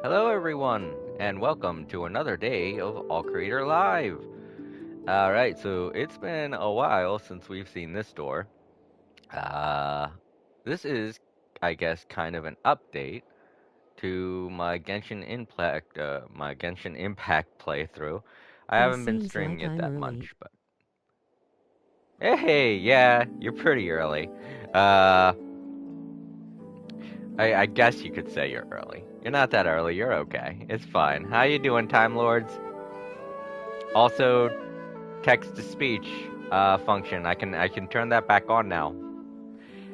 Hello, everyone, and welcome to another day of All Creator Live. Alright, so it's been a while since we've seen this door. Uh, this is, I guess, kind of an update to my Genshin Impact playthrough. I haven't been Seems streaming like it I'm that early. much, but hey, yeah, you're pretty early. Uh, I guess you could say you're early. You're not that early. You're okay. It's fine. How you doing, Time Lords? Also, text to speech function. I can turn that back on now,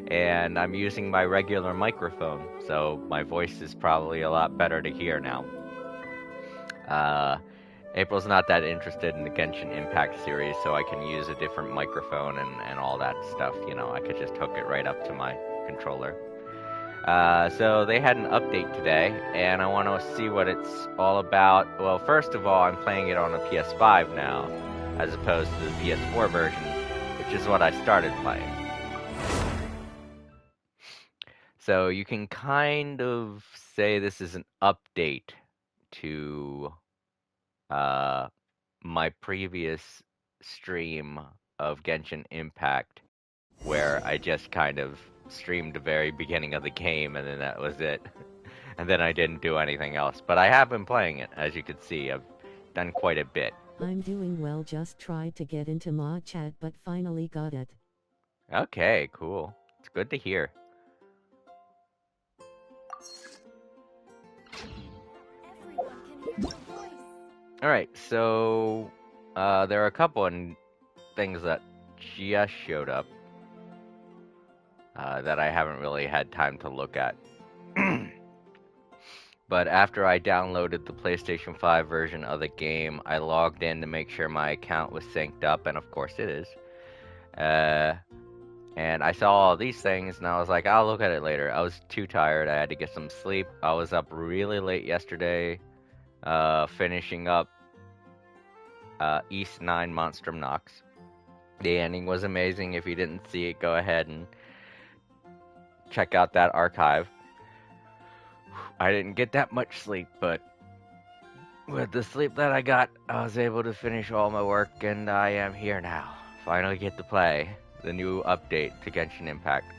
and I'm using my regular microphone, so my voice is probably a lot better to hear now. Uh, April's not that interested in the Genshin Impact series, so I can use a different microphone and all that stuff. You know, I could just hook it right up to my controller. So they had an update today, and I want to see what it's all about. Well, first of all, I'm playing it on a PS5 now, as opposed to the PS4 version, which is what I started playing. So you can kind of say this is an update to uh, my previous stream of Genshin Impact, where I just kind of streamed the very beginning of the game, and then that was it. And then I didn't do anything else. But I have been playing it, as you can see. I've done quite a bit. I'm doing well, just tried to get into mod chat but finally got it. Okay, cool. It's good to hear. Alright, so there are a couple of things that just showed up that I haven't really had time to look at. But after I downloaded the PlayStation 5 version of the game, I logged in to make sure my account was synced up, and of course it is. And I saw all these things, and I was like, I'll look at it later. I was too tired. I had to get some sleep. I was up really late yesterday, finishing up East 9 Monstrum Nox. The ending was amazing. If you didn't see it, go ahead and check out that archive. I didn't get that much sleep, but with the sleep that I got, I was able to finish all my work, and I am here now. Finally get to play the new update to Genshin Impact.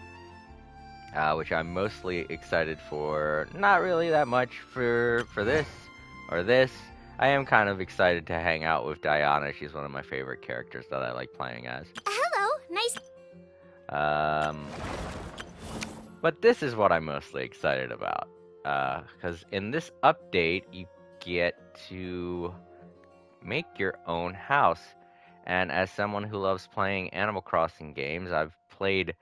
Which I'm mostly excited for. Not really that much for this or this. I am kind of excited to hang out with Diana. She's one of my favorite characters that I like playing as. Hello, nice. But this is what I'm mostly excited about. Because in this update, you get to make your own house. And as someone who loves playing Animal Crossing games, I've played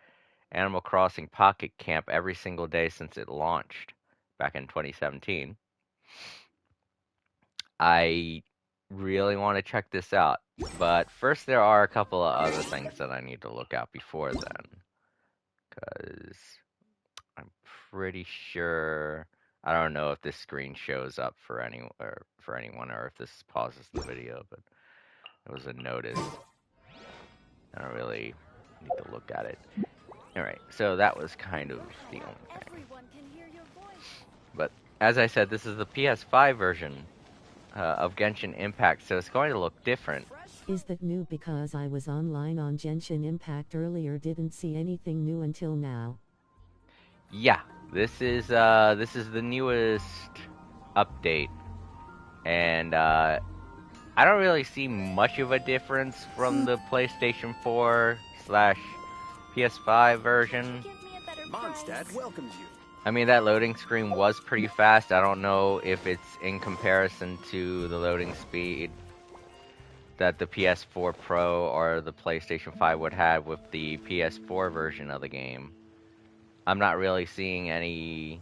Animal Crossing Pocket Camp every single day since it launched back in 2017. I really want to check this out, but first there are a couple of other things that I need to look out before then, because I'm pretty sure I don't know if this screen shows up for anyone or if this pauses the video, but it was a notice. I don't really need to look at it. Alright, so that was kind of the only thing. But as I said, this is the PS5 version of Genshin Impact, so it's going to look different. Is that new because I was online on Genshin Impact earlier, didn't see anything new until now? Yeah, this is the newest update, and I don't really see much of a difference from the PlayStation 4 / PS5 version. Mondstadt welcomes you. I mean, that loading screen was pretty fast. I don't know if it's in comparison to the loading speed that the PS4 Pro or the PlayStation 5 would have with the PS4 version of the game. I'm not really seeing any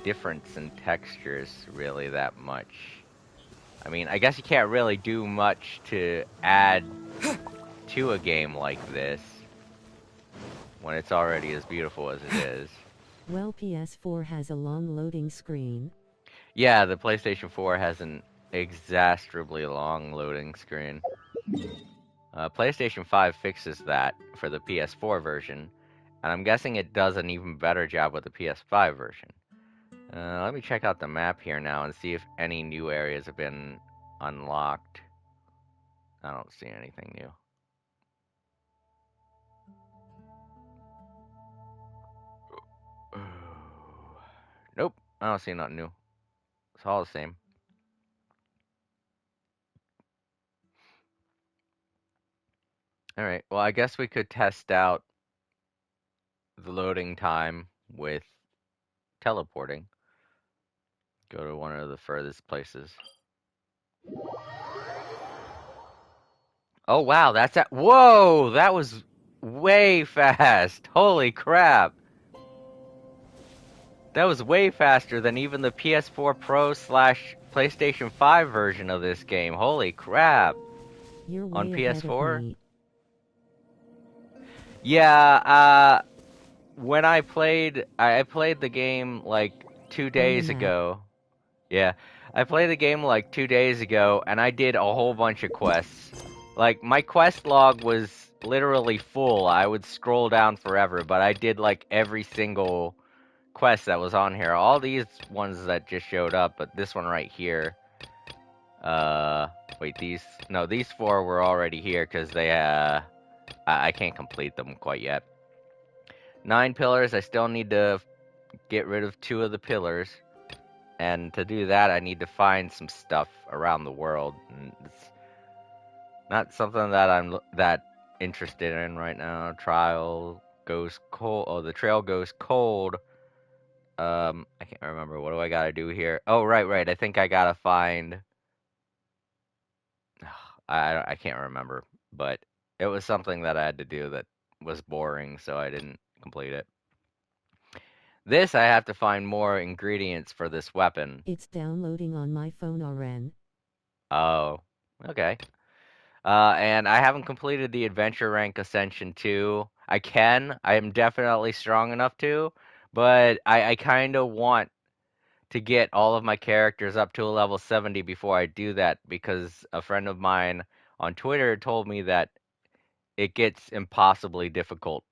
difference in textures really that much. I mean, I guess you can't really do much to add to a game like this when it's already as beautiful as it is. Well, PS4 has a long loading screen. Yeah, the PlayStation 4 has an exasperately long loading screen. PlayStation 5 fixes that for the PS4 version, And I'm guessing it does an even better job with the PS5 version. Let me check out the map here now and see if any new areas have been unlocked. I don't see anything new. Nope, I don't see nothing new. It's all the same. Alright, well, I guess we could test out the loading time with teleporting. Go to one of the furthest places. Oh, wow, that's at. Whoa, that was way fast. Holy crap. That was way faster than even the PS4 Pro slash PlayStation 5 version of this game. Holy crap. You're On way ahead of PS4? me. Yeah, when I played the game like 2 On the days map. ago. Yeah, I played the game like 2 days ago, and I did a whole bunch of quests. Like, my quest log was literally full. I would scroll down forever, but I did like every single quest that was on here. All these ones that just showed up, but this one right here. Wait, these 4 were already here because they, I can't complete them quite yet. 9 pillars, I still need to get rid of 2 of the pillars. And to do that, I need to find some stuff around the world. And it's not something that I'm that interested in right now. Trial goes cold. Oh, the trail goes cold. I can't remember. What do I gotta do here? Oh, right. I think I gotta find. I can't remember, but it was something that I had to do that was boring, so I didn't complete it. This I have to find more ingredients for this weapon. It's downloading on my phone, Ren. Oh, okay. And I haven't completed the Adventure Rank Ascension 2. I can. I am definitely strong enough to, but I kind of want to get all of my characters up to a level 70 before I do that because a friend of mine on Twitter told me that it gets impossibly difficult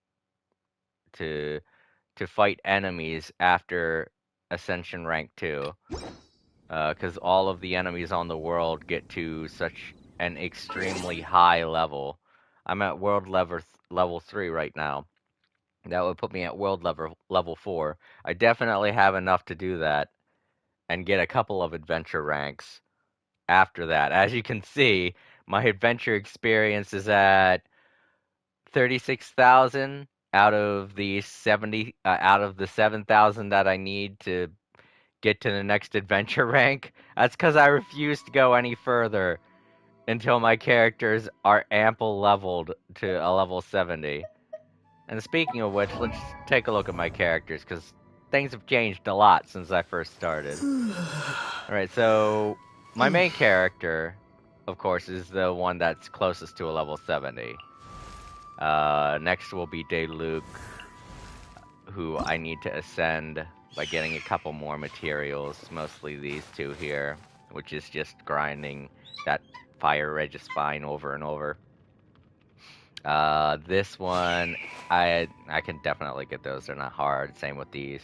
to fight enemies after Ascension Rank 2. Because all of the enemies on the world get to such an extremely high level. I'm at world level 3 right now. That would put me at world level 4. I definitely have enough to do that and get a couple of adventure ranks after that. As you can see, my adventure experience is at 36,000 out of the 7,000 that I need to get to the next adventure rank. That's because I refuse to go any further until my characters are ample leveled to a level 70. And speaking of which, let's take a look at my characters, because things have changed a lot since I first started. Alright, so my main character, of course, is the one that's closest to a level 70. Next will be Luke, who I need to ascend by getting a couple more materials, mostly these 2 here, which is just grinding that fire Regispine over and over. This one, I can definitely get those, they're not hard, same with these.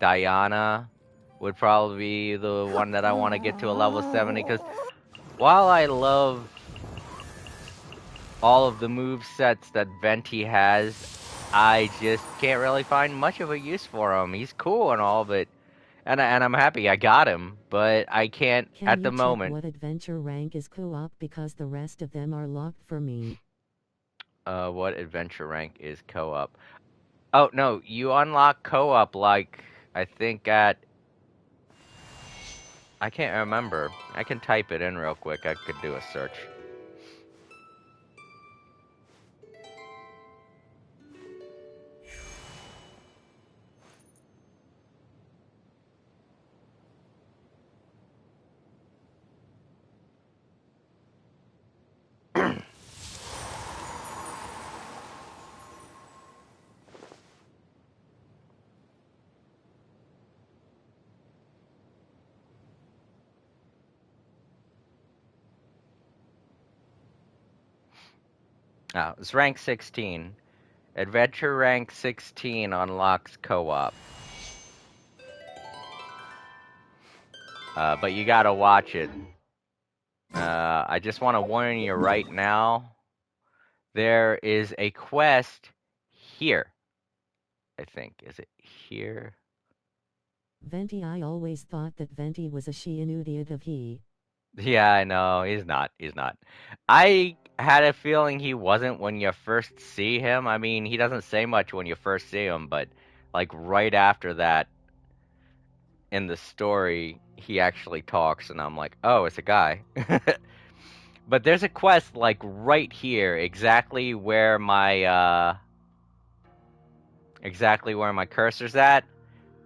Diana would probably be the one that I want to get to a level 70, because while I love all of the move sets that Venti has, I just can't really find much of a use for him. He's cool and all, but and I'm happy I got him, but I can't Can at you the check moment. what adventure rank is co-op because the rest of them are locked for me? What adventure rank is co-op? Oh no, you unlock co-op like I think at I can't remember. I can type it in real quick. I could do a search. It's rank 16. Adventure rank 16 unlocks co-op. But you gotta watch it. I just want to warn you right now. There is a quest here. I think. Is it here? Venti, I always thought that Venti was a she inuit of he. Yeah, I know. He's not. He's not. I had a feeling he wasn't when you first see him. I mean, he doesn't say much when you first see him, but like right after that in the story, he actually talks, and I'm like, oh, it's a guy. But there's a quest like right here, exactly where my cursor's at.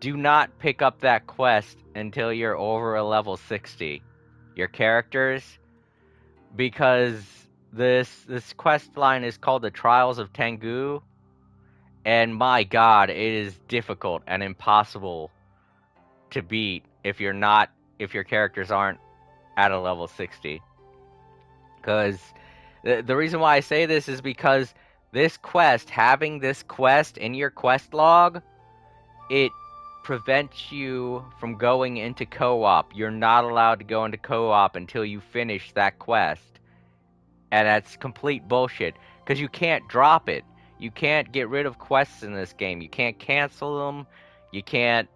Do not pick up that quest until you're over a level 60. Your characters, because this quest line is called the Trials of Tengu, and my god, it is difficult and impossible to beat if your characters aren't at a level 60. Because the reason why I say this is because having this quest in your quest log, it prevents you from going into co-op. You're not allowed to go into co-op until you finish that quest. And that's complete bullshit, because you can't drop it. You can't get rid of quests in this game. You can't cancel them. You can't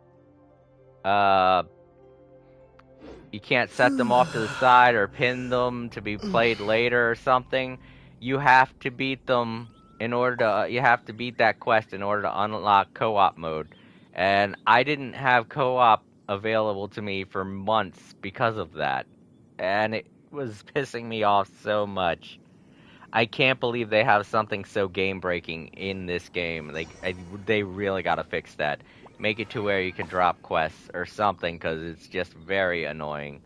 set them off to the side or pin them to be played later or something. You have to beat them you have to beat that quest in order to unlock co-op mode. And I didn't have co-op available to me for months because of that. And it was pissing me off so much. I can't believe they have something so game-breaking in this game. They really gotta fix that. Make it to where you can drop quests or something, because it's just very annoying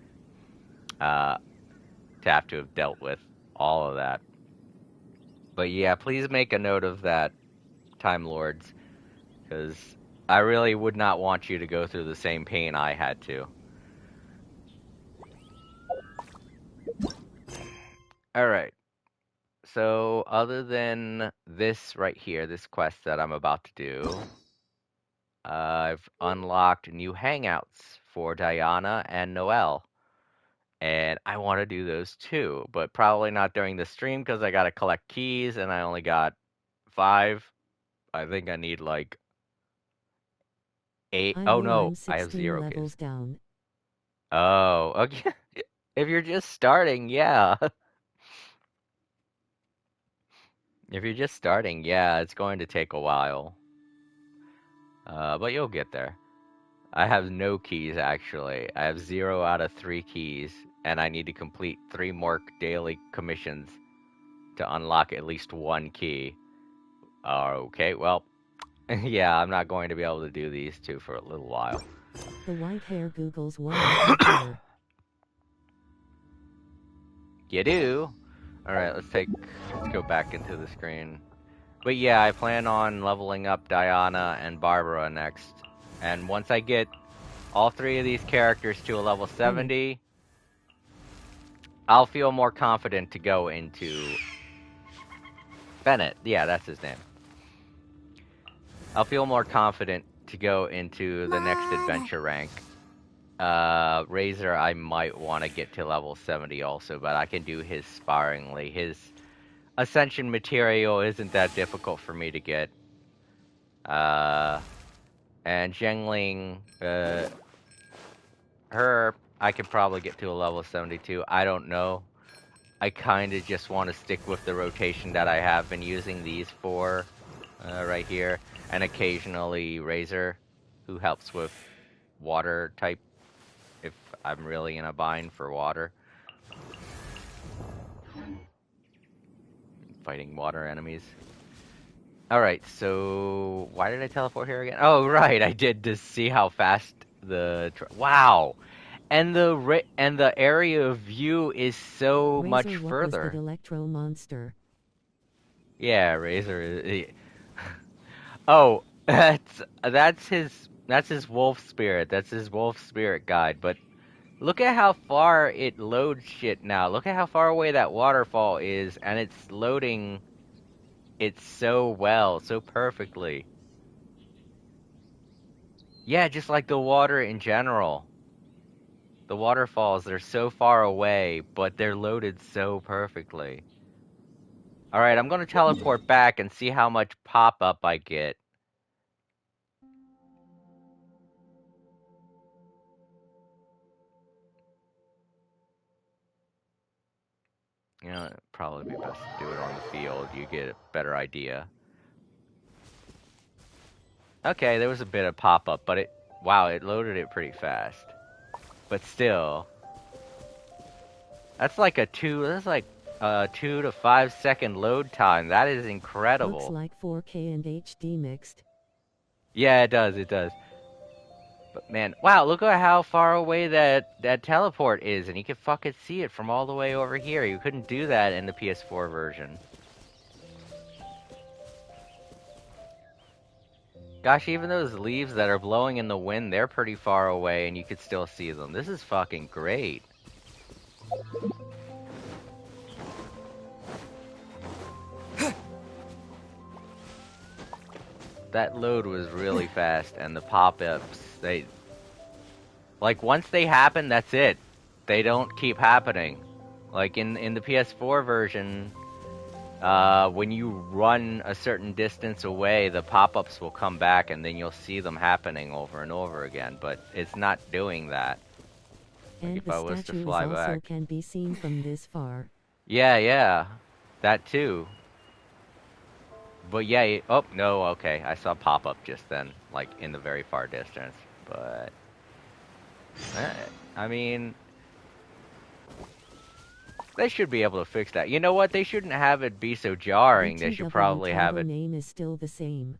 to have to have dealt with all of that. But yeah, please make a note of that, Time Lords, because I really would not want you to go through the same pain I had to. Alright. So, other than this right here, this quest that I'm about to do, I've unlocked new hangouts for Diana and Noelle. And I want to do those too, but probably not during the stream because I got to collect keys and I only got 5. I think I need like 8. Oh no, I'm I have 16 0 levels keys. down. Oh, okay. If you're just starting, yeah. If you're just starting, yeah, it's going to take a while. But you'll get there. I have no keys, actually. I have 0 out of 3 keys, and I need to complete 3 more daily commissions to unlock at least 1 key. Okay, well, yeah, I'm not going to be able to do these 2 for a little while. The white hair Google's one computer. You do? Alright, let's go back into the screen. But yeah, I plan on leveling up Diana and Barbara next. And once I get all 3 of these characters to a level 70, I'll feel more confident to go into Bennett. Yeah, that's his name. I'll feel more confident to go into the next adventure rank. Razor, I might want to get to level 70 also, but I can do his sparingly. His ascension material isn't that difficult for me to get. And Zhengling, her, I could probably get to a level 72. I don't know. I kind of just want to stick with the rotation that I have been using these for, right here. And occasionally Razor, who helps with water type, if I'm really in a bind for water. Fighting water enemies. Alright, so why did I teleport here again? Oh, right, I did to see how fast wow! And the area of view is so Razor, much what further. was that electro monster? Yeah, Razor is... Oh, that's his wolf spirit. That's his wolf spirit guide, but look at how far it loads shit now. Look at how far away that waterfall is, and it's loading it so well, so perfectly. Yeah, just like the water in general. The waterfalls, they're so far away, but they're loaded so perfectly. Alright, I'm gonna teleport back and see how much pop-up I get. You know, it'd probably be best to do it on the field. You get a better idea. Okay, there was a bit of pop-up, but wow, it loaded it pretty fast. But still, that's like a 2 to 5 second load time. That is incredible. Looks like 4K and HD mixed. Yeah, it does, it does. But man, wow, look at how far away that teleport is, and you can fucking see it from all the way over here. You couldn't do that in the PS4 version. Gosh, even those leaves that are blowing in the wind, they're pretty far away, and you could still see them. This is fucking great. That load was really fast, and the pop-ups, like, once they happen, that's it. They don't keep happening. Like, in the PS4 version, when you run a certain distance away, the pop-ups will come back, and then you'll see them happening over and over again, but it's not doing that. And like if the I was to statue fly also back. can be seen from this far. Yeah, that too. But yeah, oh, no, okay, I saw pop-up just then, like, in the very far distance, but... I mean... They should be able to fix that. You know what? They shouldn't have it be so jarring. They should probably have it... name is still the same.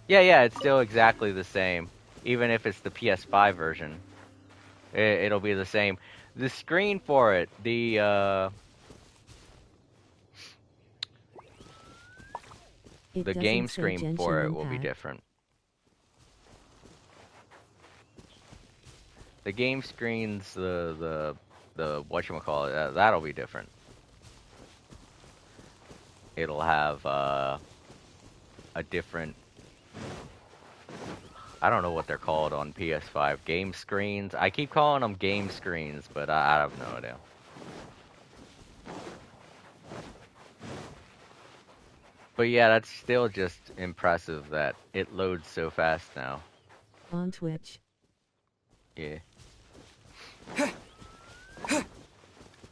Yeah, it's still exactly the same. Even if it's the PS5 version. It'll be the same. The screen for it, the game screen for it will be different. The game screens, the whatchamacallit, that'll be different. It'll have a different, I don't know what they're called on PS5. Game screens. I keep calling them game screens, but I have no idea. But yeah, that's still just impressive that it loads so fast now. On Twitch. Yeah.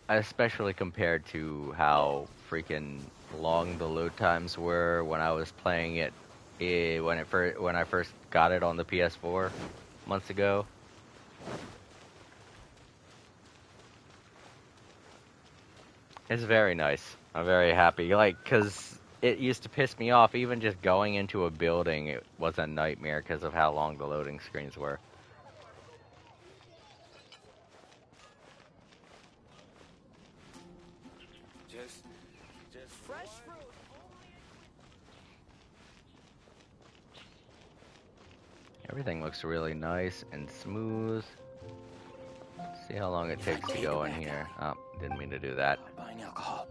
Especially compared to how freaking long the load times were when I was playing it, when I first got it on the PS4 months ago. It's very nice. I'm very happy. Like, cause it used to piss me off even just going into a building. It was a nightmare because of how long the loading screens were. Just fresh fruit. Everything looks really nice and smooth. See how long it takes to go in here. Oh, didn't mean to do that. Buying alcohol.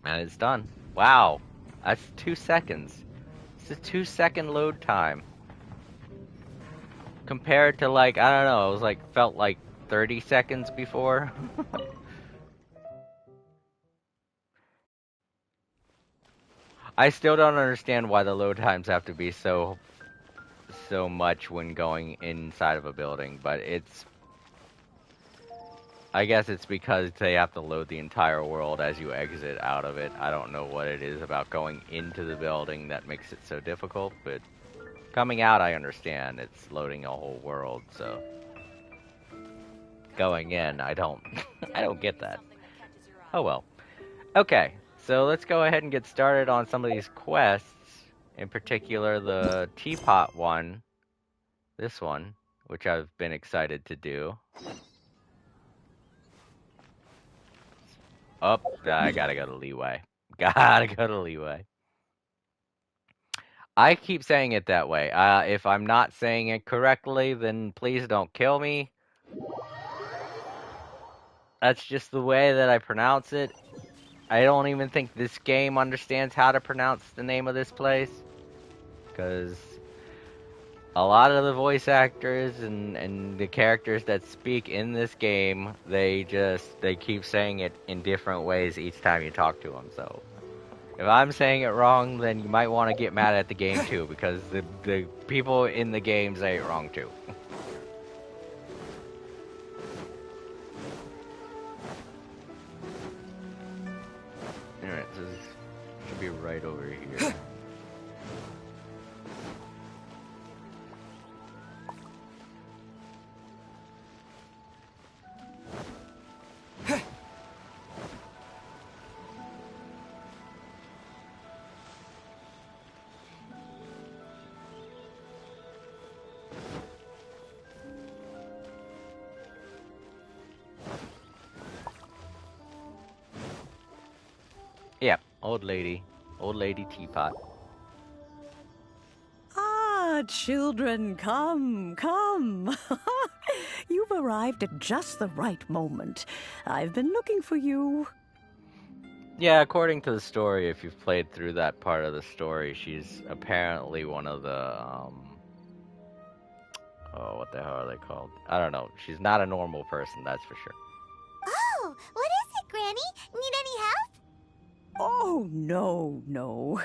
And it's done. Wow. That's 2 seconds. It's a 2-second load time. Compared to, like, I don't know, it was like, felt like 30 seconds before. I still don't understand why the load times have to be so much when going inside of a building, but I guess it's because they have to load the entire world as you exit out of it. I don't know what it is about going into the building that makes it so difficult, but coming out I understand. It's loading a whole world, so going in, I don't I don't get that. Oh well. Okay, so let's go ahead and get started on some of these quests. In particular, the teapot one. This one, which I've been excited to do. Oh, I gotta go to leeway. Gotta go to leeway. I keep saying it that way. If I'm not saying it correctly, then please don't kill me. That's just the way that I pronounce it. I don't even think this game understands how to pronounce the name of this place. Because a lot of the voice actors and the characters that speak in this game, they keep saying it in different ways each time you talk to them. So if I'm saying it wrong, then you might want to get mad at the game too, because the people in the game say it wrong too. Alright, so this should be right over here. Yeah, old lady teapot. Ah, children, come, come. You've arrived at just the right moment. I've been looking for you. Yeah, according to the story, if you've played through that part of the story, she's apparently one of the, oh, what the hell are they called? I don't know. She's not a normal person, that's for sure. Oh, what is it, Granny? Need any help? Oh, no.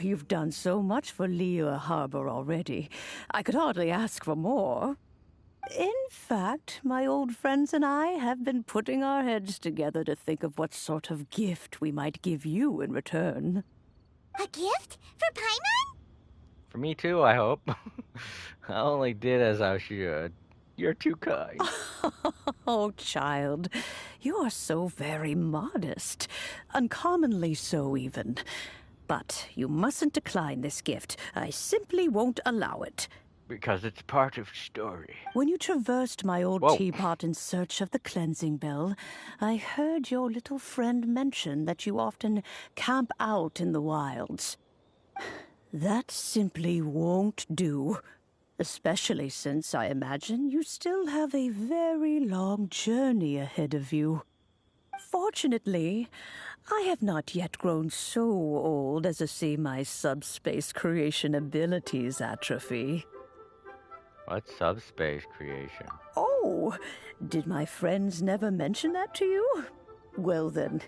You've done so much for Lea Harbor already. I could hardly ask for more. In fact, my old friends and I have been putting our heads together to think of what sort of gift we might give you in return. A gift? For Paimon? For me too, I hope. I only did as I should. You're too kind. Oh, child, you are so very modest. Uncommonly so, even. But you mustn't decline this gift. I simply won't allow it. Because it's part of the story. When you traversed my old Whoa. teapot in search of the cleansing bell, I heard your little friend mention that you often camp out in the wilds. That simply won't do. Especially since I imagine you still have a very long journey ahead of you. Fortunately, I have not yet grown so old as to see my subspace creation abilities atrophy. What's subspace creation? Oh, did my friends never mention that to you? Well then,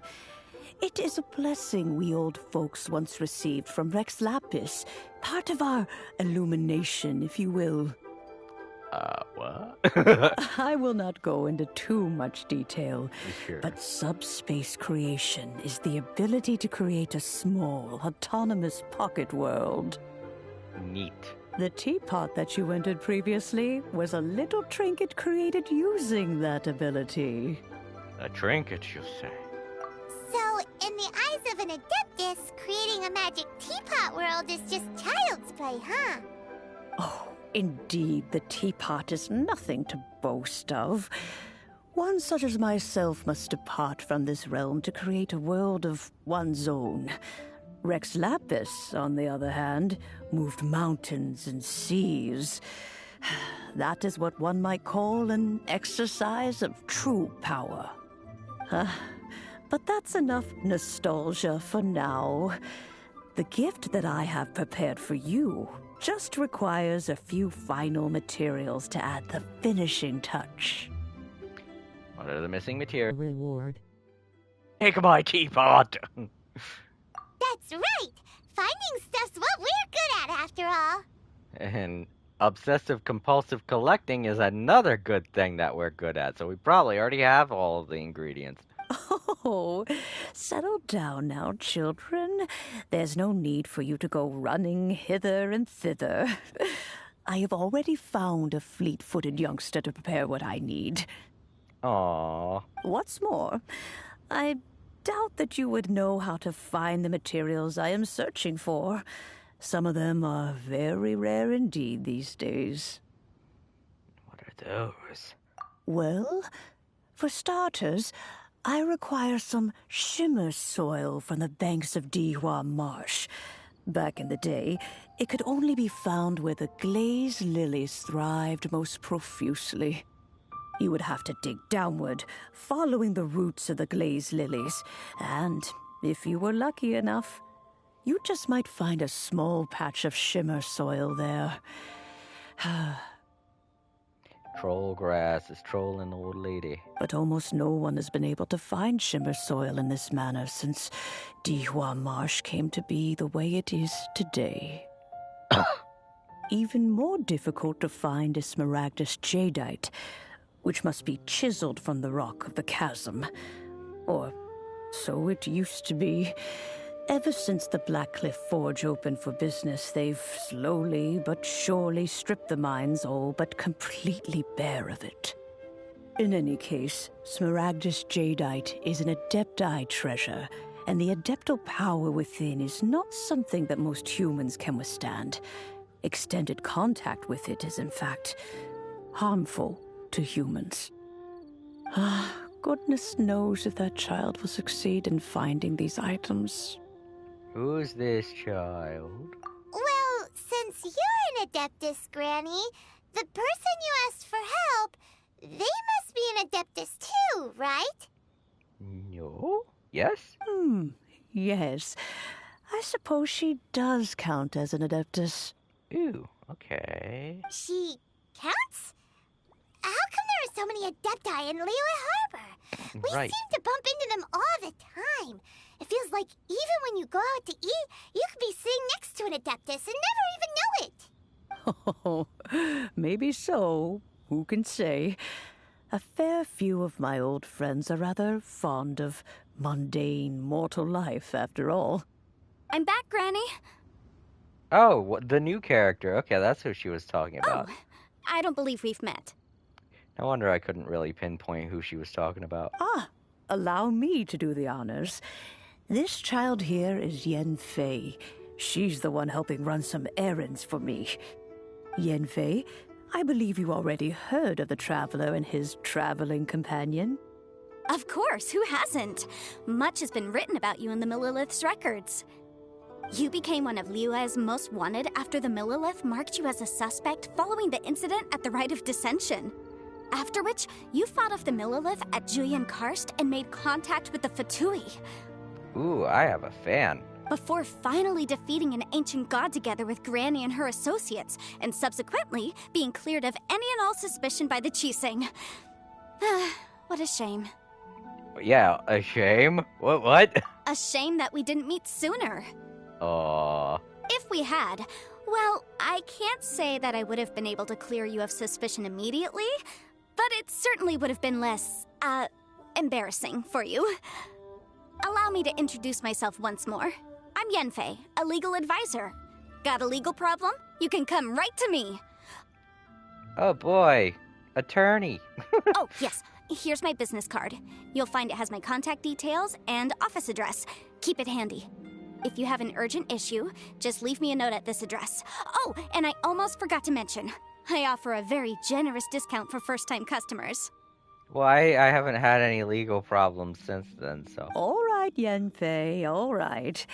it is a blessing we old folks once received from Rex Lapis, part of our illumination, if you will. What? I will not go into too much detail, Sure. but subspace creation is the ability to create a small, autonomous pocket world. Neat. The teapot that you entered previously was a little trinket created using that ability. A trinket, you say? So, in the eyes of an Adeptus, creating a magic teapot world is just child's play, huh? Oh, indeed, the teapot is nothing to boast of. One such as myself must depart from this realm to create a world of one's own. Rex Lapis, on the other hand, moved mountains and seas. That is what one might call an exercise of true power. But that's enough nostalgia for now. The gift that I have prepared for you just requires a few final materials to add the finishing touch. What are the missing A materials? reward. Take my teapot! That's right! Finding stuff's what we're good at, after all. And obsessive compulsive collecting is another good thing that we're good at, so we probably already have all of the ingredients. Oh, settle down now, children. There's no need for you to go running hither and thither. I have already found a fleet-footed youngster to prepare what I need. Aww. What's more, I doubt that you would know how to find the materials I am searching for. Some of them are very rare indeed these days. What are those? Well, for starters, I require some shimmer soil from the banks of Dihua Marsh. Back in the day, it could only be found where the glazed lilies thrived most profusely. You would have to dig downward, following the roots of the glazed lilies. And if you were lucky enough, you just might find a small patch of shimmer soil there. Troll grass is trolling old lady. But almost no one has been able to find shimmer soil in this manner since Dihua Marsh came to be the way it is today. Even more difficult to find is Smaragdus Jadeite, which must be chiseled from the rock of the chasm. Or so it used to be. Ever since the Blackcliff Forge opened for business, they've slowly but surely stripped the mines all but completely bare of it. In any case, Smaragdus Jadeite is an Adepti treasure, and the Adeptal power within is not something that most humans can withstand. Extended contact with it is, in fact, harmful to humans. Goodness knows if that child will succeed in finding these items. Who's this child? Well, since you're an Adeptus, Granny, the person you asked for help, they must be an Adeptus too, right? No? Yes? Yes. I suppose she does count as an Adeptus. Ooh, okay. She counts? How come there are so many Adepti in Liyue Harbor? We Right. seem to bump into them all the time. It feels like even when you go out to eat, you could be sitting next to an Adeptus and never even know it. Oh, maybe so. Who can say? A fair few of my old friends are rather fond of mundane mortal life, after all. I'm back, Granny. Oh, the new character. Okay, that's who she was talking about. Oh, I don't believe we've met. No wonder I couldn't really pinpoint who she was talking about. Allow me to do the honors. This child here is Yen Fei. She's the one helping run some errands for me. Yen Fei, I believe you already heard of the traveler and his traveling companion. Of course, who hasn't? Much has been written about you in the Millilith's records. You became one of Liyue's most wanted after the Millilith marked you as a suspect following the incident at the Rite of Dissension. After which, you fought off the Millilith at Julian Karst and made contact with the Fatui. Ooh, I have a fan. Before finally defeating an ancient god together with Granny and her associates, and subsequently being cleared of any and all suspicion by the Chiseng. What a shame. Yeah, a shame. What? A shame that we didn't meet sooner. Aww. If we had, well, I can't say that I would have been able to clear you of suspicion immediately, but it certainly would have been less, embarrassing for you. Allow me to introduce myself once more. I'm Yenfei, a legal advisor. Got a legal problem? You can come right to me. Oh boy, attorney. Oh, yes, here's my business card. You'll find it has my contact details and office address. Keep it handy. If you have an urgent issue, just leave me a note at this address. Oh, and I almost forgot to mention, I offer a very generous discount for first-time customers. Well, I haven't had any legal problems since then, so... All right, Yenfei, all right.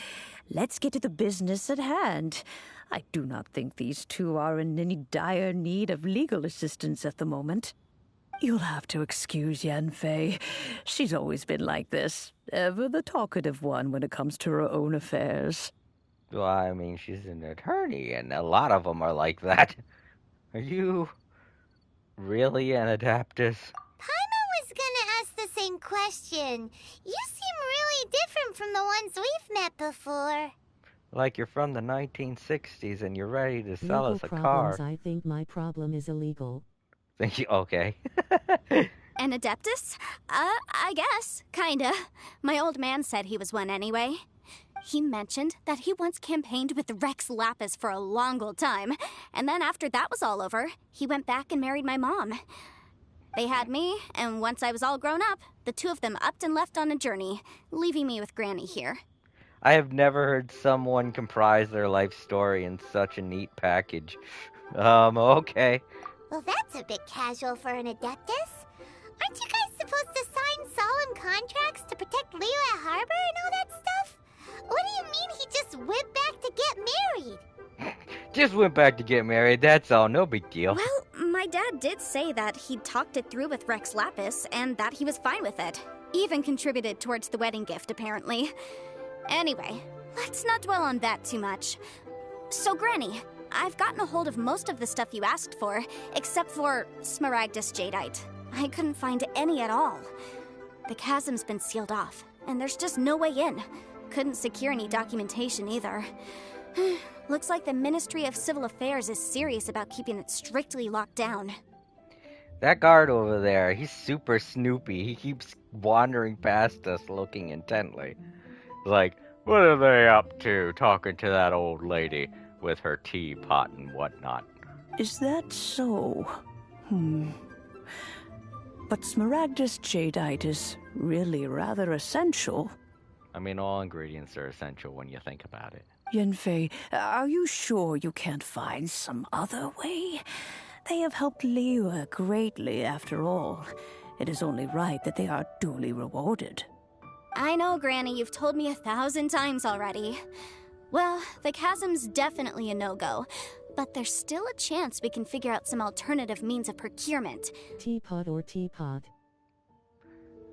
Let's get to the business at hand. I do not think these two are in any dire need of legal assistance at the moment. You'll have to excuse Yenfei. She's always been like this, ever the talkative one when it comes to her own affairs. Well, I mean, she's an attorney, and a lot of them are like that. Are you really an Adaptus? Paimon was gonna ask the same question. You seem really different from the ones we've met before. Like you're from the 1960s and you're ready to sell Legal us a problems, car. I think my problem is illegal. Thank you. Okay. An Adeptus? I guess. Kinda. My old man said he was one anyway. He mentioned that he once campaigned with Rex Lapis for a long old time, and then after that was all over, he went back and married my mom. They had me, and once I was all grown up, the two of them upped and left on a journey, leaving me with Granny here. I have never heard someone comprise their life story in such a neat package. Okay. Well, that's a bit casual for an Adeptus. Aren't you guys supposed to sign solemn contracts to protect Liyue Harbor and all that stuff? What do you mean he just went back to get married? Just went back to get married, that's all, no big deal. Well, my dad did say that he'd talked it through with Rex Lapis and that he was fine with it. Even contributed towards the wedding gift, apparently. Anyway, let's not dwell on that too much. So, Granny, I've gotten a hold of most of the stuff you asked for, except for Smaragdus Jadeite. I couldn't find any at all. The chasm's been sealed off, and there's just no way in. Couldn't secure any documentation either. Looks like the Ministry of Civil Affairs is serious about keeping it strictly locked down. That guard over there, he's super snoopy. He keeps wandering past us looking intently. Like, what are they up to, talking to that old lady with her teapot and whatnot? Is that so? But Smaragdus Jadeite is really rather essential. I mean, all ingredients are essential when you think about it. Yanfei, are you sure you can't find some other way? They have helped Liyue greatly, after all. It is only right that they are duly rewarded. I know, Granny, you've told me 1,000 times already. Well, the chasm's definitely a no-go, but there's still a chance we can figure out some alternative means of procurement. Teapot or teapot.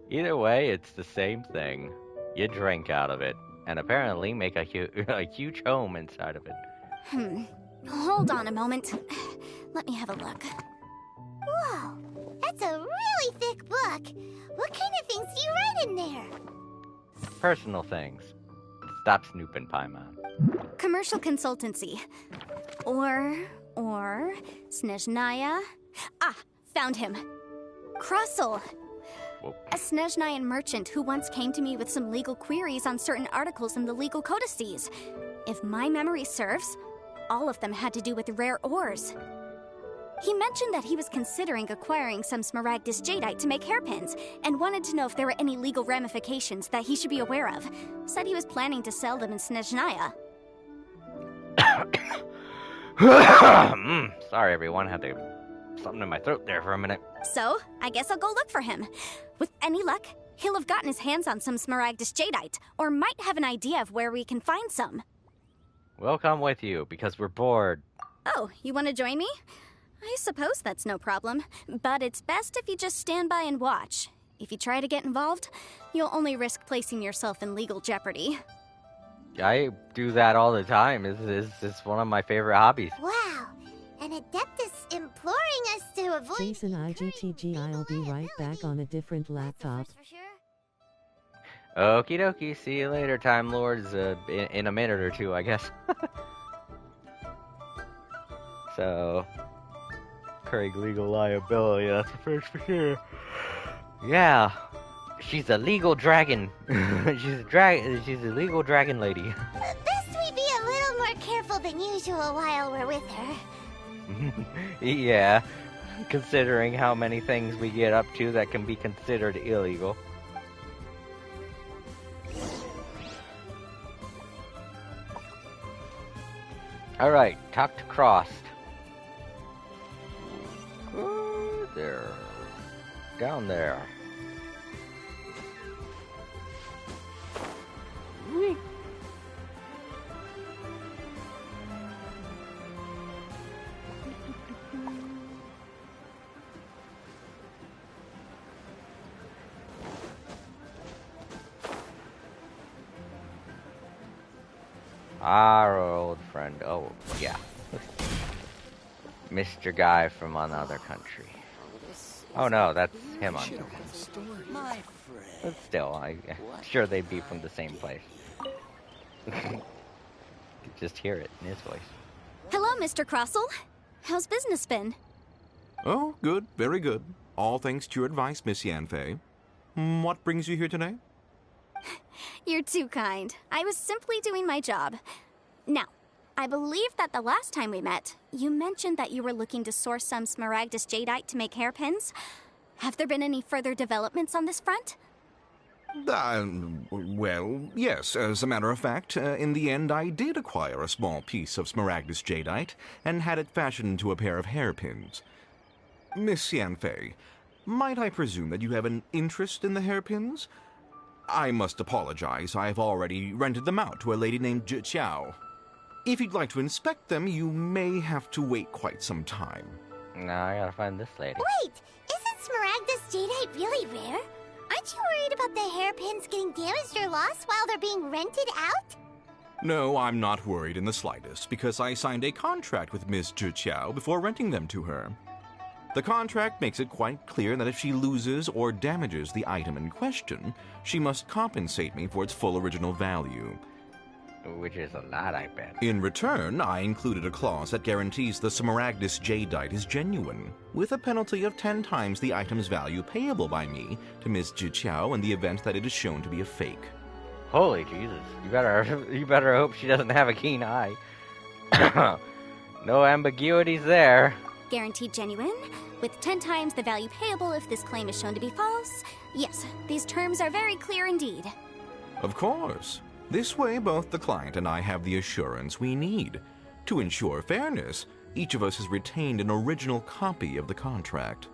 Either way, it's the same thing. You drink out of it, and apparently make a huge home inside of it. Hold on a moment. Let me have a look. Whoa, that's a really thick book. What kind of things do you write in there? Personal things. Stop snooping, Paimon. Commercial consultancy. Or Snezhnaya. Ah, found him. Krusel. Whoa. A Snezhnayan merchant who once came to me with some legal queries on certain articles in the legal codices. If my memory serves, all of them had to do with rare ores. He mentioned that he was considering acquiring some Smaragdus Jadeite to make hairpins, and wanted to know if there were any legal ramifications that he should be aware of. Said he was planning to sell them in Snezhnaya. Sorry, everyone. Had something in my throat there for a minute. So, I guess I'll go look for him. With any luck, he'll have gotten his hands on some Smaragdus Jadeite, or might have an idea of where we can find some. We'll come with you, because we're bored. Oh, you want to join me? I suppose that's no problem, but it's best if you just stand by and watch. If you try to get involved, you'll only risk placing yourself in legal jeopardy. I do that all the time. It's one of my favorite hobbies. Wow, an Adeptus imploring us to avoid... Jason IGTG, I'll be right back on a different laptop. Okie dokie, see you later, Time Lords, in a minute or two, I guess. So, Craig legal liability, that's the first for sure. Yeah, she's a legal dragon. She's a legal dragon lady. Best we be a little more careful than usual while we're with her. Yeah, considering how many things we get up to that can be considered illegal. Alright, talk to Crossed. There. Down there. Whee. Our old friend. Oh, yeah. Mr. Guy from another country. Oh no, that's him on. But still, I'm sure they'd be from the same place. You could just hear it in his voice. Hello, Mr. Crossel. How's business been? Oh, good, very good. All thanks to your advice, Miss Yanfei. What brings you here today? You're too kind. I was simply doing my job. Now, I believe that the last time we met, you mentioned that you were looking to source some Smaragdus Jadeite to make hairpins. Have there been any further developments on this front? Well, yes. As a matter of fact, in the end, I did acquire a small piece of Smaragdus Jadeite and had it fashioned into a pair of hairpins. Miss Yanfei, might I presume that you have an interest in the hairpins? I must apologize. I've already rented them out to a lady named Zhi Qiao. If you'd like to inspect them, you may have to wait quite some time. Now I gotta find this lady. Wait, isn't Smaragdus Jadeite really rare? Aren't you worried about the hairpins getting damaged or lost while they're being rented out? No, I'm not worried in the slightest, because I signed a contract with Ms. Zhiqiao before renting them to her. The contract makes it quite clear that if she loses or damages the item in question, she must compensate me for its full original value. Which is a lot, I bet. In return, I included a clause that guarantees the Smaragdus Jadeite is genuine, with a penalty of 10 times the item's value payable by me to Ms. Zhiqiao in the event that it is shown to be a fake. Holy Jesus. You better hope she doesn't have a keen eye. No ambiguities there. Guaranteed genuine, with 10 times the value payable if this claim is shown to be false. Yes, these terms are very clear indeed. Of course. This way, both the client and I have the assurance we need. To ensure fairness, each of us has retained an original copy of the contract.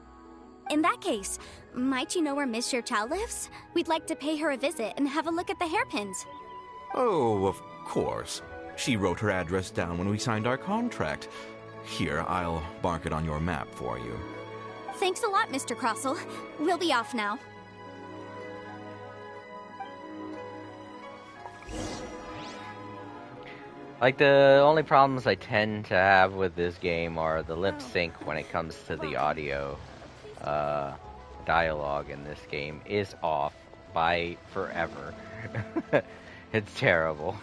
In that case, might you know where Miss Zhiqiao lives? We'd like to pay her a visit and have a look at the hairpins. Oh, of course. She wrote her address down when we signed our contract. Here, I'll mark it on your map for you. Thanks a lot, Mr. Crossell. We'll be off now. Like, the only problems I tend to have with this game are the lip sync when it comes to the audio. Dialogue in this game is off by forever. It's terrible.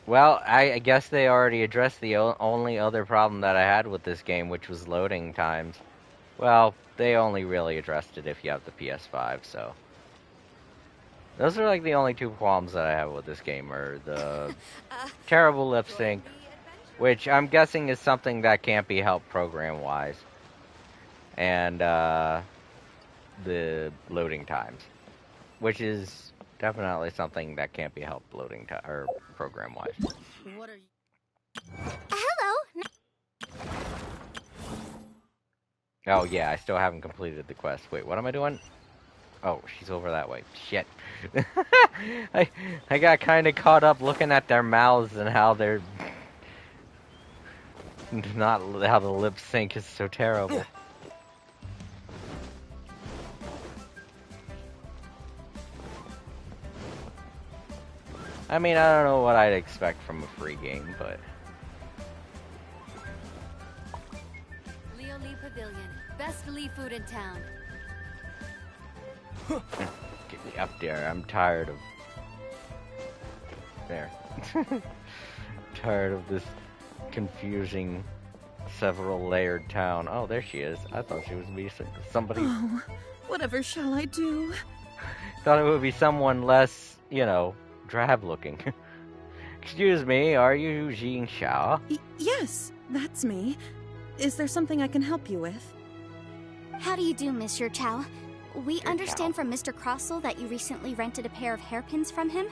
Well, I guess they already addressed the only other problem that I had with this game, which was loading times. Well, they only really addressed it if you have the PS5, so... Those are like the only two problems that I have with this game, are the terrible lip sync, which I'm guessing is something that can't be helped program-wise, and the loading times, which is definitely something that can't be helped loading or program-wise. What are you? Hello. Oh yeah, I still haven't completed the quest. Wait, what am I doing? Oh, she's over that way. Shit. I got kind of caught up looking at their mouths and how they're... Not how the lip sync is so terrible. I mean, I don't know what I'd expect from a free game, but... Leo Lee Pavilion. Best Lee food in town. Get me up there. I'm tired of... There. Tired of this confusing, several layered town. Oh, there she is. I thought she was be somebody... Oh, whatever shall I do? Thought it would be someone less, you know, drab looking. Excuse me, are you Jing Xiao? Yes, that's me. Is there something I can help you with? How do you do, Miss Zhiqiao? We understand from Mr. Crossell that you recently rented a pair of hairpins from him.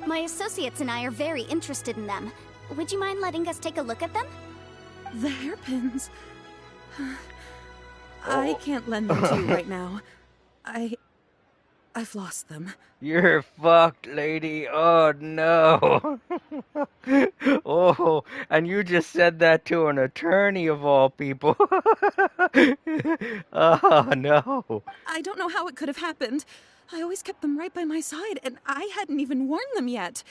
My associates and I are very interested in them. Would you mind letting us take a look at them? The hairpins? I can't lend them to you right now. I've lost them. You're fucked, lady. Oh, no. Oh, and you just said that to an attorney of all people. Oh, no. I don't know how it could have happened. I always kept them right by my side, and I hadn't even worn them yet.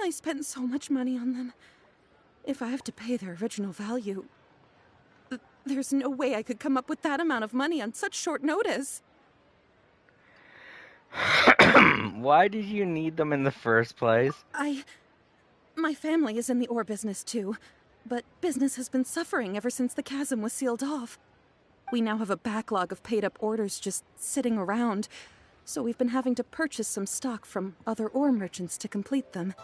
I spent so much money on them. If I have to pay their original value, there's no way I could come up with that amount of money on such short notice. Why did you need them in the first place? My family is in the ore business too, but business has been suffering ever since the chasm was sealed off. We now have a backlog of paid-up orders just sitting around, so we've been having to purchase some stock from other ore merchants to complete them.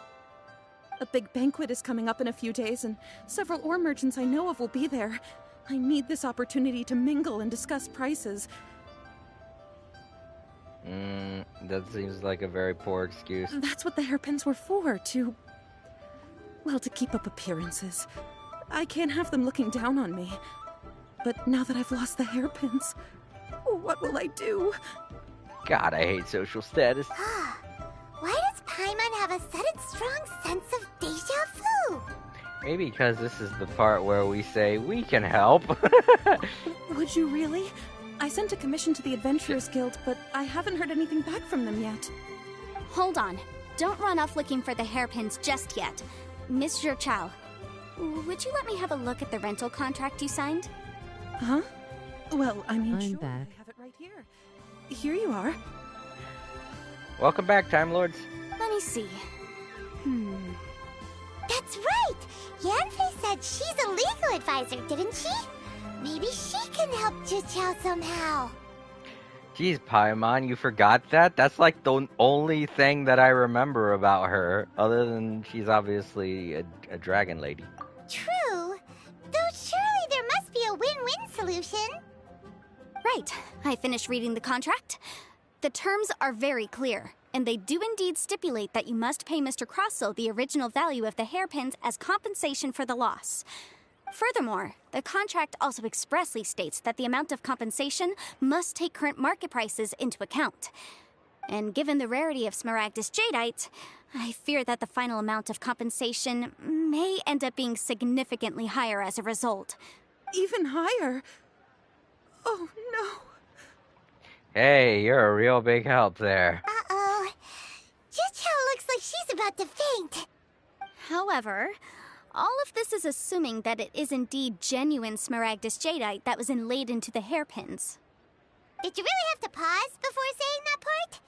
A big banquet is coming up in a few days, and several ore merchants I know of will be there. I need this opportunity to mingle and discuss prices. That seems like a very poor excuse. That's what the hairpins were for, to keep up appearances. I can't have them looking down on me. But now that I've lost the hairpins, what will I do? God, I hate social status. Why does Paimon have a sudden strong sense of deja vu? Maybe because this is the part where we say we can help. Would you really? I sent a commission to the Adventurers Guild, but I haven't heard anything back from them yet. Hold on. Don't run off looking for the hairpins just yet. Miss Chow, would you let me have a look at the rental contract you signed? Huh? Well, I mean, I'm sure, back. I have it right here. Here you are. Welcome back, Time Lords. Let me see. That's right! Yanfei said she's a legal advisor, didn't she? Maybe she can help Juchao somehow. Jeez, Paimon, you forgot that? That's like the only thing that I remember about her, other than she's obviously a dragon lady. True. Though surely there must be a win-win solution. Right. I finished reading the contract. The terms are very clear, and they do indeed stipulate that you must pay Mr. Crossel the original value of the hairpins as compensation for the loss. Furthermore, the contract also expressly states that the amount of compensation must take current market prices into account. And given the rarity of Smaragdus Jadeite, I fear that the final amount of compensation may end up being significantly higher as a result. Even higher? Oh, no. Hey, you're a real big help there. Uh-oh. Juchao looks like she's about to faint. However, all of this is assuming that it is indeed genuine Smaragdus Jadeite that was inlaid into the hairpins. Did you really have to pause before saying that part?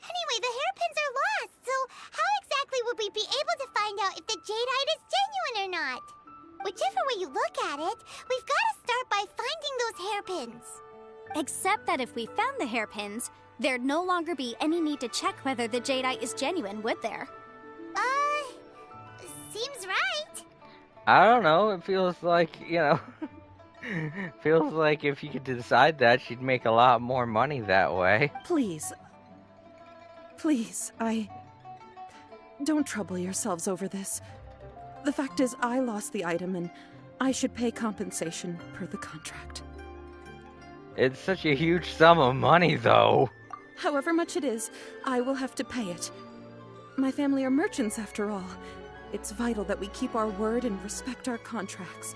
Anyway, the hairpins are lost, so how exactly would we be able to find out if the Jadeite is genuine or not? Whichever way you look at it, we've got to start by finding those hairpins. Except that if we found the hairpins, there'd no longer be any need to check whether the Jadeite is genuine, would there? Seems right. I don't know, it feels like, feels like if you could decide that, she'd make a lot more money that way. Please. Please, Don't trouble yourselves over this. The fact is, I lost the item, and I should pay compensation per the contract. It's such a huge sum of money, though. However much it is, I will have to pay it. My family are merchants, after all. It's vital that we keep our word and respect our contracts.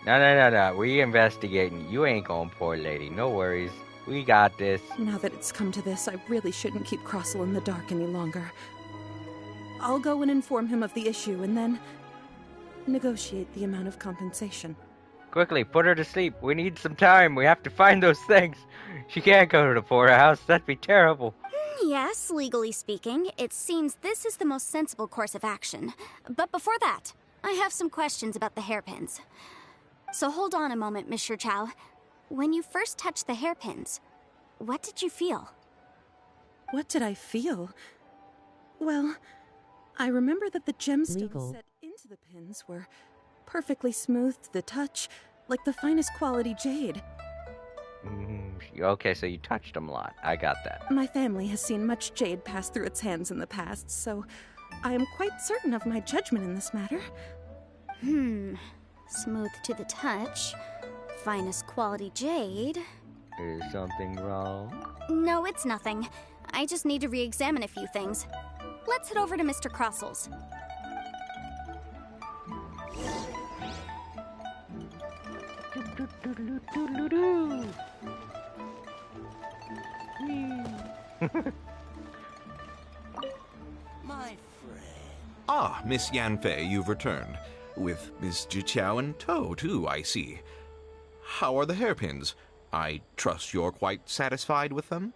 No. We investigating. You ain't going, poor lady. No worries. We got this. Now that it's come to this, I really shouldn't keep Crossel in the dark any longer. I'll go and inform him of the issue, and then negotiate the amount of compensation. Quickly, put her to sleep. We need some time. We have to find those things. She can't go to the poorhouse. That'd be terrible. Yes, legally speaking, it seems this is the most sensible course of action. But before that, I have some questions about the hairpins. So hold on a moment, Miss Chow. When you first touched the hairpins, what did you feel? What did I feel? Well, I remember that the gemstones Legal. set into the pins were perfectly smooth to the touch, like the finest quality jade. Okay, so you touched them a lot. I got that. My family has seen much jade pass through its hands in the past, so I am quite certain of my judgment in this matter. Smooth to the touch. Finest quality jade. Is something wrong? No, it's nothing. I just need to re-examine a few things. Let's head over to Mr. Crossel's. My friend. Ah, Miss Yanfei, you've returned. With Miss Juchao in tow, too, I see. How are the hairpins? I trust you're quite satisfied with them?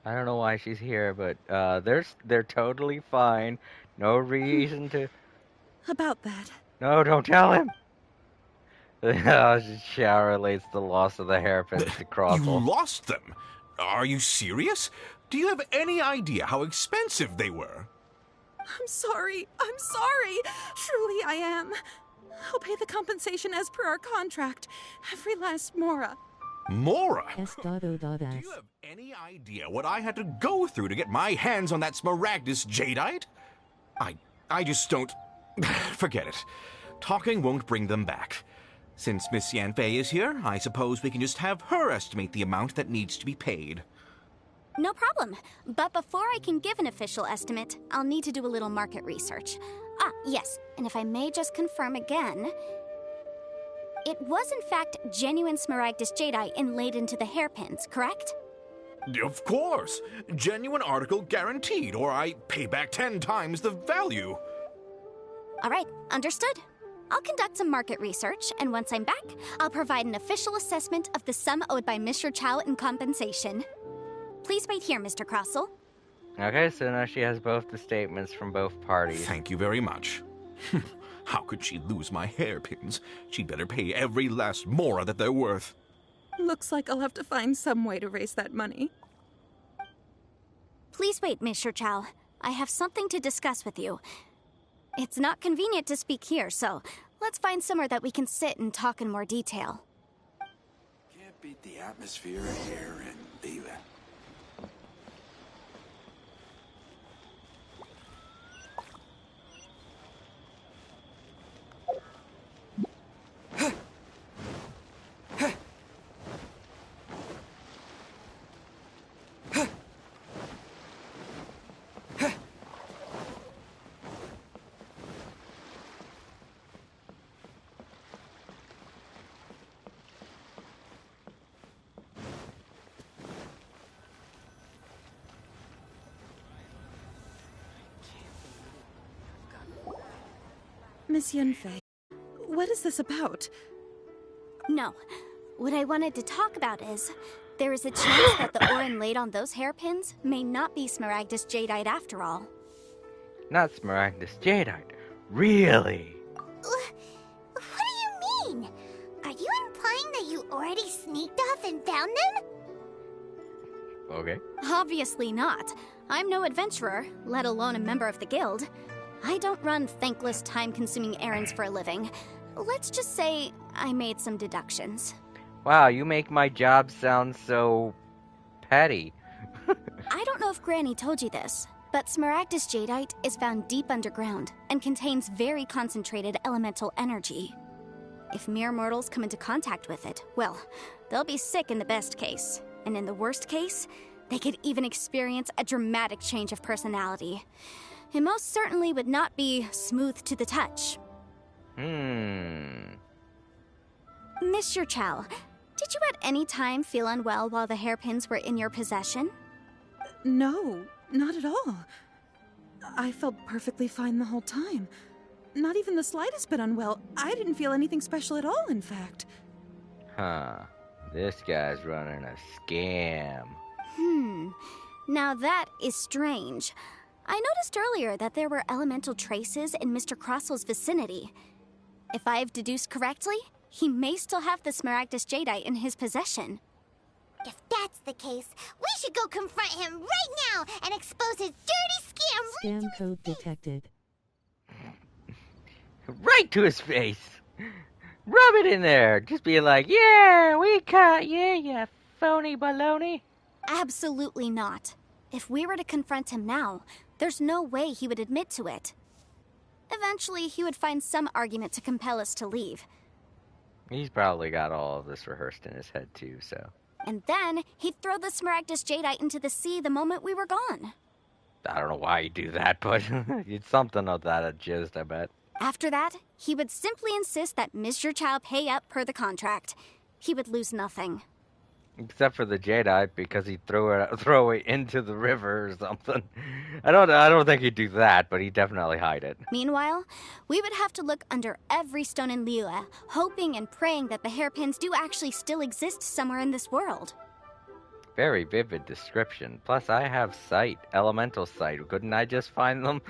I don't know why she's here, but they're totally fine. No reason to... About that. No, don't tell him! Xiao relates the loss of the hairpins to You Crossel. lost them? Are you serious? Do you have any idea how expensive they were? I'm sorry. Truly I am. I'll pay the compensation as per our contract. Every last mora. Mora? S. Do you have any idea what I had to go through to get my hands on that Smaragdus Jadeite? I just don't... Forget it. Talking won't bring them back. Since Miss Yanfei is here, I suppose we can just have her estimate the amount that needs to be paid. No problem. But before I can give an official estimate, I'll need to do a little market research. Ah, yes, and if I may just confirm again, it was in fact genuine Smaragdus Jadeite inlaid into the hairpins, correct? Of course! Genuine article guaranteed, or I pay back 10 times the value. All right, understood. I'll conduct some market research, and once I'm back, I'll provide an official assessment of the sum owed by Mr. Chow in compensation. Please wait here, Mr. Crossell. Okay, so now she has both the statements from both parties. Thank you very much. How could she lose my hairpins? She'd better pay every last mora that they're worth. Looks like I'll have to find some way to raise that money. Please wait, Mr. Chow. I have something to discuss with you. It's not convenient to speak here, so let's find somewhere that we can sit and talk in more detail. Can't beat the atmosphere here in Leela. Miss Yunfei, what is this about? No. What I wanted to talk about is, there is a chance that the ore inlaid on those hairpins may not be Smaragdus Jadeite after all. Not Smaragdus Jadeite. Really? What do you mean? Are you implying that you already sneaked off and found them? Okay. Obviously not. I'm no adventurer, let alone a member of the guild. I don't run thankless, time-consuming errands for a living. Let's just say I made some deductions. Wow, you make my job sound so petty. I don't know if Granny told you this, but Smaragdus Jadeite is found deep underground and contains very concentrated elemental energy. If mere mortals come into contact with it, well, they'll be sick in the best case. And in the worst case, they could even experience a dramatic change of personality. It most certainly would not be smooth to the touch. Mr. Chow, did you at any time feel unwell while the hairpins were in your possession? No, not at all. I felt perfectly fine the whole time. Not even the slightest bit unwell. I didn't feel anything special at all, in fact. Huh. This guy's running a scam. Now that is strange. I noticed earlier that there were elemental traces in Mr. Crossell's vicinity. If I've deduced correctly, he may still have the Smaragdus Jadeite in his possession. If that's the case, we should go confront him right now and expose his dirty scam. Scam code detected. Right to his face. Rub it in there. Just be like, yeah, we caught you, you phony baloney. Absolutely not. If we were to confront him now, there's no way he would admit to it. Eventually, he would find some argument to compel us to leave. He's probably got all of this rehearsed in his head, too, so. And then, he'd throw the Smaragdus Jadeite into the sea the moment we were gone. I don't know why he'd do that, but it's something of that gist, I bet. After that, he would simply insist that Mr. Chow pay up per the contract. He would lose nothing. Except for the Jadeite, because he'd throw it into the river or something. I don't think he'd do that, but he'd definitely hide it. Meanwhile, we would have to look under every stone in Liyue, hoping and praying that the hairpins do actually still exist somewhere in this world. Very vivid description. Plus, I have sight, elemental sight. Couldn't I just find them?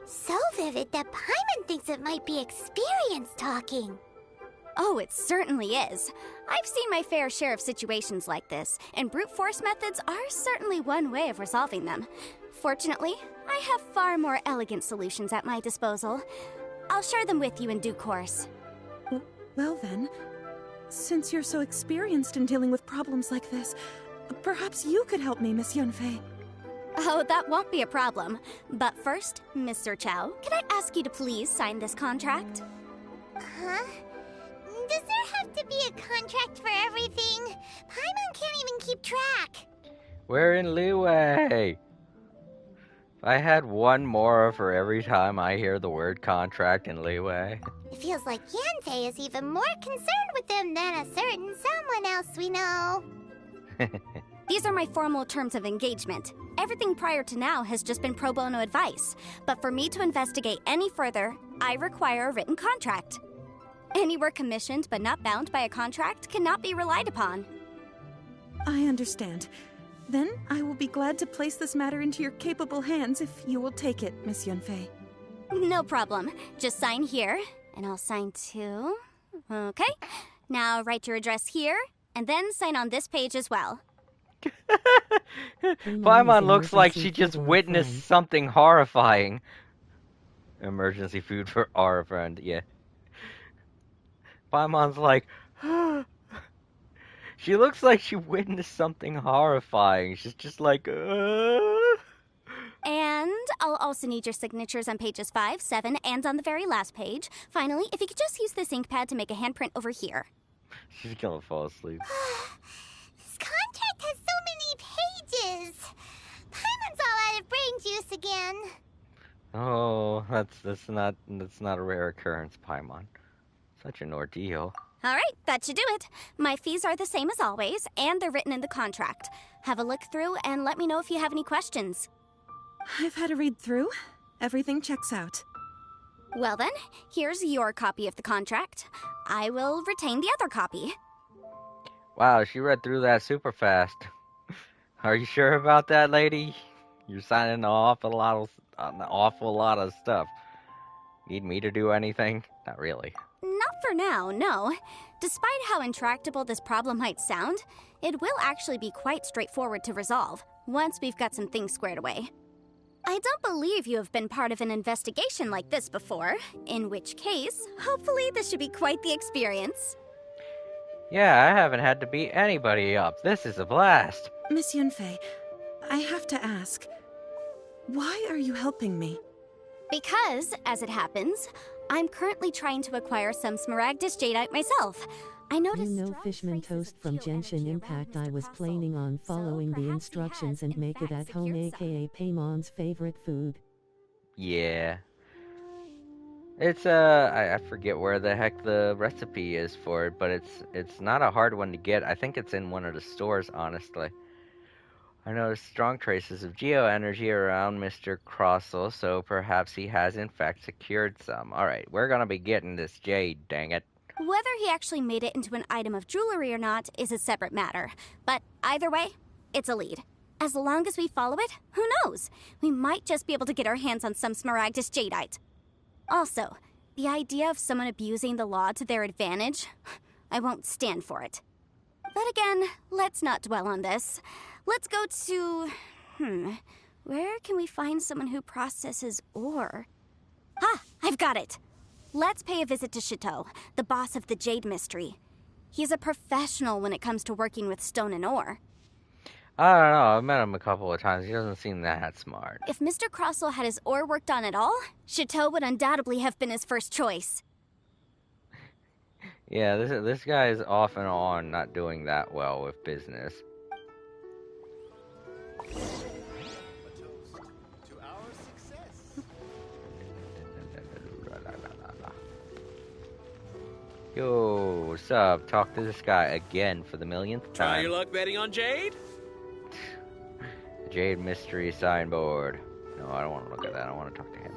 So vivid that Paimon thinks it might be experience talking. Oh, it certainly is. I've seen my fair share of situations like this, and brute force methods are certainly one way of resolving them. Fortunately, I have far more elegant solutions at my disposal. I'll share them with you in due course. Well then, since you're so experienced in dealing with problems like this, perhaps you could help me, Miss Yunfei. Oh, that won't be a problem. But first, Mr. Chow, can I ask you to please sign this contract? Huh? Does there have to be a contract for everything? Paimon can't even keep track. We're in leeway. If I had one more for every time I hear the word contract and leeway. It feels like Yanfei is even more concerned with them than a certain someone else we know. These are my formal terms of engagement. Everything prior to now has just been pro bono advice. But for me to investigate any further, I require a written contract. Any work commissioned but not bound by a contract cannot be relied upon. I understand. Then I will be glad to place this matter into your capable hands if you will take it, Miss Yunfei. No problem. Just sign here, and I'll sign too. Okay. Now write your address here, and then sign on this page as well. Paimon looks like she just witnessed something horrifying. Emergency food for our friend, yeah. Paimon's like, she looks like she witnessed something horrifying. She's just like, And I'll also need your signatures on pages 5, 7, and on the very last page. Finally, if you could just use this ink pad to make a handprint over here. She's gonna fall asleep. This contract has so many pages. Paimon's all out of brain juice again. Oh, that's not a rare occurrence, Paimon. Such an ordeal. All right, that should do it. My fees are the same as always, and they're written in the contract. Have a look through and let me know if you have any questions. I've had a read through. Everything checks out. Well then, here's your copy of the contract. I will retain the other copy. Wow, she read through that super fast. Are you sure about that, lady? You're signing an awful lot of stuff. Need me to do anything? Not really. Not for now, no. Despite how intractable this problem might sound, it will actually be quite straightforward to resolve, once we've got some things squared away. I don't believe you have been part of an investigation like this before, in which case, hopefully this should be quite the experience. Yeah, I haven't had to beat anybody up. This is a blast. Miss Yunfei, I have to ask, why are you helping me? Because, as it happens, I'm currently trying to acquire some Smaragdus Jadeite myself. I noticed Fishman toast from Genshin Impact. I was planning on following the instructions and make it at home, aka Paimon's favorite food. Yeah. It's I forget where the heck the recipe is for it, but it's not a hard one to get. I think it's in one of the stores, honestly. I noticed strong traces of geoenergy around Mr. Crossel, so perhaps he has in fact secured some. Alright, we're gonna be getting this jade, dang it. Whether he actually made it into an item of jewelry or not is a separate matter. But either way, it's a lead. As long as we follow it, who knows? We might just be able to get our hands on some Smaragdus Jadeite. Also, the idea of someone abusing the law to their advantage, I won't stand for it. But again, let's not dwell on this. Let's go to... where can we find someone who processes ore? Ah, I've got it! Let's pay a visit to Chateau, the boss of the Jade Mystery. He's a professional when it comes to working with stone and ore. I don't know, I've met him a couple of times. He doesn't seem that smart. If Mr. Crossel had his ore worked on at all, Chateau would undoubtedly have been his first choice. Yeah, this guy is off and on not doing that well with business. Yo, what's up? Talk to this guy again for the millionth time. Try your luck betting on Jade? Jade Mystery Signboard. No, I don't want to look at that. I want to talk to him.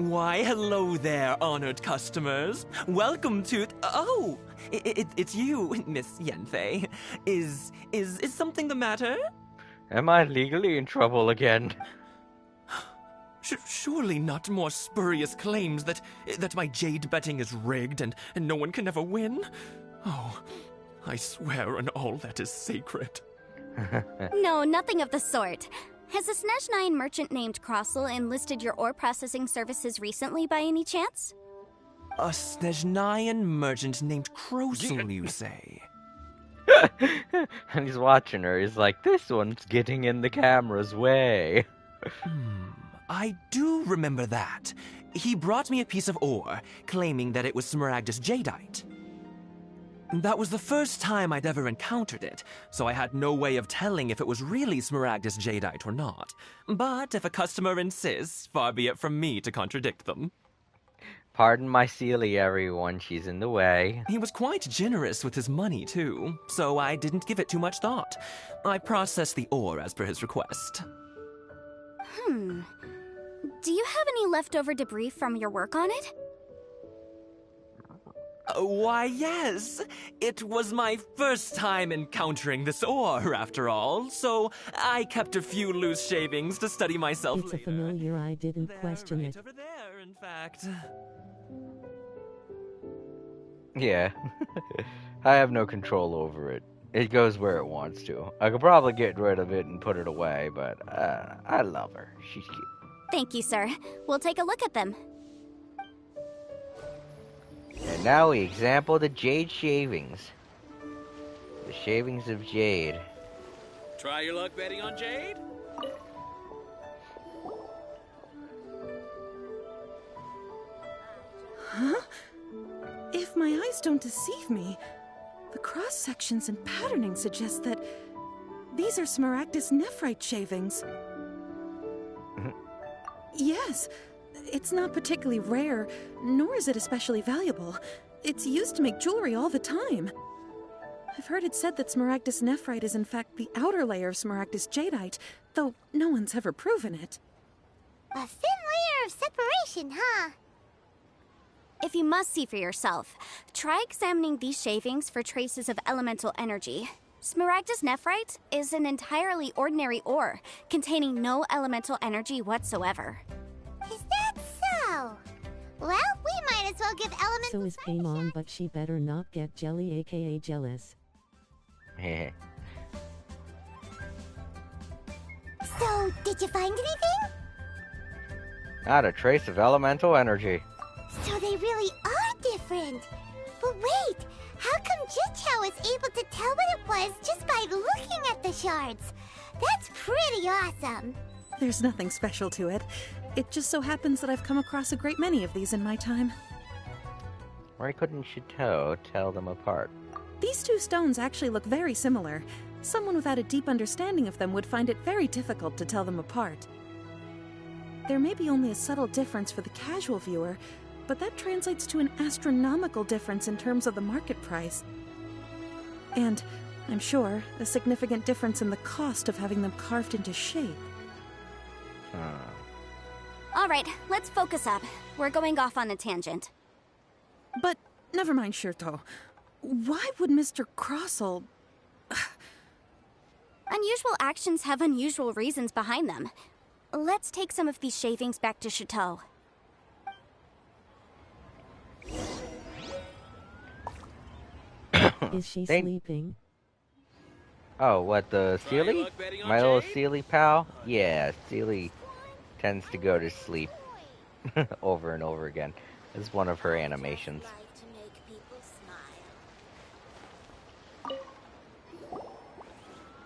Why, hello there, honored customers. Welcome to... Oh, it's you, Miss Yanfei. Is something the matter? Am I legally in trouble again? Surely not more spurious claims that my jade betting is rigged and no one can ever win? Oh, I swear on all that is sacred. No, nothing of the sort. Has a Snezhnine merchant named Crossel enlisted your ore processing services recently by any chance? A Snezhnine merchant named Crossel, you say? And he's watching her. He's like, this one's getting in the camera's way. I do remember that. He brought me a piece of ore, claiming that it was Smaragdus Jadeite. That was the first time I'd ever encountered it, so I had no way of telling if it was really Smaragdus Jadeite or not. But if a customer insists, far be it from me to contradict them. Pardon my Sealy, everyone. She's in the way. He was quite generous with his money, too, so I didn't give it too much thought. I processed the ore as per his request. Do you have any leftover debris from your work on it? Why, yes. It was my first time encountering this ore, after all, so I kept a few loose shavings to study myself It's later. a familiar, I didn't question right it. over there, in fact. Yeah. I have no control over it. It goes where it wants to. I could probably get rid of it and put it away, but I love her. She's cute. Thank you, sir. We'll take a look at them. And now we example the Jade shavings. The shavings of Jade. Try your luck betting on Jade? Huh? If my eyes don't deceive me, the cross-sections and patterning suggest that these are Smaragdus nephrite shavings. Yes, it's not particularly rare, nor is it especially valuable. It's used to make jewelry all the time. I've heard it said that Smaragdus nephrite is in fact the outer layer of Smaragdus jadeite, though no one's ever proven it. A thin layer of separation, huh? If you must see for yourself, try examining these shavings for traces of elemental energy. Smaragdus nephrite is an entirely ordinary ore, containing no elemental energy whatsoever. Is that so? Well, we might as well give elemental So is Paimon, but she better not get jelly, aka jealous. So, did you find anything? Not a trace of elemental energy. So they really are different. But wait, how come Jichao was able to tell what it was just by looking at the shards? That's pretty awesome. There's nothing special to it. It just so happens that I've come across a great many of these in my time. Why couldn't Chateau tell them apart? These two stones actually look very similar. Someone without a deep understanding of them would find it very difficult to tell them apart. There may be only a subtle difference for the casual viewer, but that translates to an astronomical difference in terms of the market price. And, I'm sure, a significant difference in the cost of having them carved into shape. All right, let's focus up. We're going off on a tangent. But, never mind, Shirto. Why would Mr. Crossell... Unusual actions have unusual reasons behind them. Let's take some of these shavings back to Chateau. Is she sleeping? Oh, what, the Sealy? My little Sealy pal? Yeah, Sealy tends to go to sleep over and over again. It's one of her animations.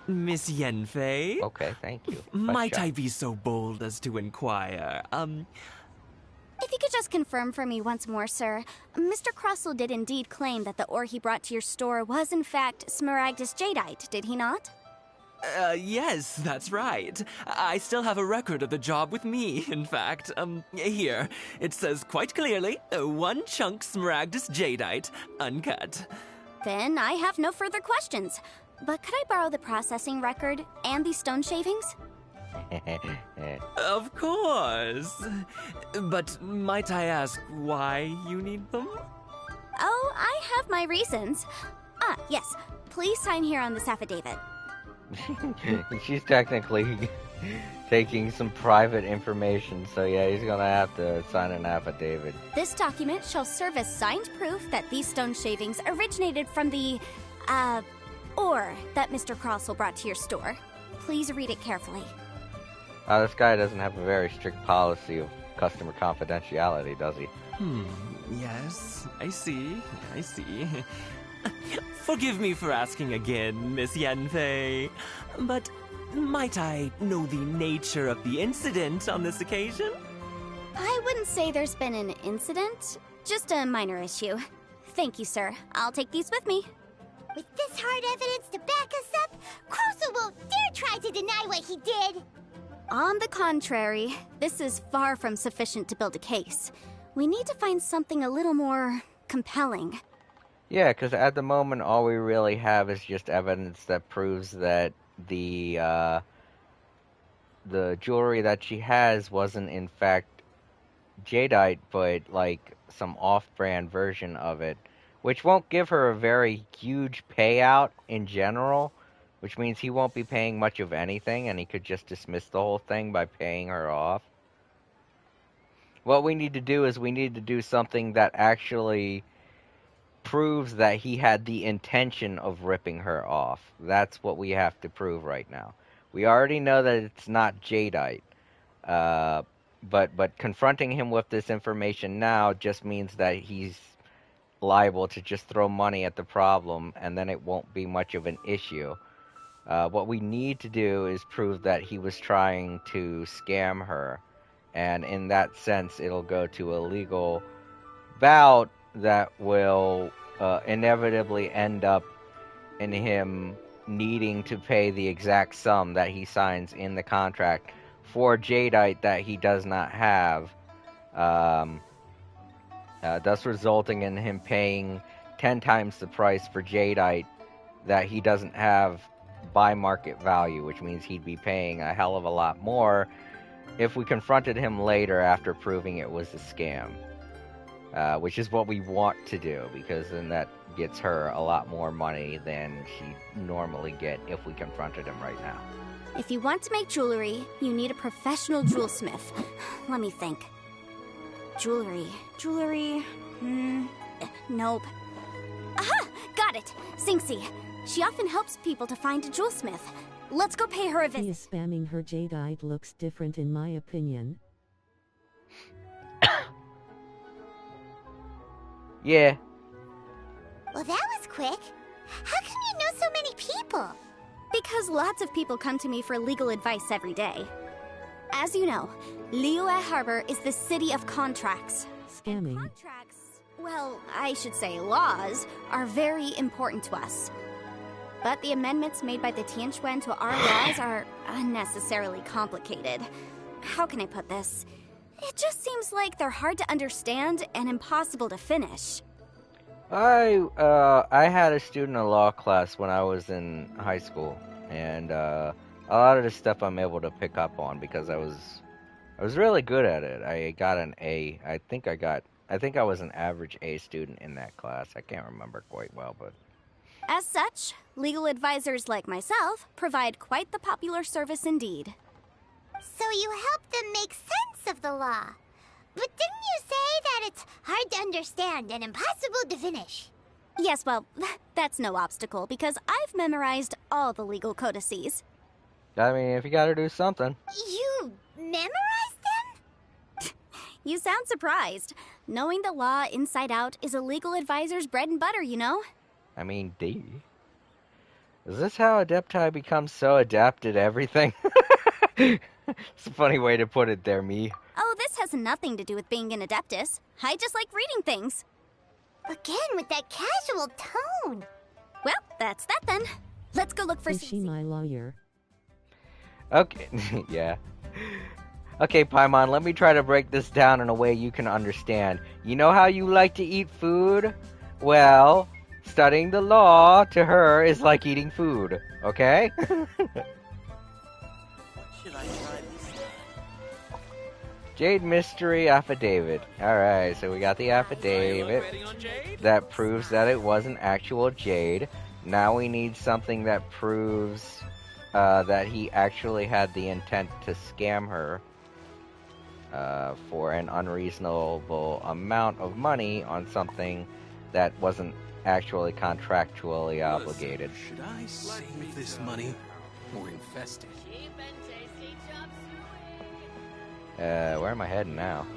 Miss Yanfei? Okay, thank you. Might I be so bold as to inquire, If you could just confirm for me once more, sir. Mr. Crossell did indeed claim that the ore he brought to your store was in fact Smaragdus jadeite, did he not? Yes, that's right. I still have a record of the job with me, in fact. Here. It says quite clearly, 1 chunk Smaragdus jadeite, uncut. Then I have no further questions. But could I borrow the processing record and these stone shavings? Of course. But might I ask why you need them? Oh, I have my reasons. Ah, yes. Please sign here on this affidavit. She's technically taking some private information, so yeah, he's gonna have to sign an affidavit. This document shall serve as signed proof that these stone shavings originated from the, ore that Mr. Crossell brought to your store. Please read it carefully. This guy doesn't have a very strict policy of customer confidentiality, does he? Yes, I see. Forgive me for asking again, Miss Yanfei, but might I know the nature of the incident on this occasion? I wouldn't say there's been an incident, just a minor issue. Thank you, sir. I'll take these with me. With this hard evidence to back us up, Krosa won't dare try to deny what he did. On the contrary, this is far from sufficient to build a case. We need to find something a little more compelling. Yeah, because at the moment, all we really have is just evidence that proves that the jewelry that she has wasn't in fact jadeite, but like some off-brand version of it, which won't give her a very huge payout in general, which means he won't be paying much of anything, and he could just dismiss the whole thing by paying her off. What we need to do is we need to do something that actually proves that he had the intention of ripping her off. That's what we have to prove right now. We already know that it's not jadeite, but confronting him with this information now just means that he's liable to just throw money at the problem, and then it won't be much of an issue. What we need to do is prove that he was trying to scam her, and in that sense, it'll go to a legal bout that will inevitably end up in him needing to pay the exact sum that he signs in the contract for jadeite that he does not have, thus resulting in him paying 10 times the price for jadeite that he doesn't have by market value, which means he'd be paying a hell of a lot more if we confronted him later after proving it was a scam. Which is what we want to do, because then that gets her a lot more money than she'd normally get if we confronted him right now. If you want to make jewelry, you need a professional jewelsmith. Let me think. Jewelry. Nope. Aha! Got it! Singxi. She often helps people to find a jewelsmith. Let's go pay her a visit. He is spamming her jadeite looks different in my opinion. Yeah. Well, that was quick. How come you know so many people? Because lots of people come to me for legal advice every day. As you know, Liyue Harbor is the city of contracts. Scamming. Contracts, well, I should say laws, are very important to us. But the amendments made by the Tianquan to our laws are unnecessarily complicated. How can I put this? It just seems like they're hard to understand and impossible to finish. I had a student in law class when I was in high school, and a lot of the stuff I'm able to pick up on because I was really good at it. I got an A. I think I was an average A student in that class. I can't remember quite well, but as such, legal advisors like myself provide quite the popular service indeed. So you help them make sense of the law. But didn't you say that it's hard to understand and impossible to finish? Yes, well, that's no obstacle because I've memorized all the legal codices. I mean, if you gotta do something. You memorized them? You sound surprised. Knowing the law inside out is a legal advisor's bread and butter, you know? I mean, D. Is this how Adepti becomes so adept at everything? It's a funny way to put it there, me. Oh, this has nothing to do with being an Adeptus. I just like reading things. Again, with that casual tone. Well, that's that then. Let's go look for Is she my lawyer? Okay, yeah. Okay, Paimon, let me try to break this down in a way you can understand. You know how you like to eat food? Well, studying the law to her is like eating food, okay? Should I try this? Jade Mystery Affidavit. Alright, so we got the affidavit that proves that it was an actual Jade. Now we need something that proves that he actually had the intent to scam her for an unreasonable amount of money on something that wasn't actually contractually obligated. Should I save this money or invest it? Where am I heading now?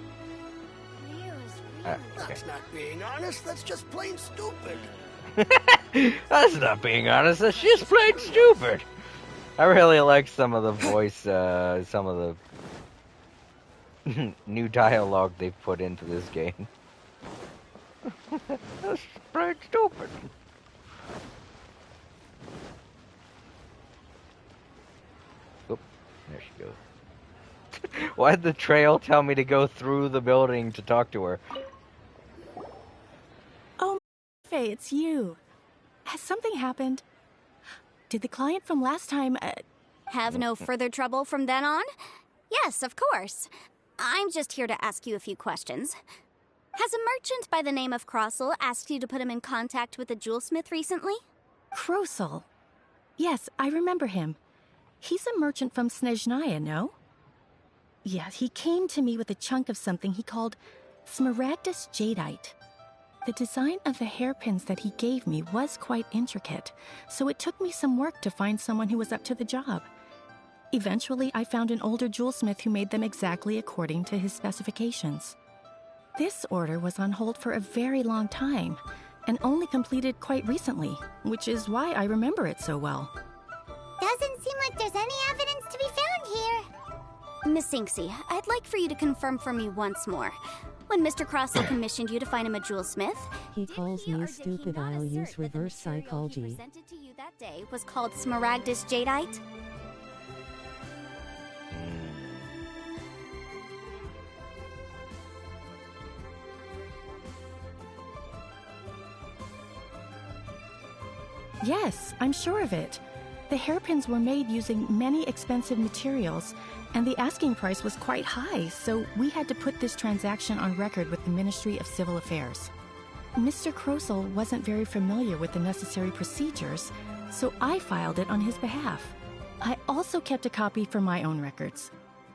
Okay. That's not being honest, that's just plain stupid. That's not being honest, that's just plain stupid. I really like some of the voice, some of the new dialogue they've put into this game. That's pretty stupid. Oop, there she goes. Why did the trail tell me to go through the building to talk to her? Oh, Faye, it's you. Has something happened? Did the client from last time, Have no further trouble from then on? Yes, of course. I'm just here to ask you a few questions. Has a merchant by the name of Crossel asked you to put him in contact with a jewelsmith recently? Crossel? Yes, I remember him. He's a merchant from Snezhnaya, no? Yeah, he came to me with a chunk of something he called Smaragdus Jadeite. The design of the hairpins that he gave me was quite intricate, so it took me some work to find someone who was up to the job. Eventually, I found an older jewelsmith who made them exactly according to his specifications. This order was on hold for a very long time, and only completed quite recently, which is why I remember it so well. Doesn't seem like there's any evidence to be found here. Miss Inksy, I'd like for you to confirm for me once more. When Mr. Crossel commissioned you to find him a jewelsmith, He calls me stupid. I'll use reverse psychology. presented to you that day was called Smaragdus Jadeite? Yes, I'm sure of it. The hairpins were made using many expensive materials, and the asking price was quite high, so we had to put this transaction on record with the Ministry of Civil Affairs. Mr. Crossel wasn't very familiar with the necessary procedures, so I filed it on his behalf. I also kept a copy for my own records.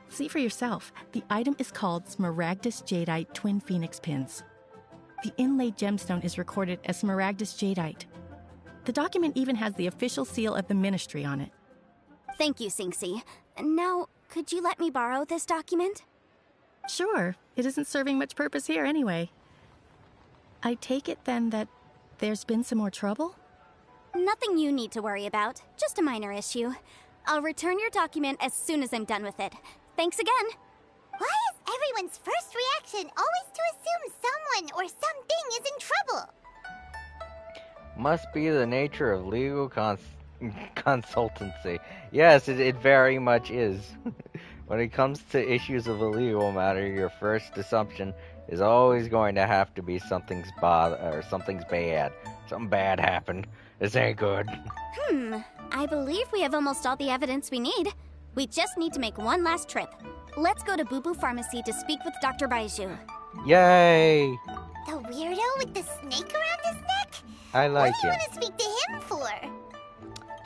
See for yourself, the item is called Smaragdus Jadeite Twin Phoenix Pins. The inlaid gemstone is recorded as Smaragdus Jadeite. The document even has the official seal of the ministry on it. Thank you, Sinksy. Now, could you let me borrow this document? Sure, it isn't serving much purpose here anyway. I take it then that there's been some more trouble? Nothing you need to worry about, just a minor issue. I'll return your document as soon as I'm done with it. Thanks again. Why is everyone's first reaction always to assume someone or something is in trouble? Must be the nature of legal consultancy. Yes, it very much is. When it comes to issues of a legal matter, your first assumption is always going to have to be something's bad. Something bad happened. This ain't good. I believe we have almost all the evidence we need. We just need to make one last trip. Let's go to Boo Boo Pharmacy to speak with Dr. Baiju. Yay! The weirdo with the snake around his neck? I like What do you him. want to speak to him for?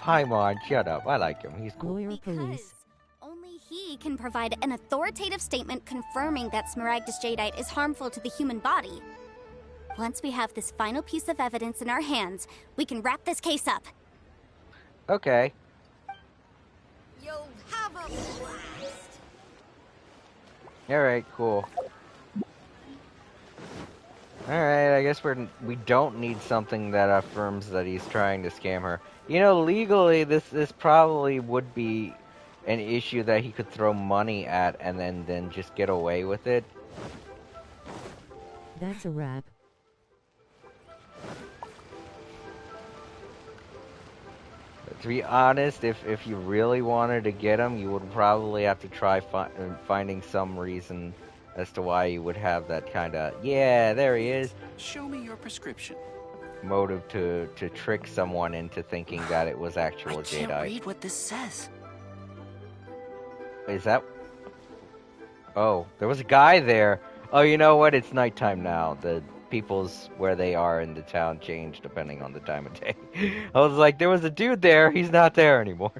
Paimon, shut up. I like him. He's cool. Lawyer police. Only he can provide an authoritative statement confirming that Smaragdus Jadeite is harmful to the human body. Once we have this final piece of evidence in our hands, we can wrap this case up. Okay. You'll have a blast. Alright, cool. Alright, I guess we don't need something that affirms that he's trying to scam her. You know, legally, this probably would be an issue that he could throw money at and then just get away with it. That's a wrap. To be honest, if you really wanted to get him, you would probably have to try finding some reason as to why you would have that kind of, yeah, there he is, Show me your prescription. motive to trick someone into thinking that it was actual I can't Jadeite. read what this says. Is that... Oh, there was a guy there. Oh, you know what? It's nighttime now. The people's where they are in the town change depending on the time of day. I was like, there was a dude there. He's not there anymore.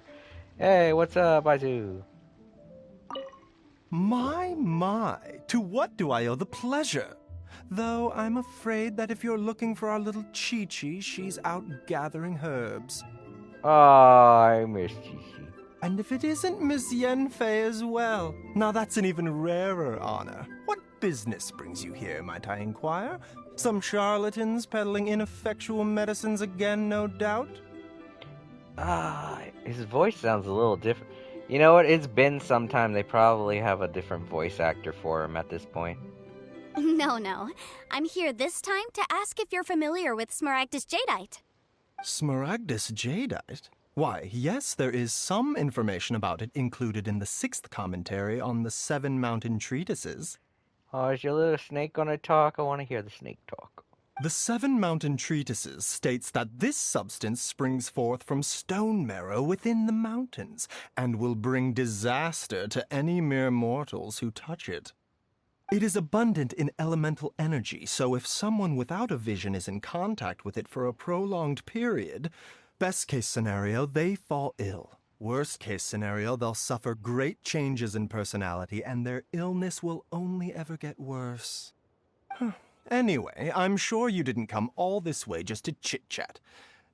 Hey, what's up, Baizu? My, to what do I owe the pleasure? Though I'm afraid that if you're looking for our little Chi-Chi, she's out gathering herbs. Oh, I miss Chi-Chi. And if it isn't Miss Yanfei as well, now that's an even rarer honor. What business brings you here, might I inquire? Some charlatans peddling ineffectual medicines again, no doubt? His voice sounds a little different. You know what? It's been some time. They probably have a different voice actor for him at this point. No. I'm here this time to ask if you're familiar with Smaragdus Jadeite. Smaragdus Jadeite? Why, yes, there is some information about it included in the 6th commentary on the 7 mountain treatises. Oh, is your little snake gonna talk? I want to hear the snake talk. The 7 mountain treatises states that this substance springs forth from stone marrow within the mountains, and will bring disaster to any mere mortals who touch it. It is abundant in elemental energy, so if someone without a vision is in contact with it for a prolonged period, best case scenario, they fall ill. Worst case scenario, they'll suffer great changes in personality, and their illness will only ever get worse. Anyway, I'm sure you didn't come all this way just to chit-chat.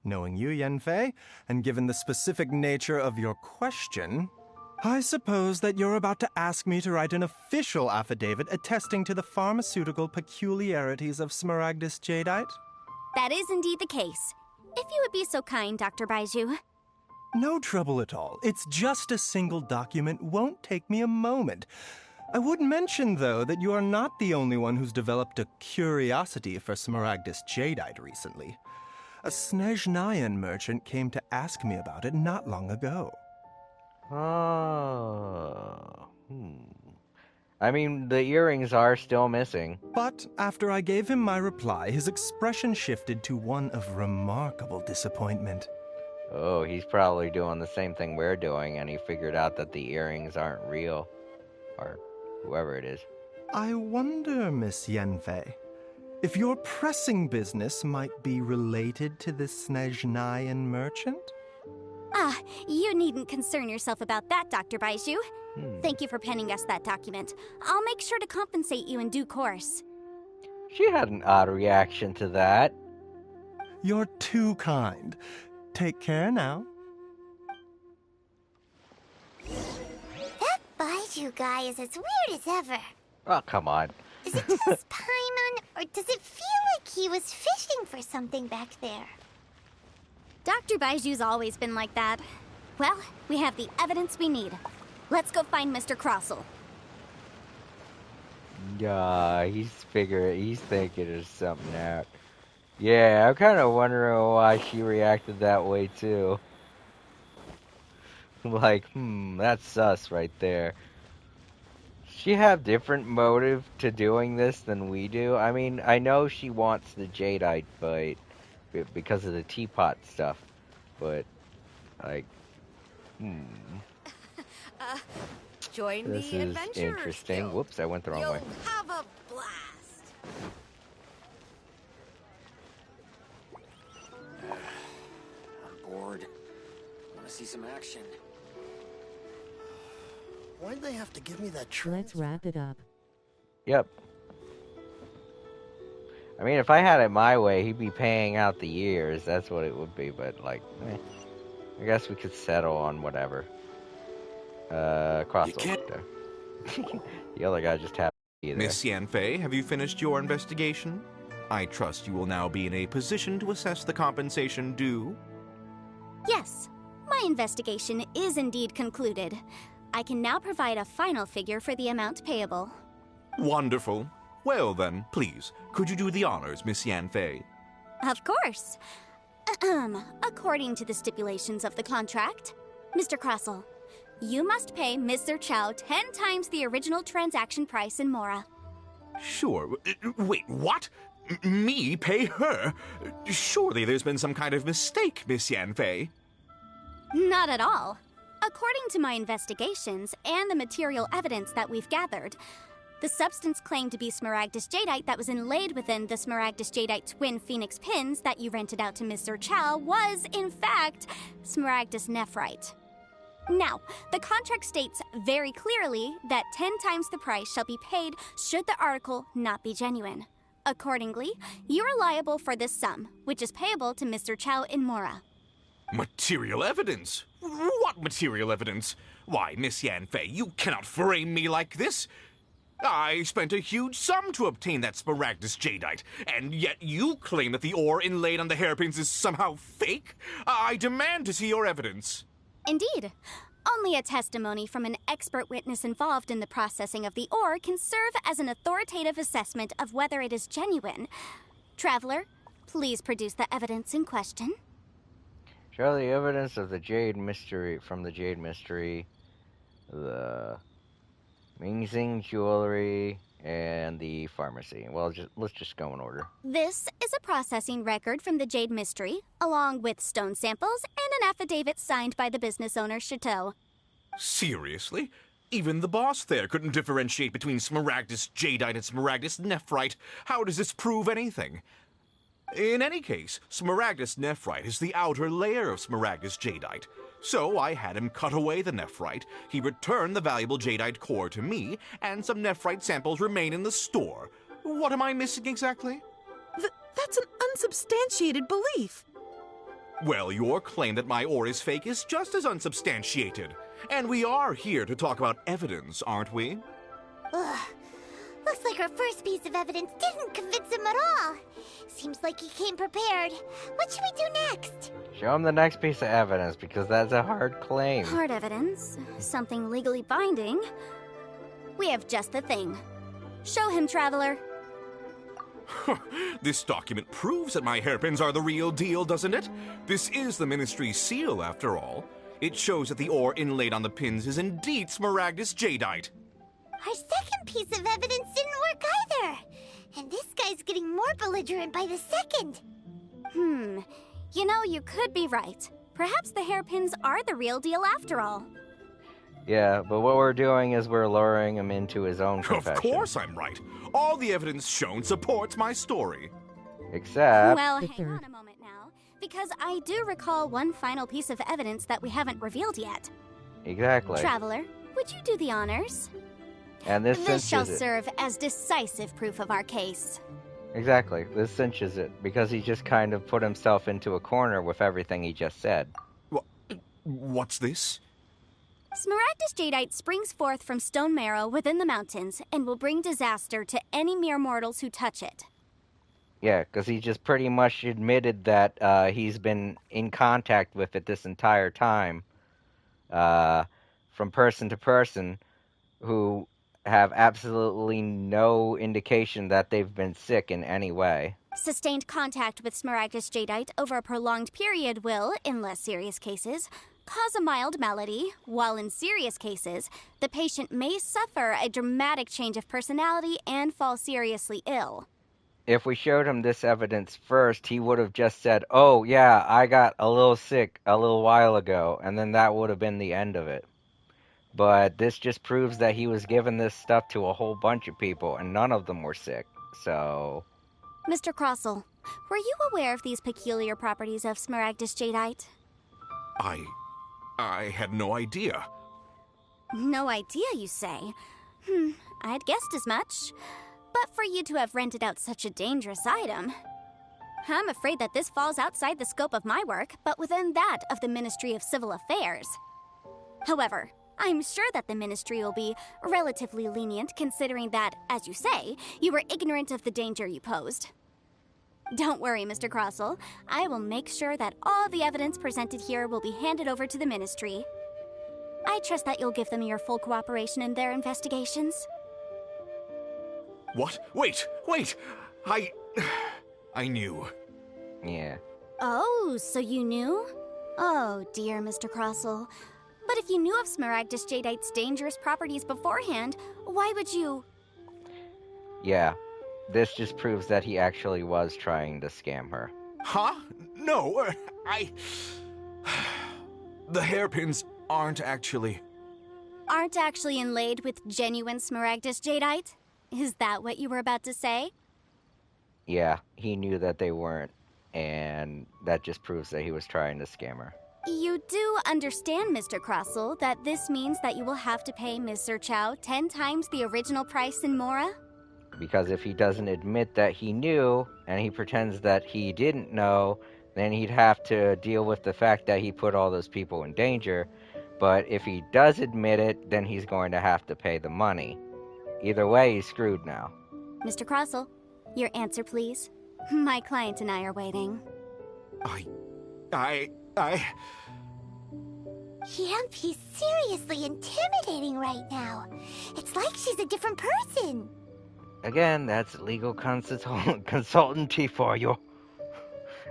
Knowing you, Yanfei, and given the specific nature of your question, I suppose that you're about to ask me to write an official affidavit attesting to the pharmaceutical peculiarities of Smaragdus Jadeite? That is indeed the case. If you would be so kind, Dr. Baiju. No trouble at all. It's just a single document. Won't take me a moment. I would mention, though, that you are not the only one who's developed a curiosity for Smaragdus Jadeite recently. A Snezhnayan merchant came to ask me about it not long ago. Oh. I mean, the earrings are still missing. But after I gave him my reply, his expression shifted to one of remarkable disappointment. Oh, he's probably doing the same thing we're doing, and he figured out that the earrings aren't real. Or whoever it is. I wonder, Miss Yanfei, if your pressing business might be related to this Snezhnayan merchant? You needn't concern yourself about that, Dr. Baiju. Thank you for penning us that document. I'll make sure to compensate you in due course. She had an odd reaction to that. You're too kind. Take care now. That Baiju guy is as weird as ever. Oh, come on. Is it just Paimon, or does it feel like he was fishing for something back there? Dr. Baiju's always been like that. Well, we have the evidence we need. Let's go find Mr. Crossel. Yeah, he's thinking of something out. Yeah, I'm kind of wondering why she reacted that way, too. Like, that's sus right there. She have different motive to doing this than we do? I mean, I know she wants the Jadeite, but because of the teapot stuff, but like, Join this the is adventurers interesting. guild. Whoops, I went the wrong way. You'll have a blast. I'm bored. Want to see some action. Why'd they have to give me that Let's wrap it up. Yep. I mean, if I had it my way, he'd be paying out the years. That's what it would be, but like, I guess we could settle on whatever. Crossroads. The other guy just happened to be there. Miss Yanfei, have you finished your investigation? I trust you will now be in a position to assess the compensation due. Yes, my investigation is indeed concluded. I can now provide a final figure for the amount payable. Wonderful. Well then, please, could you do the honors, Miss Yanfei? Of course. According to the stipulations of the contract, Mr. Crossel, you must pay Mr. Chow 10 times the original transaction price in Mora. Sure. Wait, what? Me pay her? Surely there's been some kind of mistake, Miss Yanfei. Not at all. According to my investigations and the material evidence that we've gathered, the substance claimed to be Smaragdus Jadeite that was inlaid within the Smaragdus Jadeite twin phoenix pins that you rented out to Mr. Chow was, in fact, Smaragdus Nephrite. Now, the contract states very clearly that 10 times the price shall be paid should the article not be genuine. Accordingly, you are liable for this sum, which is payable to Mr. Chow in Mora. Material evidence? What material evidence? Why, Miss Yanfei, you cannot frame me like this. I spent a huge sum to obtain that Smaragdus Jadeite, and yet you claim that the ore inlaid on the hairpins is somehow fake? I demand to see your evidence. Indeed. Only a testimony from an expert witness involved in the processing of the ore can serve as an authoritative assessment of whether it is genuine. Traveler, please produce the evidence in question. Show the evidence of the Jade mystery the Mingxing jewelry, and the pharmacy. Well, let's just go in order. This is a processing record from the Jade Mystery, along with stone samples and an affidavit signed by the business owner, Chateau. Seriously? Even the boss there couldn't differentiate between Smaragdus Jadeite and Smaragdus Nephrite. How does this prove anything? In any case, Smaragdus Nephrite is the outer layer of Smaragdus Jadeite. So I had him cut away the Nephrite, he returned the valuable Jadeite core to me, and some Nephrite samples remain in the store. What am I missing exactly? That's an unsubstantiated belief. Well, your claim that my ore is fake is just as unsubstantiated. And we are here to talk about evidence, aren't we? Ugh. Looks like our first piece of evidence didn't convince him at all. Seems like he came prepared. What should we do next? Show him the next piece of evidence, because that's a hard claim. Hard evidence? Something legally binding? We have just the thing. Show him, Traveler. This document proves that my hairpins are the real deal, doesn't it? This is the Ministry's seal, after all. It shows that the ore inlaid on the pins is indeed Smaragdus Jadeite. Our second piece of evidence didn't work either. And this guy's getting more belligerent by the second. You know, you could be right. Perhaps the hairpins are the real deal after all. Yeah, but what we're doing is we're luring him into his own confession. Of course I'm right. All the evidence shown supports my story. Except... Well, hang on a moment now, because I do recall one final piece of evidence that we haven't revealed yet. Exactly. Traveler, would you do the honors? And this shall cinches it. serve as decisive proof of our case. Exactly. This cinches it, because he just kind of put himself into a corner with everything he just said. What's this? Smaragdus Jadeite springs forth from stone marrow within the mountains and will bring disaster to any mere mortals who touch it. Yeah, because he just pretty much admitted that he's been in contact with it this entire time, from person to person, who have absolutely no indication that they've been sick in any way. Sustained contact with Smaragdus Jadeite over a prolonged period will, in less serious cases, cause a mild malady, while in serious cases, the patient may suffer a dramatic change of personality and fall seriously ill. If we showed him this evidence first, he would have just said, oh, yeah, I got a little sick a little while ago, and then that would have been the end of it. But this just proves that he was giving this stuff to a whole bunch of people, and none of them were sick, so... Mr. Crossell, were you aware of these peculiar properties of Smaragdus Jadeite? I had no idea. No idea, you say? I'd guessed as much. But for you to have rented out such a dangerous item... I'm afraid that this falls outside the scope of my work, but within that of the Ministry of Civil Affairs. However, I'm sure that the Ministry will be relatively lenient, considering that, as you say, you were ignorant of the danger you posed. Don't worry, Mr. Crossell. I will make sure that all the evidence presented here will be handed over to the Ministry. I trust that you'll give them your full cooperation in their investigations. What? Wait! I knew. Yeah. Oh, so you knew? Oh, dear Mr. Crossell. But if you knew of Smaragdus Jadeite's dangerous properties beforehand, why would you... Yeah. This just proves that he actually was trying to scam her. Huh? No, The hairpins aren't actually inlaid with genuine Smaragdus Jadeite? Is that what you were about to say? Yeah, he knew that they weren't, and that just proves that he was trying to scam her. You do understand, Mr. Crossell, that this means that you will have to pay Ms. Chow 10 times the original price in Mora? Because if he doesn't admit that he knew, and he pretends that he didn't know, then he'd have to deal with the fact that he put all those people in danger. But if he does admit it, then he's going to have to pay the money. Either way, he's screwed now. Mr. Crossell, your answer, please. My client and I are waiting. Yanfei's seriously intimidating right now. It's like she's a different person. Again, that's legal consultancy for you.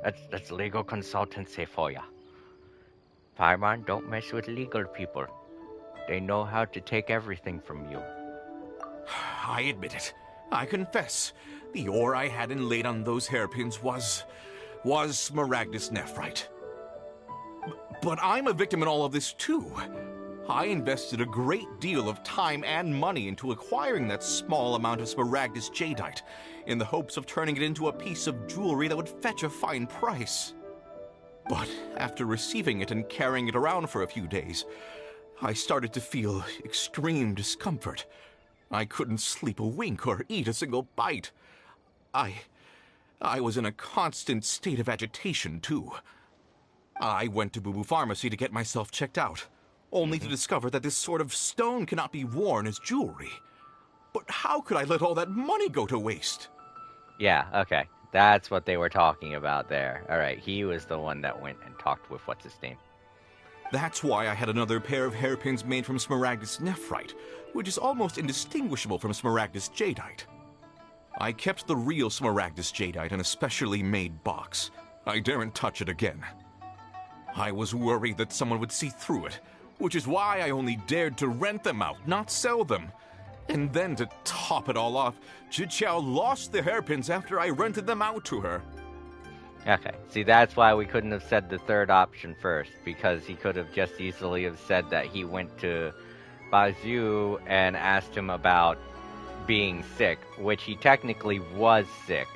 That's legal consultancy for you. Paimon, don't mess with legal people. They know how to take everything from you. I admit it. I confess. The ore I had inlaid on those hairpins was Smaragdus nephrite. But I'm a victim in all of this too. I invested a great deal of time and money into acquiring that small amount of Smaragdus jadeite, in the hopes of turning it into a piece of jewelry that would fetch a fine price. But after receiving it and carrying it around for a few days, I started to feel extreme discomfort. I couldn't sleep a wink or eat a single bite. I was in a constant state of agitation, too. I went to Boo Boo Pharmacy to get myself checked out, only to discover that this sort of stone cannot be worn as jewelry. But how could I let all that money go to waste? Yeah, okay. That's what they were talking about there. Alright, he was the one that went and talked with what's-his-name. That's why I had another pair of hairpins made from Smaragdus nephrite, which is almost indistinguishable from Smaragdus jadeite. I kept the real Smaragdus jadeite in a specially made box. I daren't touch it again. I was worried that someone would see through it, which is why I only dared to rent them out, not sell them. And then to top it all off, Jiqiao lost the hairpins after I rented them out to her. Okay, see, that's why we couldn't have said the third option first, because he could have just easily have said that he went to Baizu and asked him about being sick, which he technically was sick.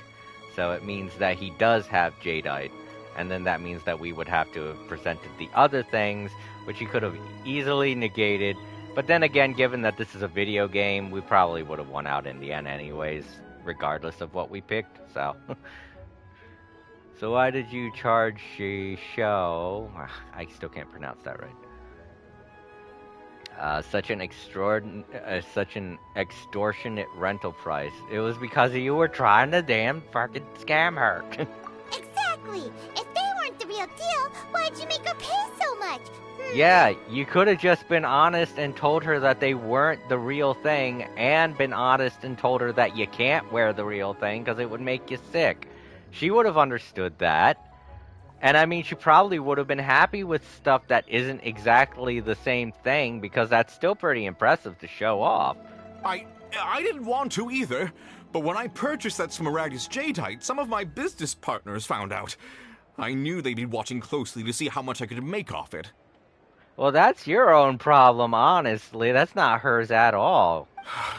So it means that he does have jadeite, and then that means that we would have to have presented the other things, which he could have easily negated. But then again, given that this is a video game, we probably would have won out in the end anyways, regardless of what we picked, so... So why did you charge a show? I still can't pronounce that right. Such an extortionate rental price. It was because you were trying to damn fucking scam her. Exactly! If they weren't the real deal, why'd you make her pay so much? Yeah, you could have just been honest and told her that they weren't the real thing, and been honest and told her that you can't wear the real thing because it would make you sick. She would have understood that. And I mean, she probably would have been happy with stuff that isn't exactly the same thing, because that's still pretty impressive to show off. I didn't want to either, but when I purchased that Smaragdus jadeite, some of my business partners found out. I knew they'd be watching closely to see how much I could make off it. Well, that's your own problem, honestly. That's not hers at all.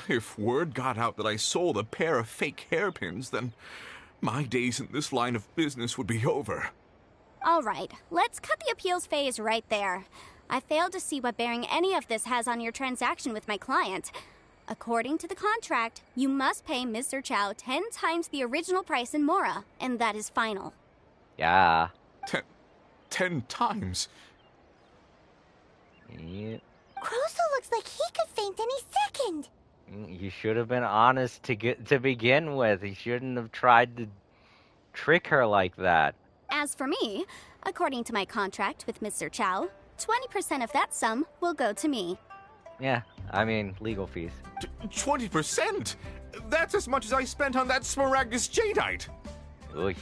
If word got out that I sold a pair of fake hairpins, then my days in this line of business would be over. Alright, let's cut the appeals phase right there. I failed to see what bearing any of this has on your transaction with my client. According to the contract, you must pay Mr. Chow 10 times the original price in Mora, and that is final. Yeah. 10 times? Yeah. Kroso looks like he could faint any second. You should have been honest to begin with. You shouldn't have tried to trick her like that. As for me, according to my contract with Mr. Chow, 20% of that sum will go to me. Yeah, I mean, legal fees. 20%? That's as much as I spent on that Smaragdus jadeite. Oy.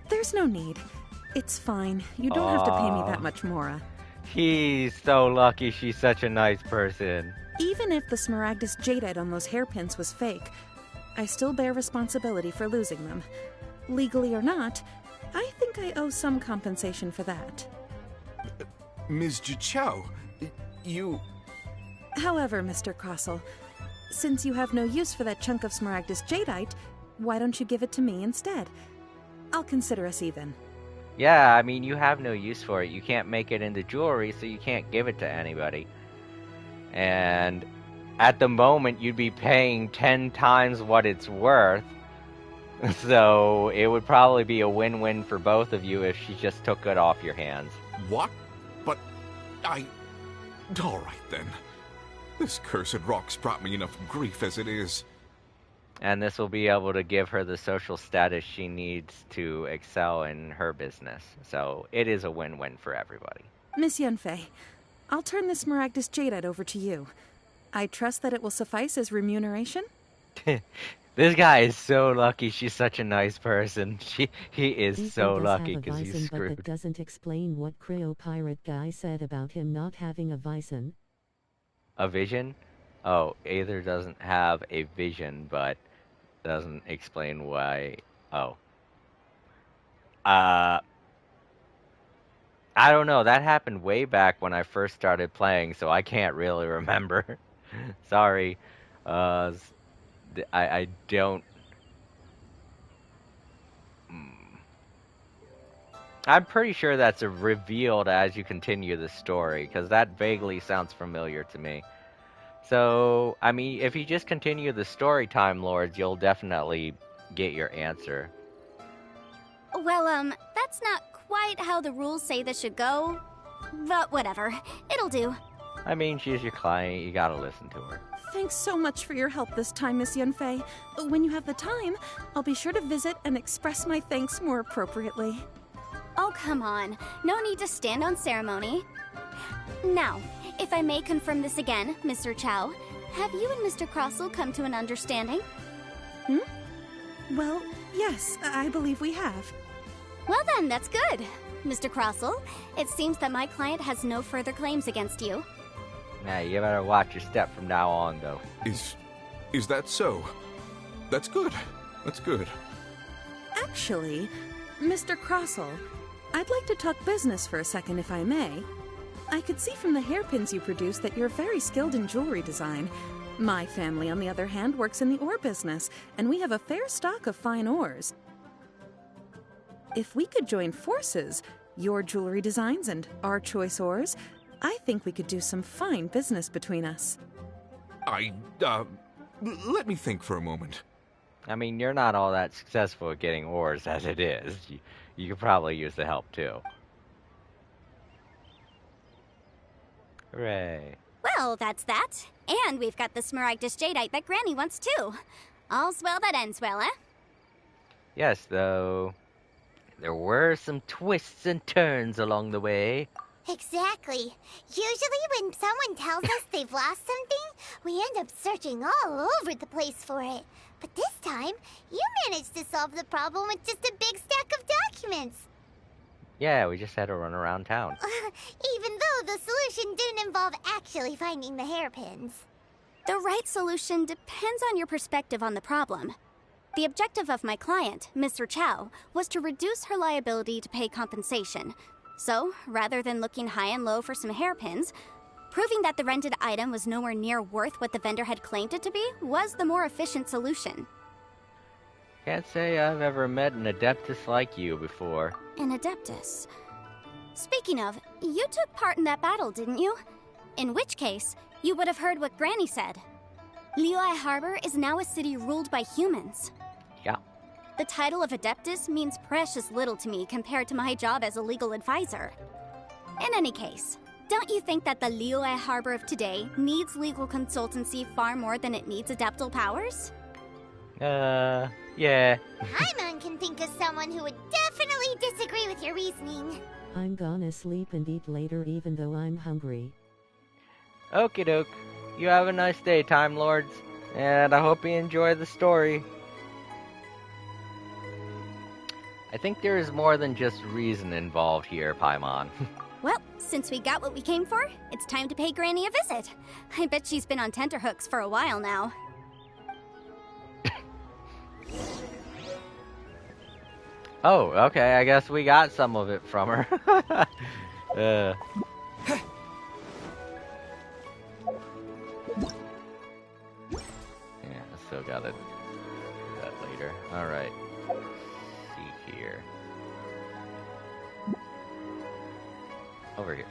There's no need. It's fine. You don't have to pay me that much, Mora. He's so lucky she's such a nice person. Even if the Smaragdus jadeite on those hairpins was fake, I still bear responsibility for losing them. Legally or not, I think I owe some compensation for that. Ms. Jiqiao, you... However, Mr. Crossell, since you have no use for that chunk of Smaragdus jadeite, why don't you give it to me instead? I'll consider us even. Yeah, I mean, you have no use for it. You can't make it into jewelry, so you can't give it to anybody. And at the moment, you'd be paying 10 times what it's worth. So it would probably be a win-win for both of you if she just took it off your hands. What? But Alright then. This cursed rock's brought me enough grief as it is. And this will be able to give her the social status she needs to excel in her business. So it is a win-win for everybody. Miss Yenfei, I'll turn this Smaragdus Jadeite over to you. I trust that it will suffice as remuneration? This guy is so lucky she's such a nice person. He is Ethan so does lucky have a because he's Bison, but screwed. that doesn't explain what Creo Pirate guy said about him not having a Bison. A vision? Oh, Aether doesn't have a vision, but doesn't explain why. Oh. I don't know. That happened way back when I first started playing, so I can't really remember. Sorry. I don't. I'm pretty sure that's revealed as you continue the story, because that vaguely sounds familiar to me. So, I mean, if you just continue the story, Time Lords, you'll definitely get your answer. Well, that's not quite how the rules say this should go. But whatever. It'll do. I mean, she's your client. You gotta listen to her. Thanks so much for your help this time, Miss Yenfei. When you have the time, I'll be sure to visit and express my thanks more appropriately. Oh, come on. No need to stand on ceremony. Now, if I may confirm this again, Mr. Chow, have you and Mr. Crossell come to an understanding? Well, yes, I believe we have. Well then, that's good. Mr. Crossell, it seems that my client has no further claims against you. Nah, you better watch your step from now on, though. Is that so? That's good. That's good. Actually, Mr. Crossell, I'd like to talk business for a second, if I may. I could see from the hairpins you produce that you're very skilled in jewelry design. My family, on the other hand, works in the ore business, and we have a fair stock of fine ores. If we could join forces, your jewelry designs and our choice ores, I think we could do some fine business between us. Let me think for a moment. I mean, you're not all that successful at getting ores as it is. You could probably use the help, too. Hooray. Well, that's that. And we've got the Smaragdus Jadeite that Granny wants too. All's well that ends well, eh? Yes, though there were some twists and turns along the way. Exactly. Usually when someone tells us they've lost something, we end up searching all over the place for it. But this time, you managed to solve the problem with just a big stack of documents. Yeah, we just had to run around town. Even though the solution didn't involve actually finding the hairpins. The right solution depends on your perspective on the problem. The objective of my client, Mr. Chow, was to reduce her liability to pay compensation. So, rather than looking high and low for some hairpins, proving that the rented item was nowhere near worth what the vendor had claimed it to be was the more efficient solution. Can't say I've ever met an Adeptus like you before. An Adeptus? Speaking of, you took part in that battle, didn't you? In which case, you would have heard what Granny said. Liyue Harbor is now a city ruled by humans. Yeah. The title of Adeptus means precious little to me compared to my job as a legal advisor. In any case, don't you think that the Liyue Harbor of today needs legal consultancy far more than it needs adeptal powers? Yeah. Paimon can think of someone who would definitely disagree with your reasoning. I'm gonna sleep and eat later even though I'm hungry. Okie doke. You have a nice day, Time Lords. And I hope you enjoy the story. I think there is more than just reason involved here, Paimon. Well, since we got what we came for, it's time to pay Granny a visit. I bet she's been on tenterhooks for a while now. Oh, okay, I guess we got some of it from her. Yeah, I still gotta do that later. Alright. See here. Over here.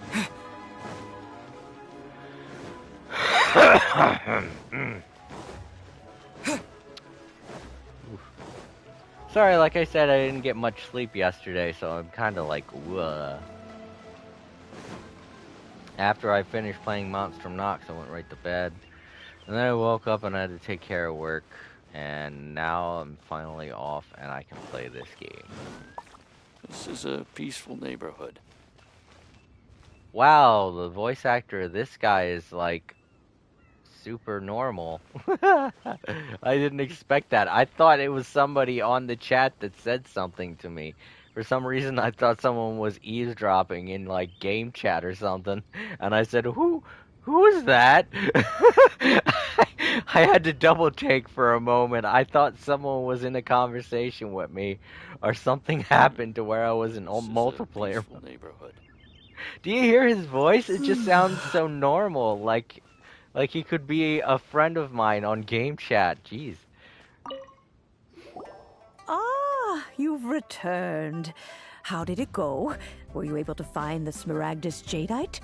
Sorry, like I said, I didn't get much sleep yesterday, so I'm kind of like, whoa. After I finished playing Monstrum Nox, I went right to bed. And then I woke up and I had to take care of work. And now I'm finally off and I can play this game. This is a peaceful neighborhood. Wow, the voice actor of this guy is like super normal. I didn't expect that. I thought it was somebody on the chat that said something to me. For some reason, I thought someone was eavesdropping in like game chat or something, and I said, Who is that?" I had to double take for a moment. I thought someone was in a conversation with me, or something happened to where I was in multiplayer. Neighborhood. Do you hear his voice? It just sounds so normal, like he could be a friend of mine on game chat. Jeez. Ah, you've returned. How did it go? Were you able to find the Smaragdus Jadeite?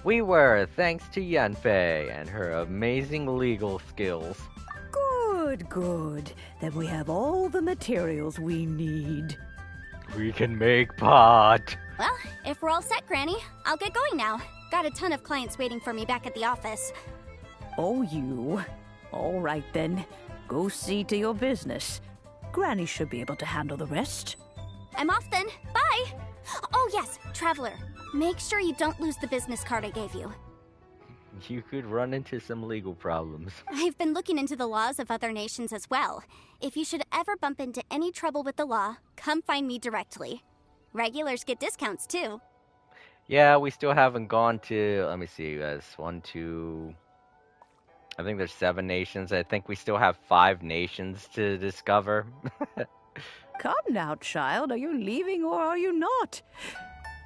We were, thanks to Yanfei and her amazing legal skills. Good, good. Then we have all the materials we need. We can make pot. Well, if we're all set, Granny, I'll get going now. Got a ton of clients waiting for me back at the office. Oh, you. All right, then. Go see to your business. Granny should be able to handle the rest. I'm off then. Bye! Oh, yes, Traveler. Make sure you don't lose the business card I gave you. You could run into some legal problems. I've been looking into the laws of other nations as well. If you should ever bump into any trouble with the law, come find me directly. Regulars get discounts, too. Yeah, we still haven't gone to, let me see, that's 1, 2, I think there's 7 nations. I think we still have 5 nations to discover. Come now, child. Are you leaving or are you not?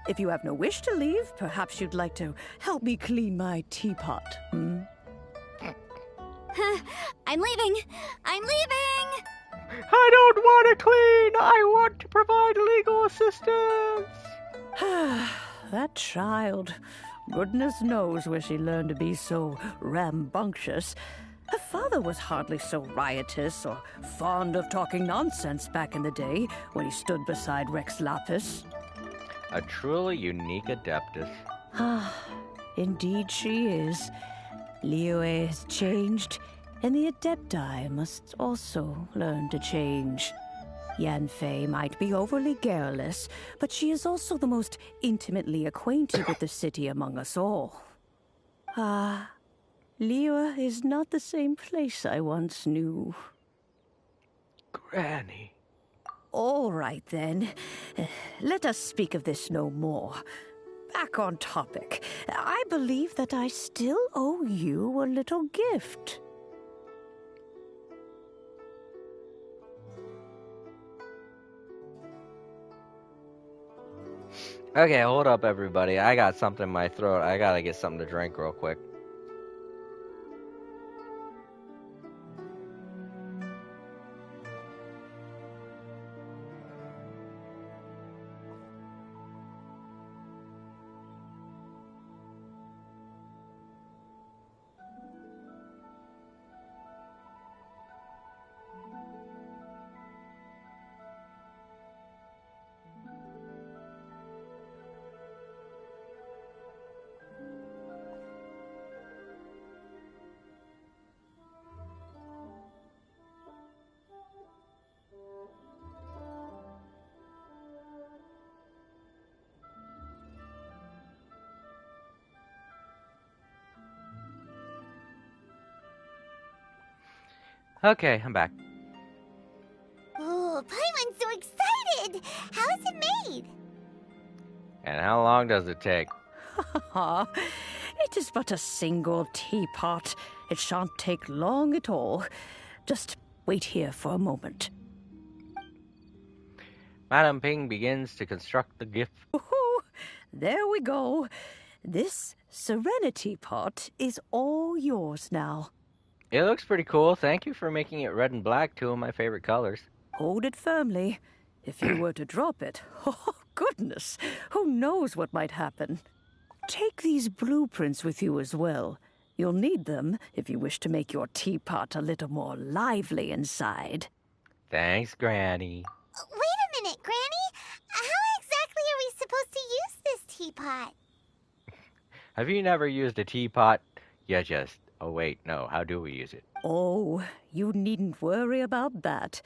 If you have no wish to leave, perhaps you'd like to help me clean my teapot, hmm? I'm leaving! I'm leaving! I don't want to clean! I want to provide legal assistance! That child. Goodness knows where she learned to be so rambunctious. Her father was hardly so riotous or fond of talking nonsense back in the day when he stood beside Rex Lapis. A truly unique adeptus. Ah, indeed she is. Liyue has changed, and the Adepti must also learn to change. Yanfei might be overly garrulous, but she is also the most intimately acquainted with the city among us all. Ah, Liyue is not the same place I once knew. Granny. All right, then. Let us speak of this no more. Back on topic. I believe that I still owe you a little gift. Okay, hold up, everybody. I got something in my throat. I gotta get something to drink real quick. Okay, I'm back. Oh, Paimon's so excited! How is it made? And how long does it take? It is but a single teapot. It shan't take long at all. Just wait here for a moment. Madam Ping begins to construct the gift. There we go. This Serenity pot is all yours now. It looks pretty cool. Thank you for making it red and black, 2 of my favorite colors. Hold it firmly. If you were to drop it, oh goodness, who knows what might happen. Take these blueprints with you as well. You'll need them if you wish to make your teapot a little more lively inside. Thanks, Granny. Wait a minute, Granny. How exactly are we supposed to use this teapot? Have you never used a teapot? Yeah, just... Oh, wait, no. How do we use it? Oh, you needn't worry about that.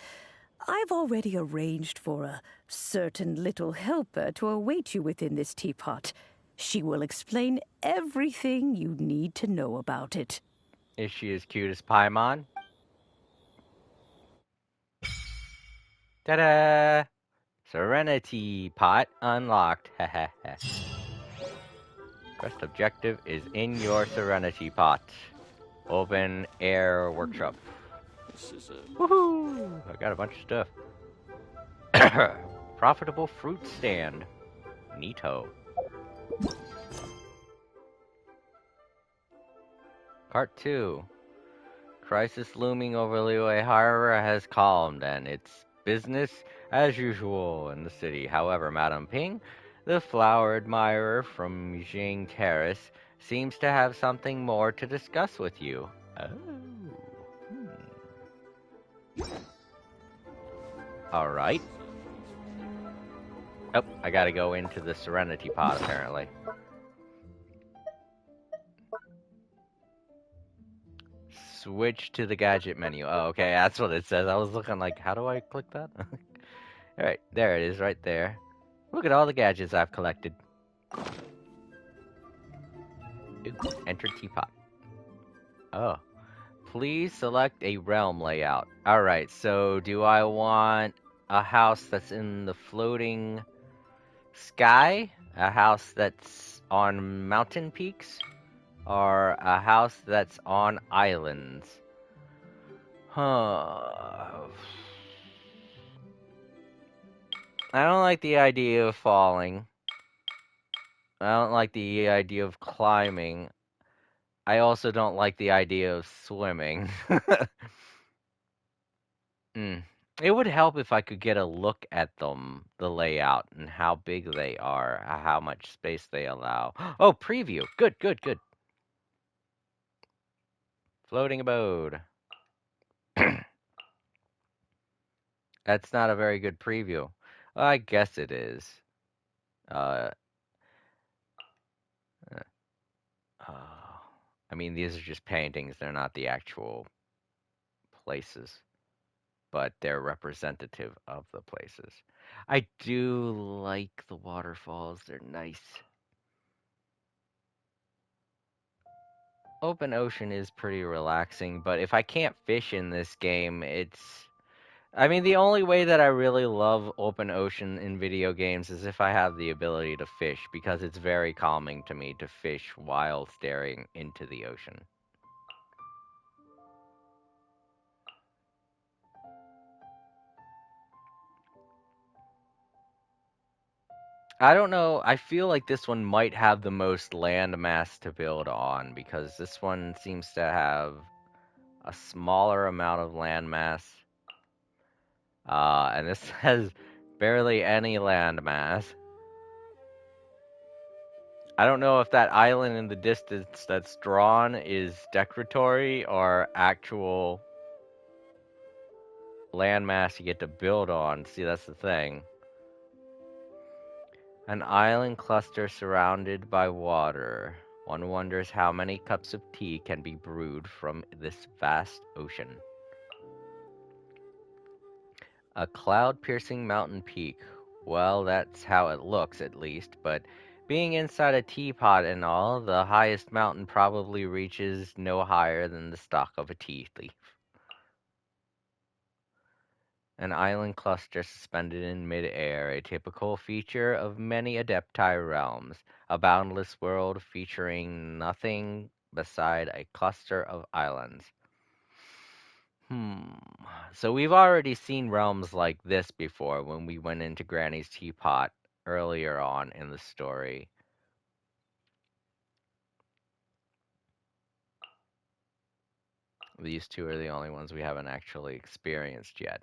I've already arranged for a certain little helper to await you within this teapot. She will explain everything you need to know about it. Is she as cute as Paimon? Ta-da! Serenity pot unlocked. First objective is in your Serenity pot. Open air workshop. Woohoo! I got a bunch of stuff. Profitable fruit stand. Neato. Part 2. Crisis looming over Liyue Harbor has calmed, and it's business as usual in the city. However, Madame Ping, the flower admirer from Jing Terrace, seems to have something more to discuss with you. Oh. Alright. Oh, I gotta go into the Serenity Pod, apparently. Switch to the gadget menu. Oh, okay, that's what it says. I was looking like, how do I click that? Alright, there it is, right there. Look at all the gadgets I've collected. Ooh, enter teapot. Oh. Please select a realm layout. Alright, so do I want a house that's in the floating sky? A house that's on mountain peaks? Or a house that's on islands? Huh. I don't like the idea of falling. I don't like the idea of climbing. I also don't like the idea of swimming. It would help if I could get a look at them, the layout, and how big they are, how much space they allow. Oh, preview! Good, good, good. Floating abode. That's not a very good preview. Well, I guess it is. I mean, these are just paintings. They're not the actual places, but they're representative of the places. I do like the waterfalls. They're nice. Open ocean is pretty relaxing, but if I can't fish in this game, it's... I mean, the only way that I really love open ocean in video games is if I have the ability to fish, because it's very calming to me to fish while staring into the ocean. I don't know, I feel like this one might have the most land mass to build on, because this one seems to have a smaller amount of land mass. And this has barely any land mass. I don't know if that island in the distance that's drawn is decoratory or actual landmass you get to build on. See, that's the thing. An island cluster surrounded by water. One wonders how many cups of tea can be brewed from this vast ocean. A cloud-piercing mountain peak. Well, that's how it looks, at least, but being inside a teapot and all, the highest mountain probably reaches no higher than the stalk of a tea leaf. An island cluster suspended in mid-air, a typical feature of many Adepti realms, a boundless world featuring nothing beside a cluster of islands. So we've already seen realms like this before when we went into Granny's teapot earlier on in the story. These two are the only ones we haven't actually experienced yet.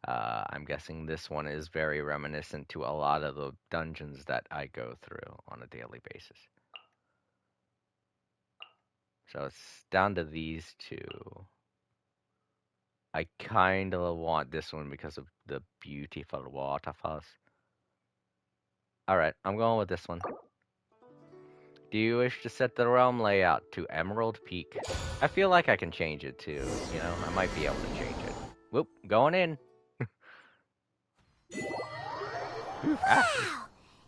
I'm guessing this one is very reminiscent to a lot of the dungeons that I go through on a daily basis. So it's down to these two. I kind of want this one because of the beautiful waterfalls. Alright, I'm going with this one. Do you wish to set the realm layout to Emerald Peak? I feel like I can change it too, you know? I might be able to change it. Whoop, going in. Wow!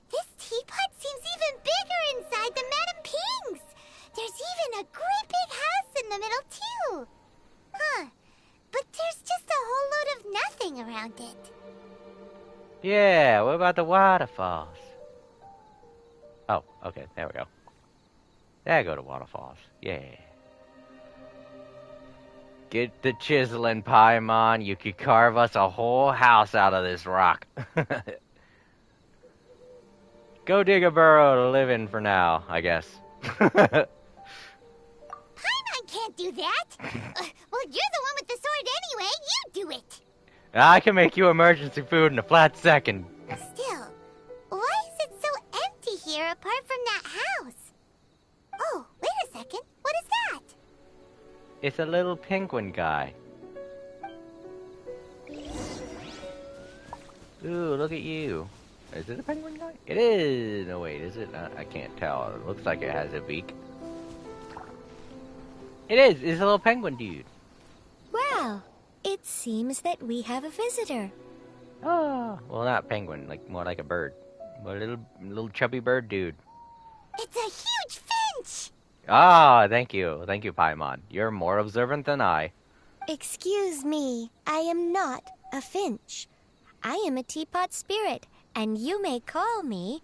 This teapot seems even bigger inside! something around it. Yeah, what about the waterfalls? Oh, okay, there we go. There go the waterfalls. Yeah. Get the chiseling, Paimon. You could carve us a whole house out of this rock. Go dig a burrow to live in for now, I guess. Paimon can't do that. Well, you're the one with the sword anyway. You do it. I can make you emergency food in a flat second. Still, why is it so empty here apart from that house? Oh, wait a second. What is that? It's a little penguin guy. Ooh, look at you. Is it a penguin guy? It is! No, wait, is it? I can't tell. It looks like it has a beak. It is! It's a little penguin dude. Well, it seems that we have a visitor. Oh, well, not penguin, like more like a bird. But a little chubby bird dude. It's a huge finch! Ah, thank you. Thank you, Paimon. You're more observant than I. Excuse me, I am not a finch. I am a teapot spirit, and you may call me...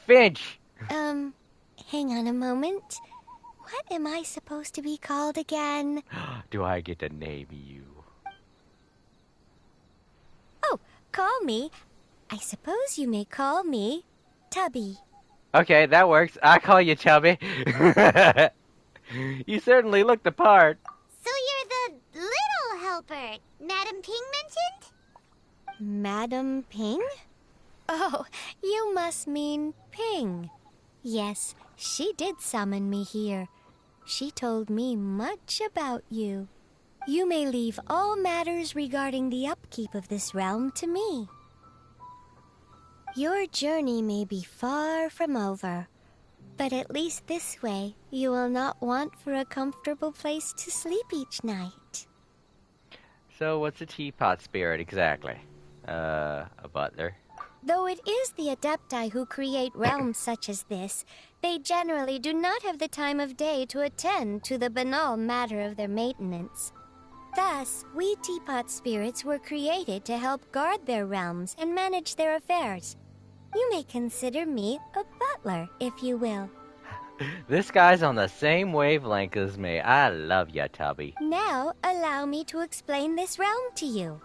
Finch! Hang on a moment. What am I supposed to be called again? Do I get to name you? Oh, call me. I suppose you may call me Tubby. Okay, that works. I call you Chubby. You certainly look the part. So you're the little helper Madam Ping mentioned? Madam Ping? Oh, you must mean Ping. Yes, she did summon me here. She told me much about you. You may leave all matters regarding the upkeep of this realm to me. Your journey may be far from over, but at least this way you will not want for a comfortable place to sleep each night. So what's a teapot spirit exactly? A butler? Though it is the Adepti who create realms such as this, they generally do not have the time of day to attend to the banal matter of their maintenance. Thus, we teapot spirits were created to help guard their realms and manage their affairs. You may consider me a butler, if you will. This guy's on the same wavelength as me. I love ya, Tubby. Now, allow me to explain this realm to you.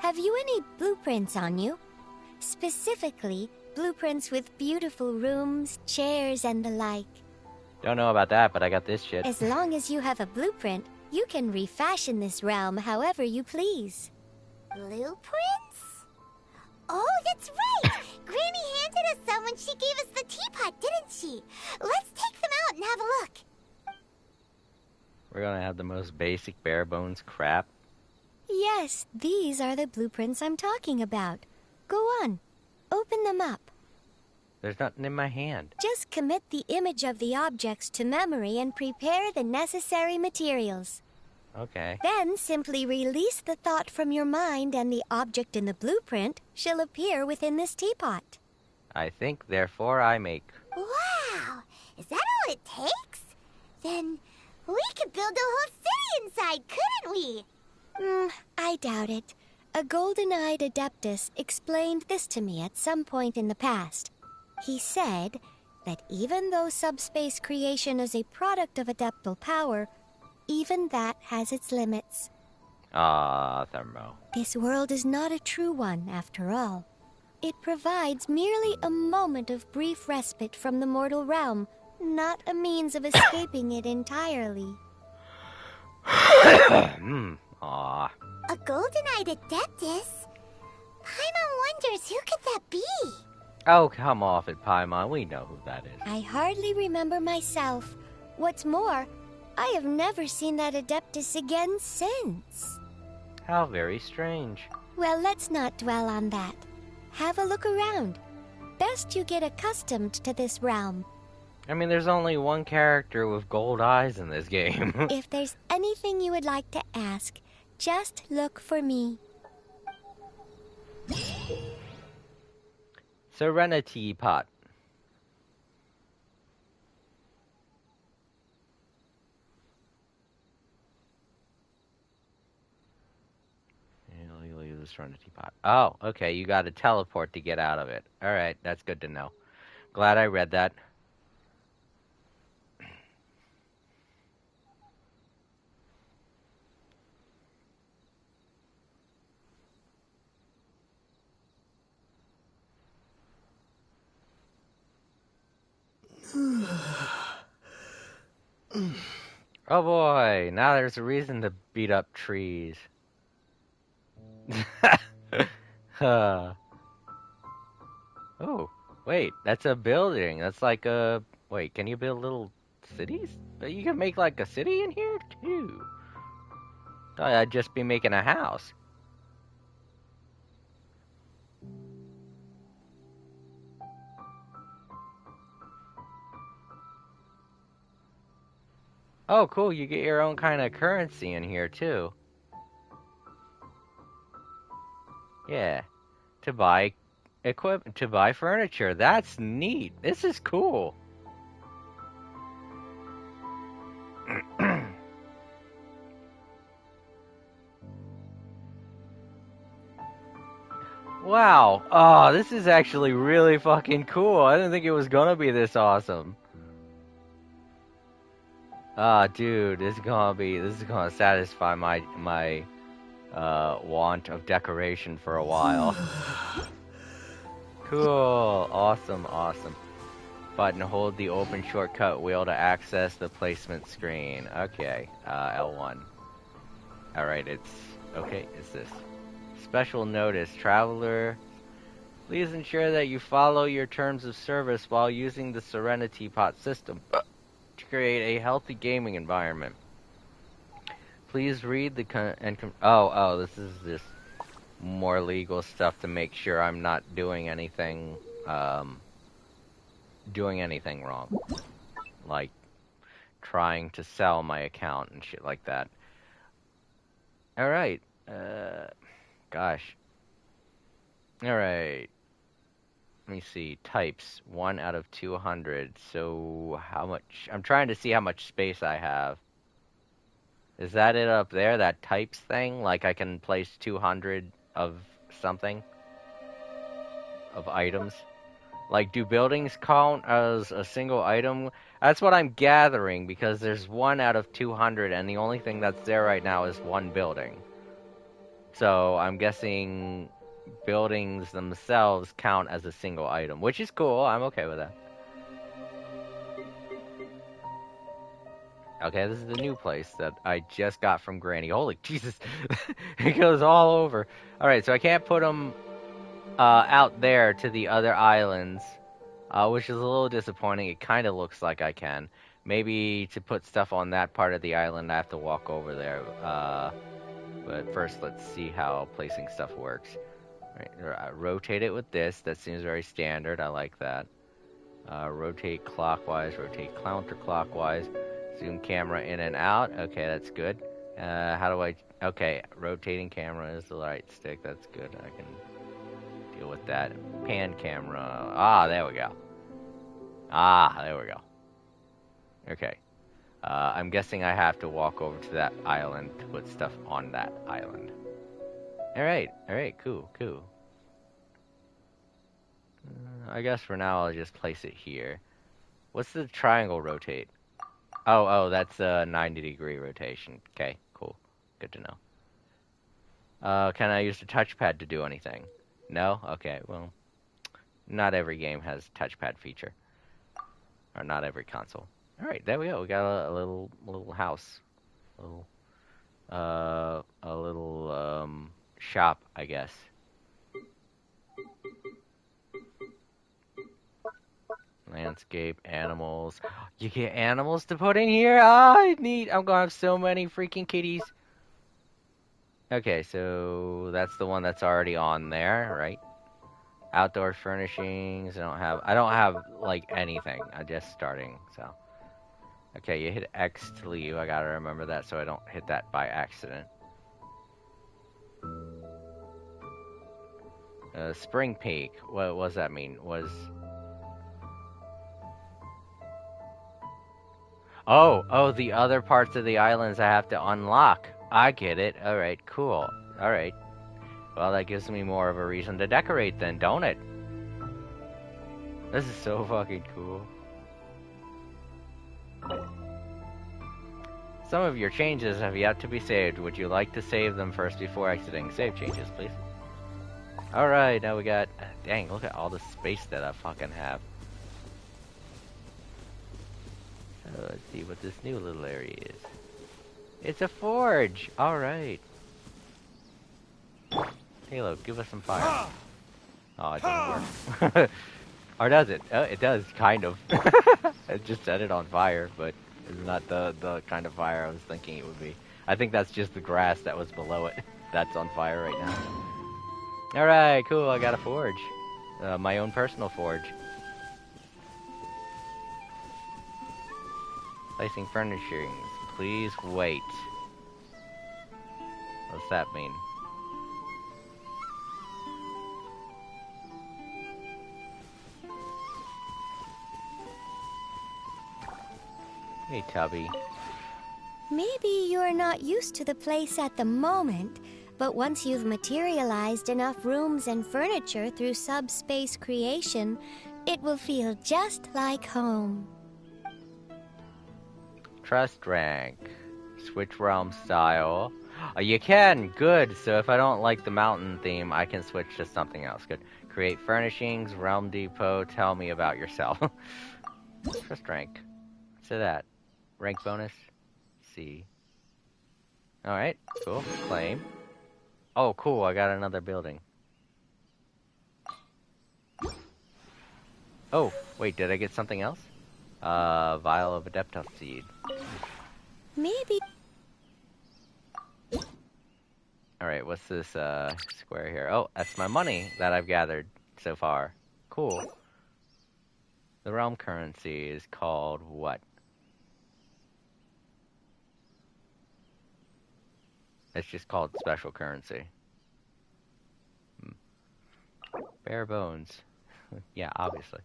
Have you any blueprints on you? Specifically, blueprints with beautiful rooms, chairs, and the like. Don't know about that, but I got this shit. As long as you have a blueprint, you can refashion this realm however you please. Blueprints? Oh, that's right! Granny handed us some when she gave us the teapot, didn't she? Let's take them out and have a look. We're gonna have the most basic bare bones crap. Yes, these are the blueprints I'm talking about. Go on, open them up. There's nothing in my hand. Just commit the image of the objects to memory and prepare the necessary materials. Okay. Then simply release the thought from your mind and the object in the blueprint shall appear within this teapot. I think, therefore I make. Wow! Is that all it takes? Then we could build a whole city inside, couldn't we? I doubt it. A golden-eyed adeptus explained this to me at some point in the past. He said that even though subspace creation is a product of adeptal power, even that has its limits. Ah, Thermo. This world is not a true one, after all. It provides merely a moment of brief respite from the mortal realm, not a means of escaping it entirely. Aw. A golden-eyed adeptus? Paimon wonders who could that be? Oh, come off it, Paimon. We know who that is. I hardly remember myself. What's more, I have never seen that adeptus again since. How very strange. Well, let's not dwell on that. Have a look around. Best you get accustomed to this realm. I mean, there's only one character with gold eyes in this game. If there's anything you would like to ask, just look for me. Serenity Pot. the Serenity Pot. Oh, okay, you got to teleport to get out of it. Alright, that's good to know. Glad I read that. Oh boy, now there's a reason to beat up trees. Oh, wait, that's a building. That's like a... Wait, can you build little cities? You can make like a city in here too. Thought I'd just be making a house. Oh, cool, you get your own kind of currency in here too. Yeah, to buy equipment, to buy furniture. That's neat. This is cool. Wow. Oh, this is actually really fucking cool. I didn't think it was gonna be this awesome. Ah, dude, this is gonna satisfy my want of decoration for a while. Cool. Awesome, awesome. Button, hold the open shortcut wheel to access the placement screen. Okay, L1. Alright, it's this. Special notice, traveler. Please ensure that you follow your terms of service while using the Serenity Pot system to create a healthy gaming environment. Please read the this is just more legal stuff to make sure I'm not doing anything wrong. Like trying to sell my account and shit like that. Alright. Gosh. Alright. Let me see. Types. 1 out of 200. So, how much... I'm trying to see how much space I have. Is that it up there? That types thing? Like I can place 200 of something? Of items? Like, do buildings count as a single item? That's what I'm gathering, because there's 1 out of 200, and the only thing that's there right now is one building. So, I'm guessing buildings themselves count as a single item, which is cool. I'm okay with that. Okay, this is the new place that I just got from Granny. Holy Jesus, it goes all over. Alright, so I can't put them out there to the other islands, which is a little disappointing. It kind of looks like I can. Maybe to put stuff on that part of the island, I have to walk over there. But first, let's see how placing stuff works. Right, rotate it with this. That seems very standard. I like that. Rotate clockwise, rotate counterclockwise. Zoom camera in and out. Okay, that's good. How do I... Okay, rotating camera is the right stick. That's good. I can deal with that. Pan camera. Ah, there we go. Ah, there we go. Okay. I'm guessing I have to walk over to that island to put stuff on that island. Alright, cool. I guess for now I'll just place it here. What's the triangle rotate? Oh, that's a 90-degree rotation. Okay, cool. Good to know. Can I use the touchpad to do anything? No? Okay, well, not every game has touchpad feature. Or not every console. Alright, there we go. We got a little house. A little shop, I guess. Landscape, animals. You get animals to put in here? Ah, neat. I'm gonna have so many freaking kitties. Okay, so that's the one that's already on there, right? Outdoor furnishings. I don't have like anything. I'm just starting, so. Okay, you hit X to leave. I gotta remember that so I don't hit that by accident. Spring Peak. What does that mean? Oh, the other parts of the islands I have to unlock. I get it. Alright, cool. Alright. Well, that gives me more of a reason to decorate then, don't it? This is so fucking cool. Some of your changes have yet to be saved. Would you like to save them first before exiting? Save changes, please. Alright, now we got... Dang, look at all the space that I fucking have. So let's see what this new little area is. It's a forge! Alright. Halo, give us some fire. Oh, it doesn't work. Or does it? It does, kind of. It just set it on fire, but it's not the kind of fire I was thinking it would be. I think that's just the grass that was below it. That's on fire right now. Alright, cool, I got a forge. My own personal forge. Placing furnishings. Please wait. What's that mean? Hey, Tubby. Maybe you're not used to the place at the moment, but once you've materialized enough rooms and furniture through subspace creation, it will feel just like home. Trust rank. Switch realm style. Oh, you can! Good! So if I don't like the mountain theme, I can switch to something else. Good. Create furnishings, realm depot, tell me about yourself. Trust rank. So that. Rank bonus? C. Alright, cool. Claim. Oh, cool, I got another building. Oh, wait, did I get something else? Vial of Adeptus Seed. Maybe... Alright, what's this, square here? Oh, that's my money that I've gathered so far. Cool. The realm currency is called what? It's just called special currency. Bare bones. Yeah, obviously.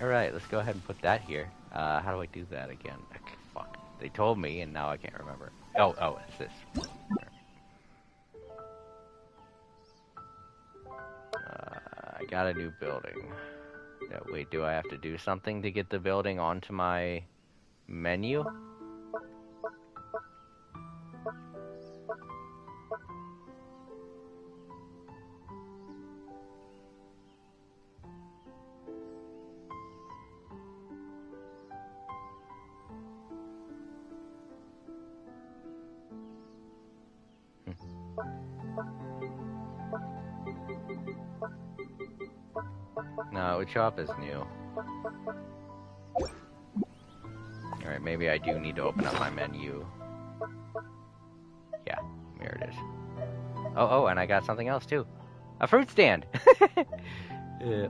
Alright, let's go ahead and put that here. How do I do that again? Okay, fuck. They told me, and now I can't remember. Oh, it's this. I got a new building. Wait, do I have to do something to get the building onto my menu? No, it would show up as new. Alright, maybe I do need to open up my menu. Yeah, here it is. Oh, and I got something else too. A fruit stand!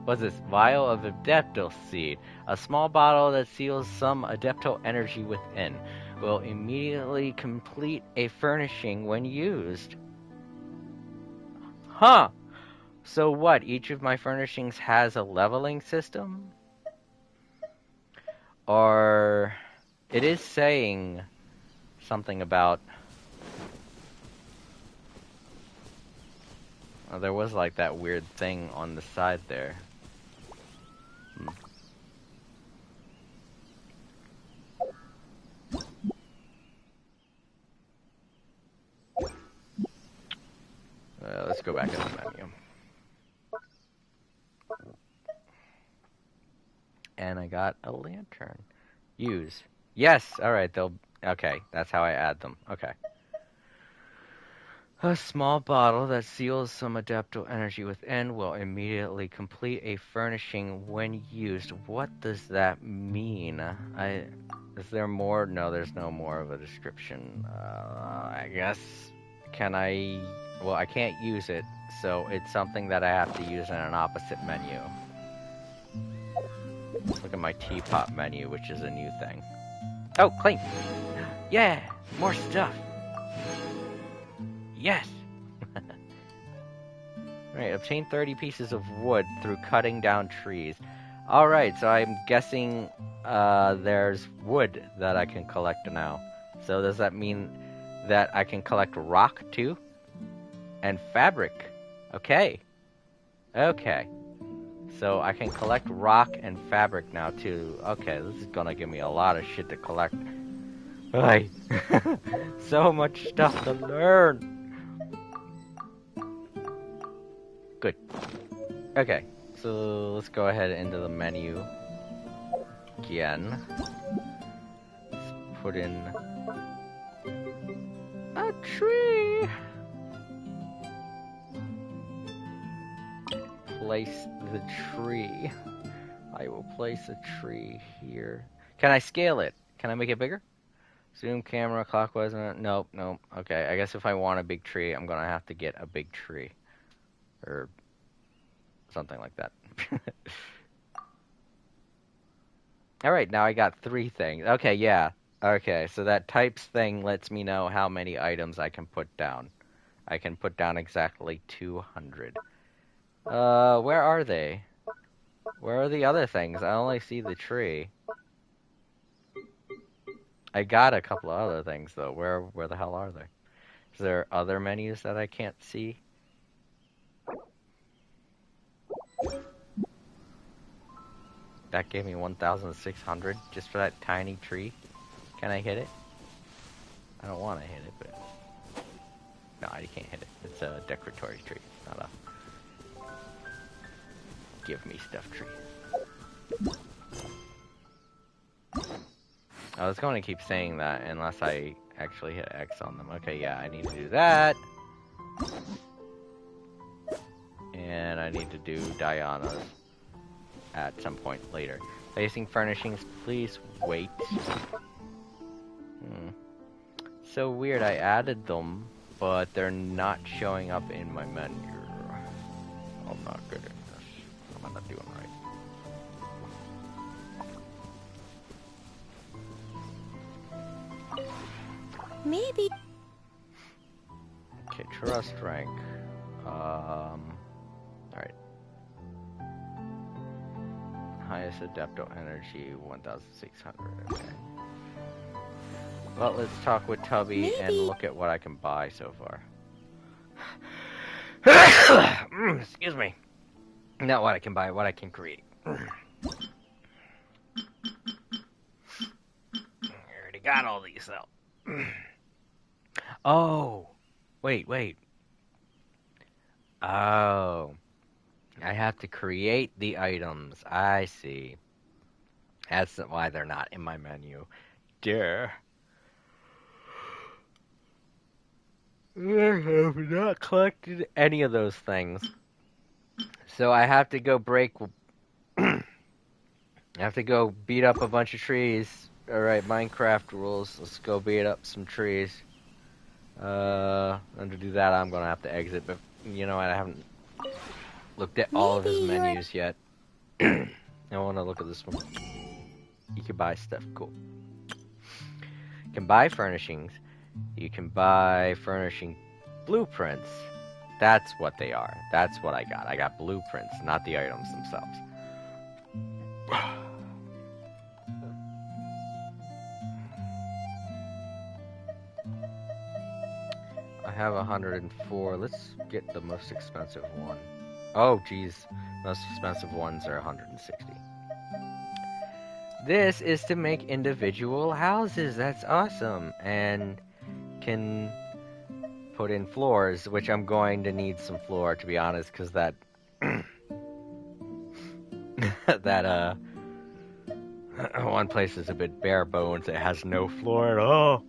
What's this? Vial of Adeptus Seed. A small bottle that seals some Adepto energy within. Will immediately complete a furnishing when used. Huh! So what? Each of my furnishings has a leveling system? Or... It is saying something about... Oh, there was like that weird thing on the side there. Let's go back to the menu. And I got a lantern. Use. Yes! Alright, they'll... Okay, that's how I add them. Okay. A small bottle that seals some Adepto energy within will immediately complete a furnishing when used. What does that mean? Is there more? No, there's no more of a description. I guess... Can I... Well, I can't use it, so it's something that I have to use in an opposite menu. Look at my teapot menu, which is a new thing. Oh, claim! Yeah! More stuff! Yes! Right, obtain 30 pieces of wood through cutting down trees. Alright, so I'm guessing there's wood that I can collect now. So does that mean that I can collect rock too, and fabric. Okay. Okay. So I can collect rock and fabric now too. Okay, this is gonna give me a lot of shit to collect. Ay. So much stuff to learn. Good. Okay, so let's go ahead into the menu again. Let's put in a tree. Place the tree. I will place a tree here. Can I scale it? Can I make it bigger? Zoom camera clockwise. Nope, nope. Okay, I guess if I want a big tree, I'm gonna have to get a big tree. Or something like that. Alright, now I got 3 things. Okay, yeah. Okay, so that types thing lets me know how many items I can put down. I can put down exactly 200. Where are they? Where are the other things? I only see the tree. I got a couple of other things, though. Where the hell are they? Is there other menus that I can't see? That gave me 1,600 just for that tiny tree. Can I hit it? I don't want to hit it, but... No, I can't hit it. It's a decoratory tree, not a... Give me stuff tree. I was going to keep saying that unless I actually hit X on them. Okay, yeah, I need to do that. And I need to do Diana's at some point later. Facing furnishings, please wait. So weird, I added them, but they're not showing up in my menu. I'm not good at this. I'm not doing right. Maybe. Okay, trust rank. Alright. Highest Adepto energy, 1,600. Okay. Well, let's talk with Tubby and look at what I can buy so far. Excuse me. Not what I can buy, what I can create. I already got all these, though. Oh! Wait. Oh. I have to create the items. I see. That's why they're not in my menu. Duh. I have not collected any of those things. So I have to go I have to go beat up a bunch of trees. Alright, Minecraft rules. Let's go beat up some trees. And to do that, I'm gonna have to exit. But you know what? I haven't looked at all of his menus yet. I want to look at this one. You can buy stuff. Cool. You can buy furnishings. You can buy furnishing blueprints. That's what they are. That's what I got. I got blueprints, not the items themselves. I have 104. Let's get the most expensive one. Oh, geez. Most expensive ones are 160. This is to make individual houses. That's awesome. And can put in floors, which I'm going to need some floor, to be honest, because that... that, one place is a bit bare bones. It has no floor at all.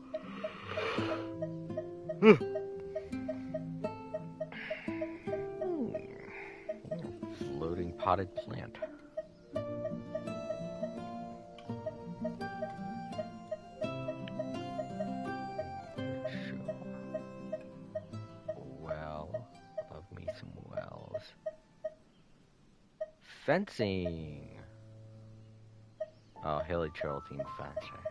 Floating potted plant. Well, love me some wells. Fencing. Oh, hilly trail team fencing.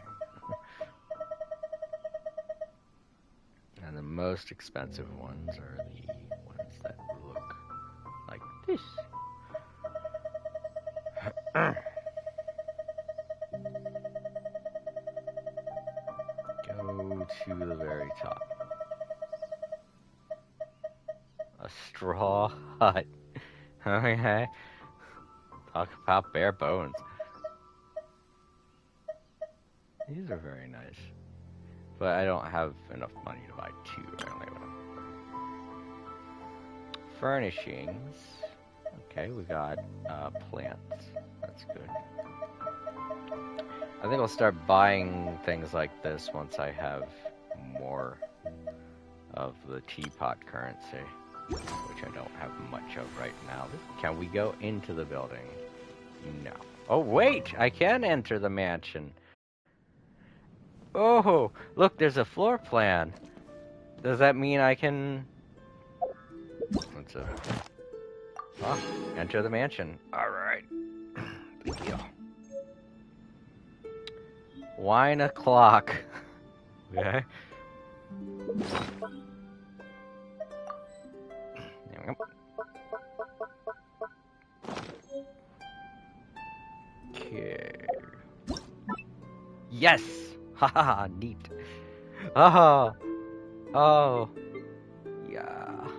And the most expensive ones are the ones that look like this. Go to the very top. straw hut. Okay. Talk about bare bones. These are very nice. But I don't have enough money to buy two. I only have enough. Furnishings. Okay, we got plants. That's good. I think I'll start buying things like this once I have more of the teapot currency, which I don't have much of right now. Can we go into the building? No. Oh, wait! I can enter the mansion. Oh, look, there's a floor plan. Does that mean I can... What's up? Oh, enter the mansion. Alright. Big deal. Wine o'clock. Okay. There we go. Okay. Yes! Haha, neat. Oh. Oh. Yeah.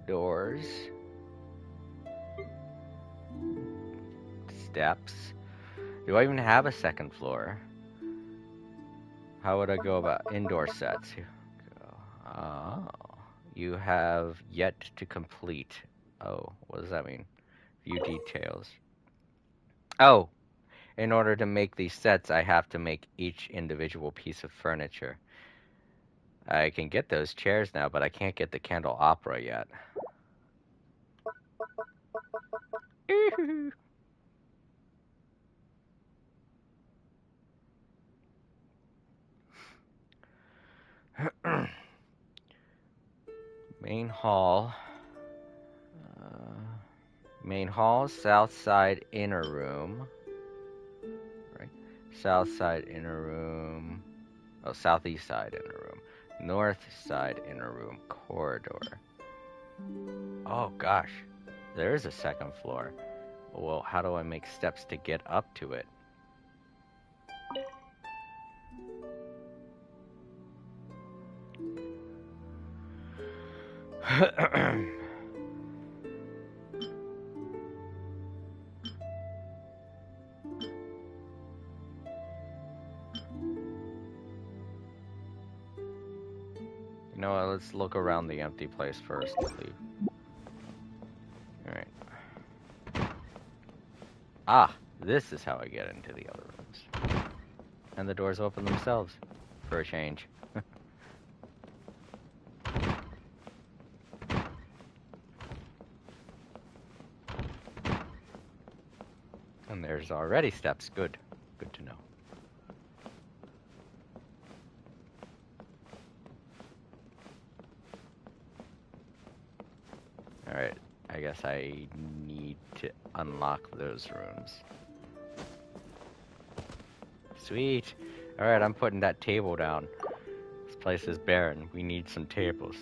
Doors. Steps. Do I even have a second floor? How would I go about indoor sets? Oh. You have yet to complete. Oh, what does that mean? View details. Oh. In order to make these sets, I have to make each individual piece of furniture. I can get those chairs now, but I can't get the candelabra yet. Main hall. Main hall, south side inner room. Right. South side inner room. Oh, southeast side inner room. North side inner room corridor. Oh gosh. There is a second floor. Well, how do I make steps to get up to it? You know what, let's look around the empty place first and leave. Alright. Ah, this is how I get into the other rooms. And the doors open themselves, for a change. And there's already steps, good. Good to know. Alright, I guess I need to unlock those rooms. Sweet! Alright, I'm putting that table down. This place is barren. We need some tables.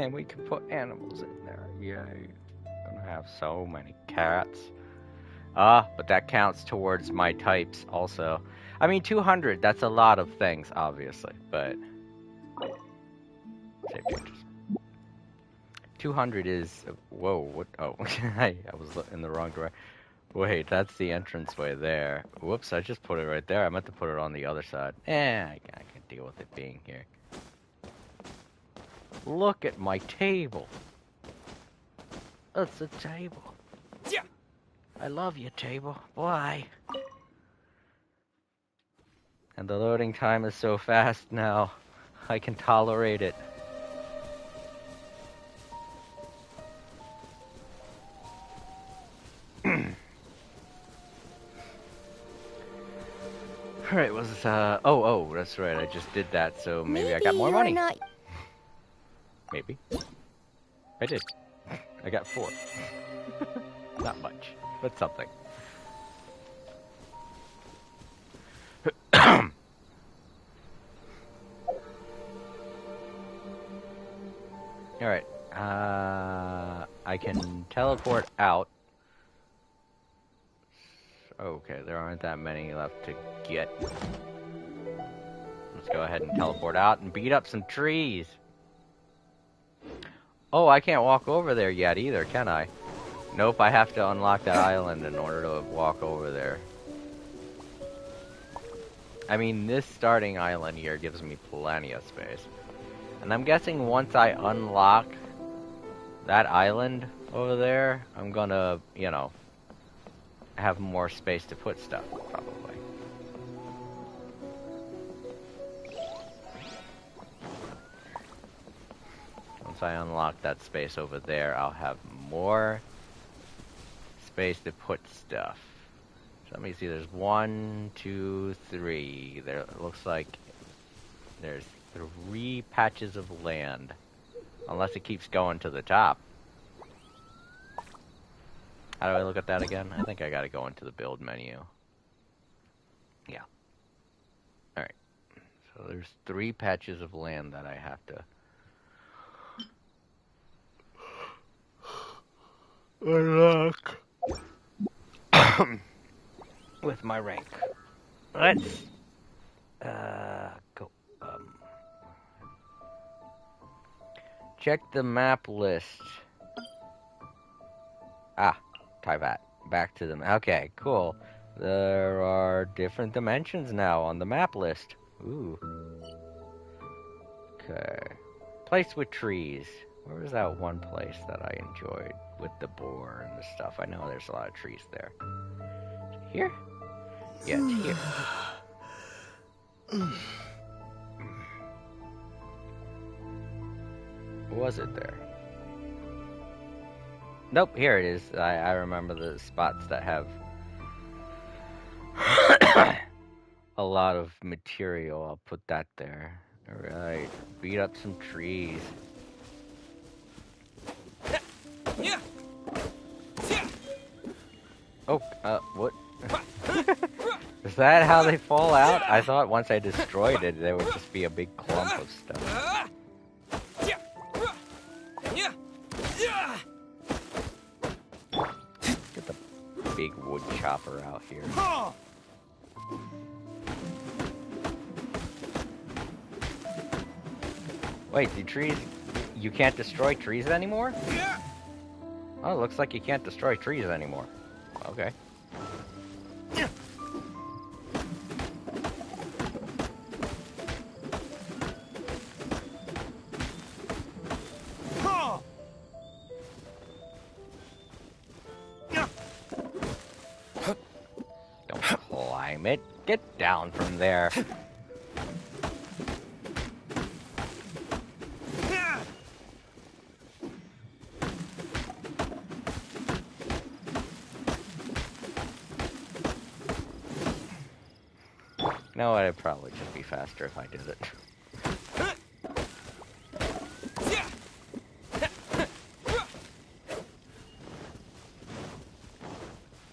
And we can put animals in there. Yay. I'm gonna have so many cats. But that counts towards my types also. I mean, 200, that's a lot of things, obviously, but... Save changes. 200 is... Whoa, what? Oh, I was in the wrong direction. Wait, that's the entranceway there. Whoops, I just put it right there. I meant to put it on the other side. I can deal with it being here. Look at my table. It's a table. Yeah. I love you, table. Why? And the loading time is so fast now. I can tolerate it. Alright, was oh, that's right, I just did that, so maybe I got more money. Maybe. I did. I got 4. Not much, but something. Alright. I can teleport out. Okay, there aren't that many left to get. Let's go ahead and teleport out and beat up some trees. Oh, I can't walk over there yet either, can I? Nope, I have to unlock that island in order to walk over there. I mean, this starting island here gives me plenty of space. And I'm guessing once I unlock that island over there, I'm gonna, you know, have more space to put stuff, probably. Once I unlock that space over there, I'll have more space to put stuff. So let me see, there's 1, 2, 3. There, it looks like there's 3 patches of land. Unless it keeps going to the top. How do I look at that again? I think I gotta go into the build menu. Yeah. Alright. So there's 3 patches of land that I have to unlock with my rank. Let's go. Check the map list. Tyvat. Back to them. Okay, cool. There are different dimensions now on the map list. Ooh. Okay. Place with trees. Where was that one place that I enjoyed with the boar and the stuff? I know there's a lot of trees there. Here? Yeah, it's here. Was it there? Nope, here it is. I remember the spots that have a lot of material. I'll put that there. Alright, beat up some trees. Oh, what? Is that how they fall out? I thought once I destroyed it, there would just be a big clump of stuff. Get the big wood chopper out here. Wait, do trees... You can't destroy trees anymore? Oh, it looks like you can't destroy trees anymore. Okay. Don't climb it. Get down from there. No, it'd probably just be faster if I did it.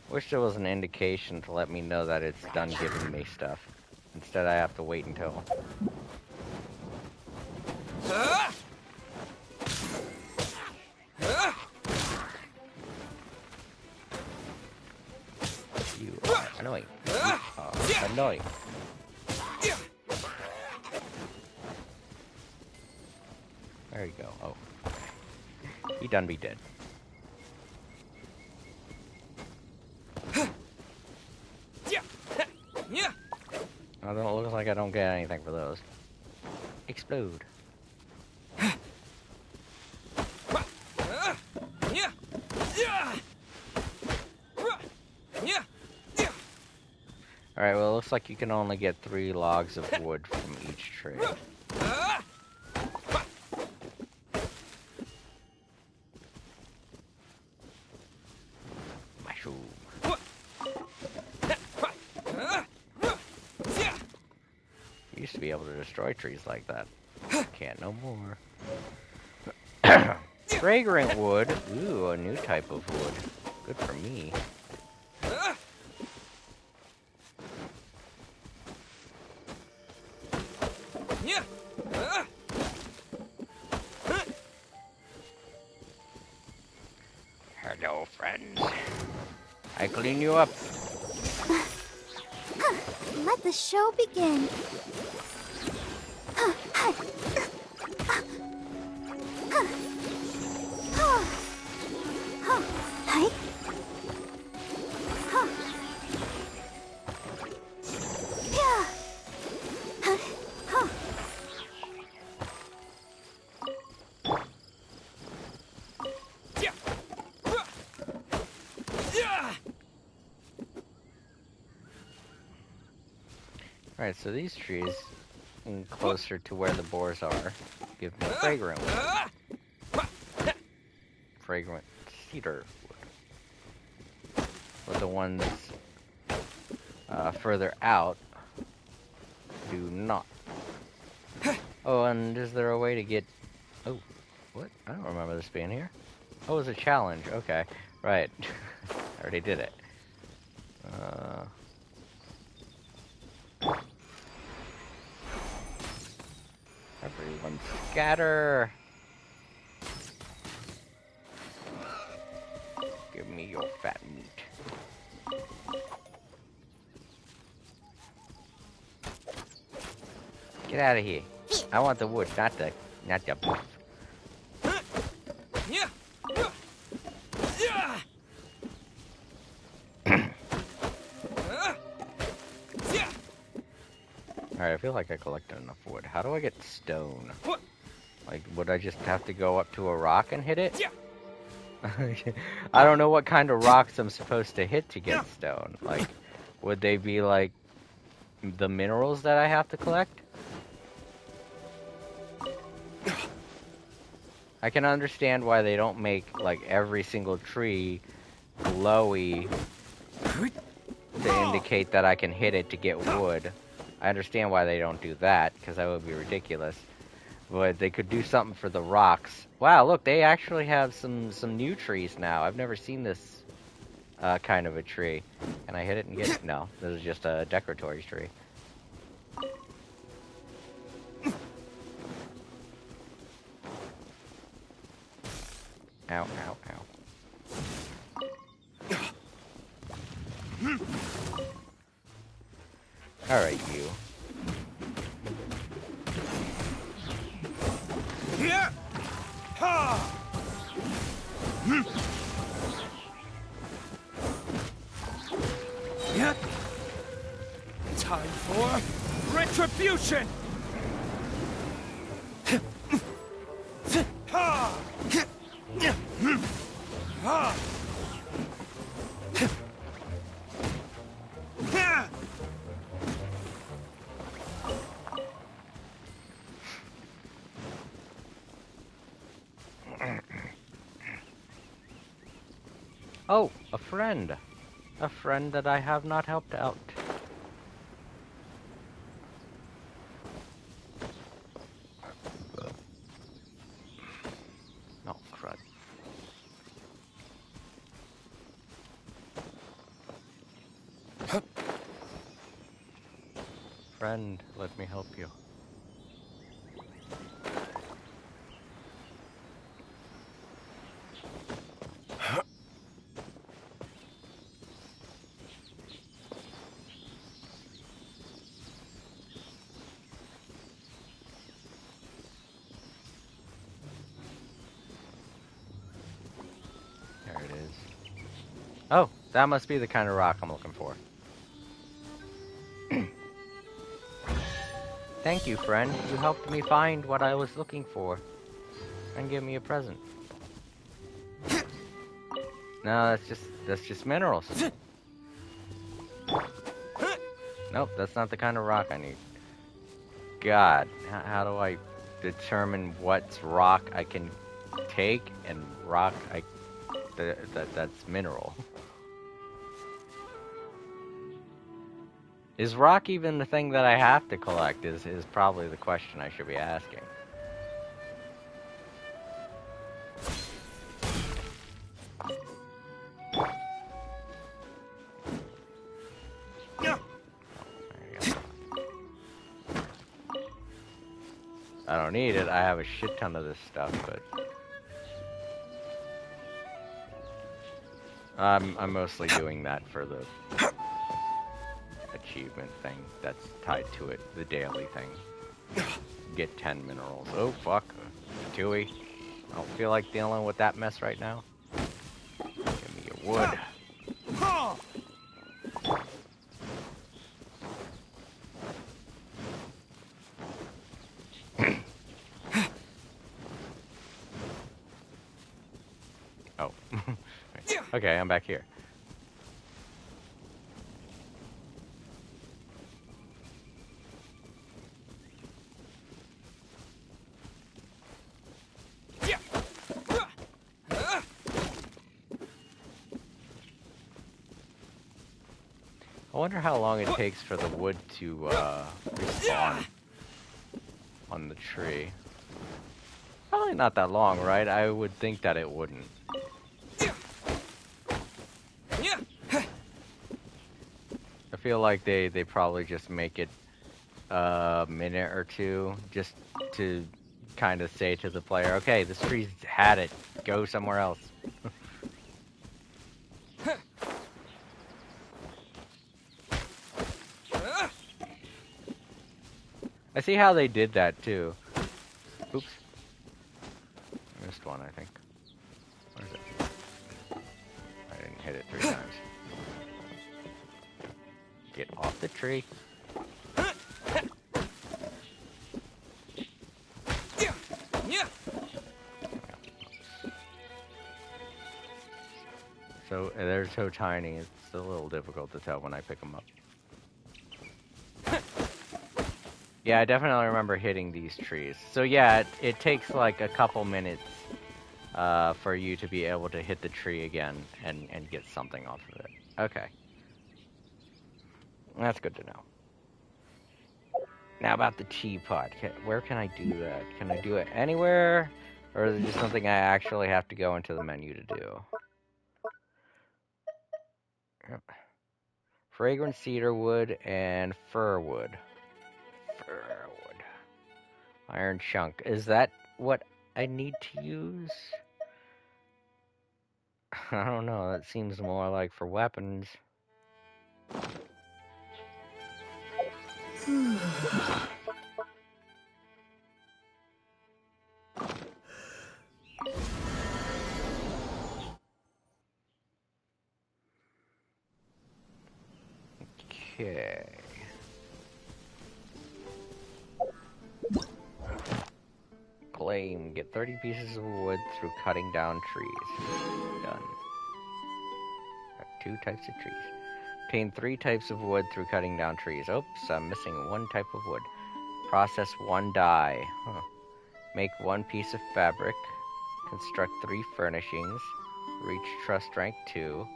Wish there was an indication to let me know that it's done giving me stuff. Instead, I have to wait until... You are annoying. You are annoying. There you go. Oh. He done be dead. I don't look like I don't get anything for those. Explode. Alright, well it looks like you can only get 3 logs of wood from each tree. Used to be able to destroy trees like that. Can't no more. Fragrant wood. Ooh, a new type of wood. Good for me. Hello, friends. I clean you up. Let the show begin. Alright, so these trees, closer to where the boars are, give me fragrant wood. Fragrant cedar wood. But the ones further out do not. Oh, and is there a way to get... Oh, what? I don't remember this being here. Oh, it was a challenge. Okay, right. I already did it. Everyone scatter! Give me your fat meat. Get out of here. I want the wood, not the beef. Alright, I feel like I collected enough wood. How do I get stone? Like, would I just have to go up to a rock and hit it? I don't know what kind of rocks I'm supposed to hit to get stone. Like, would they be like the minerals that I have to collect? I can understand why they don't make like every single tree glowy to indicate that I can hit it to get wood. I understand why they don't do that, because that would be ridiculous. But they could do something for the rocks. Wow, look, they actually have some new trees now. I've never seen this kind of a tree. Can I hit it and get it? No, this is just a decoratory tree. Ow, ow, ow. Alright, you. Time for retribution! Oh, a friend. A friend that I have not helped out. Oh, crud. Friend, let me help you. Oh, that must be the kind of rock I'm looking for. Thank you, friend. You helped me find what I was looking for. And give me a present. No, that's just minerals. Nope, that's not the kind of rock I need. God, how do I determine what's rock I can take and rock that's mineral? Is rock even the thing that I have to collect is probably the question I should be asking. I don't need it. I have a shit ton of this stuff, but I'm mostly doing that for the achievement thing that's tied to it, the daily thing. Get 10 minerals. Oh fuck, Tui. I don't feel like dealing with that mess right now. Give me your wood. Oh. Okay, I'm back here. I wonder how long it takes for the wood to respawn on the tree. Probably not that long, right? I would think that it wouldn't. I feel like they probably just make it a minute or two just to kind of say to the player, okay, this tree's had it. Go somewhere else. I see how they did that too. Oops. I missed one, I think. Where is it? I didn't hit it 3 times. Get off the tree. So they're so tiny, it's a little difficult to tell when I pick them up. Yeah, I definitely remember hitting these trees. So yeah, it takes like a couple minutes for you to be able to hit the tree again and get something off of it. Okay. That's good to know. Now about the teapot. Where can I do that? Can I do it anywhere? Or is it just something I actually have to go into the menu to do? Yep. Fragrant cedar wood and fir wood. Fir wood. Iron chunk. Is that what I need to use? I don't know. That seems more like for weapons. Okay. Claim. Get 30 pieces of wood through cutting down trees. Done. 2 types of trees. Obtain 3 types of wood through cutting down trees. Oops, I'm missing 1 type of wood. Process 1 dye. Huh. Make 1 piece of fabric. Construct 3 furnishings. Reach trust rank 2.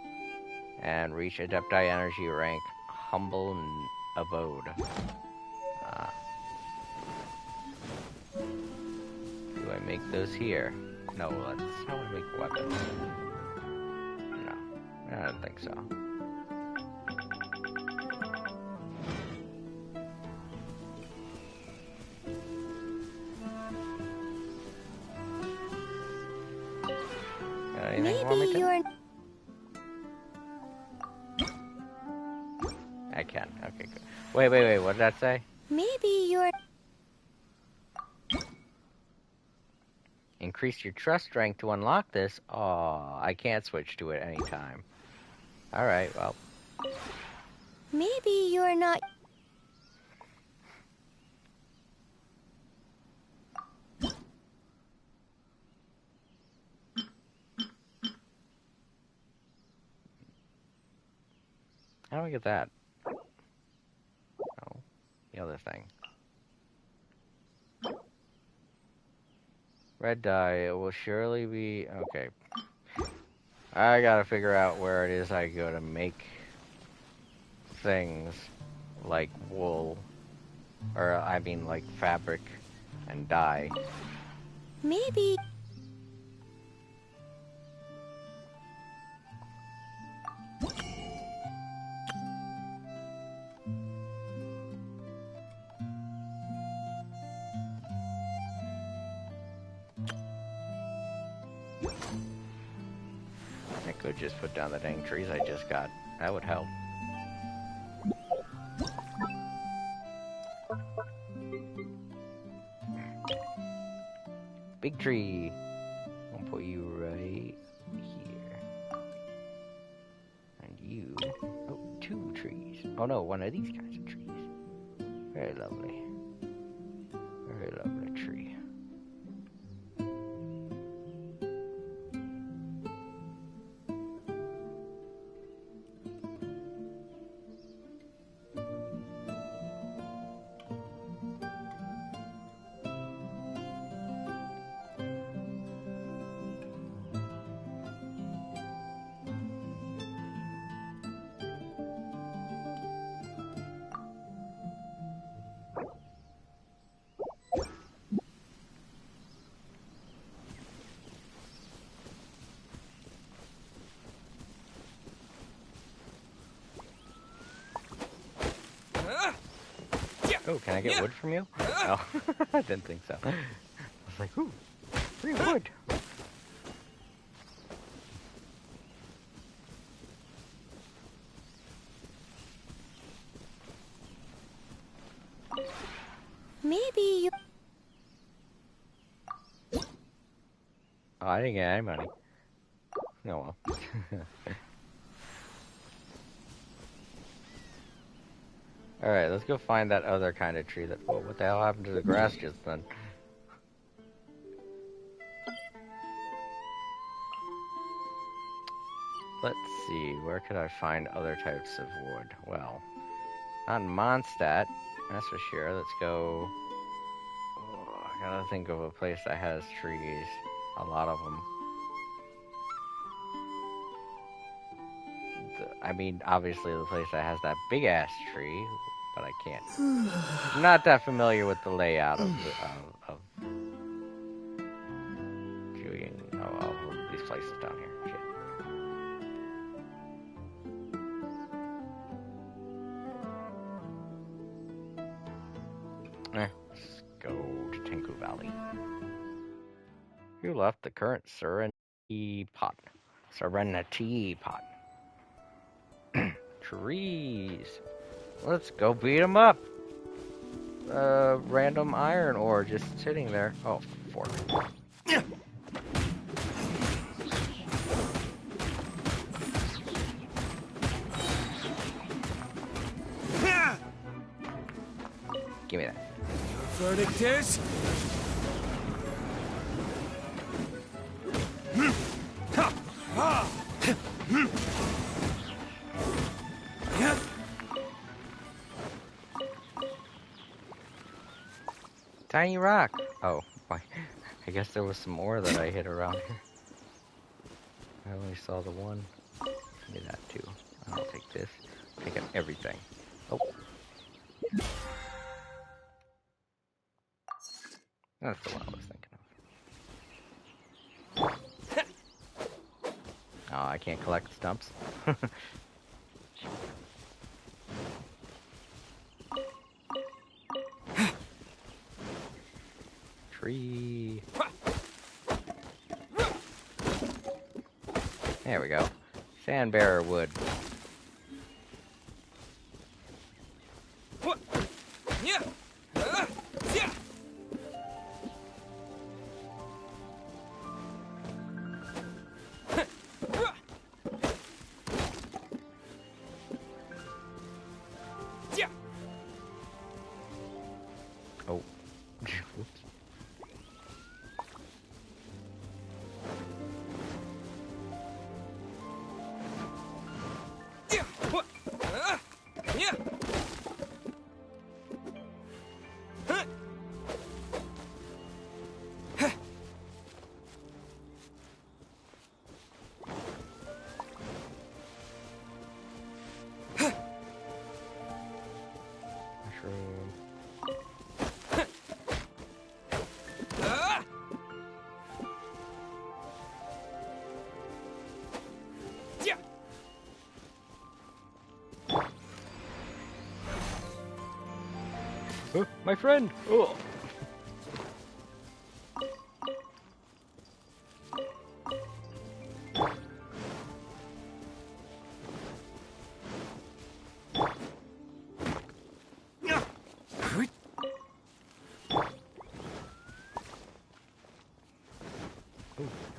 And reach Adepti energy rank humble abode. Do I make those here? No, that's how I make weapons. No, I don't think so. Maybe you're... I can. Okay, good. Wait. What did that say? Maybe you're... Increase your trust rank to unlock this? Oh, I can't switch to it anytime. Alright, well. Maybe you're not... How do I get that? Oh, the other thing. Red dye, it will surely be... Okay. I gotta figure out where it is I go to make things like wool. Or, I mean, like fabric and dye. Maybe... could just put down the dang trees I just got. That would help. Big tree. I'll put you right here. And you... Oh, 2 trees. Oh no, one of these kinds of trees. Very lovely. Very lovely tree. Oh, can I get wood from you? Oh, I didn't think so. I was like, ooh, free wood. Maybe you... Oh, I didn't get any money. Oh well. Alright, let's go find that other kind of tree that... Oh, what the hell happened to the grass just then? Let's see, where could I find other types of wood? Well, not in Mondstadt, that's for sure. Let's go... Oh, I gotta think of a place that has trees. A lot of them. I mean, obviously the place that has that big-ass tree, but I can't. I'm not that familiar with the layout of these places down here. Shit. Let's go to Tengu Valley. You left the current Serenity pot. Trees. Let's go beat them up. Random iron ore just sitting there. Oh, fork. Give me that. Your verdict is? Tiny rock. Oh, I guess there was some more that I hit around here. I only saw the one. Give me that too. I'll take this. Take up everything. Oh. That's the one I was thinking of. Oh, I can't collect stumps. Tree. There we go. Sandbearer wood. Oh. Whoops. My friend! Oh.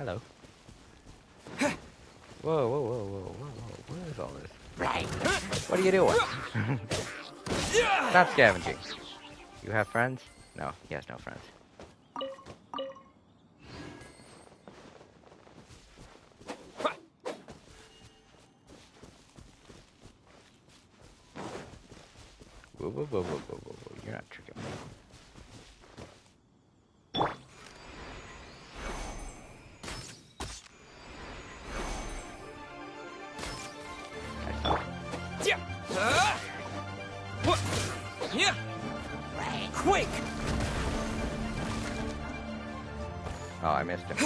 Hello. Whoa, whoa, whoa, whoa, whoa, whoa. What is all this? Right. What are you doing? Stop scavenging. You have friends? No, he has no friends. Whoa, whoa, whoa, whoa, whoa, whoa, whoa. You're not tricking me. Quick! Oh, I missed him.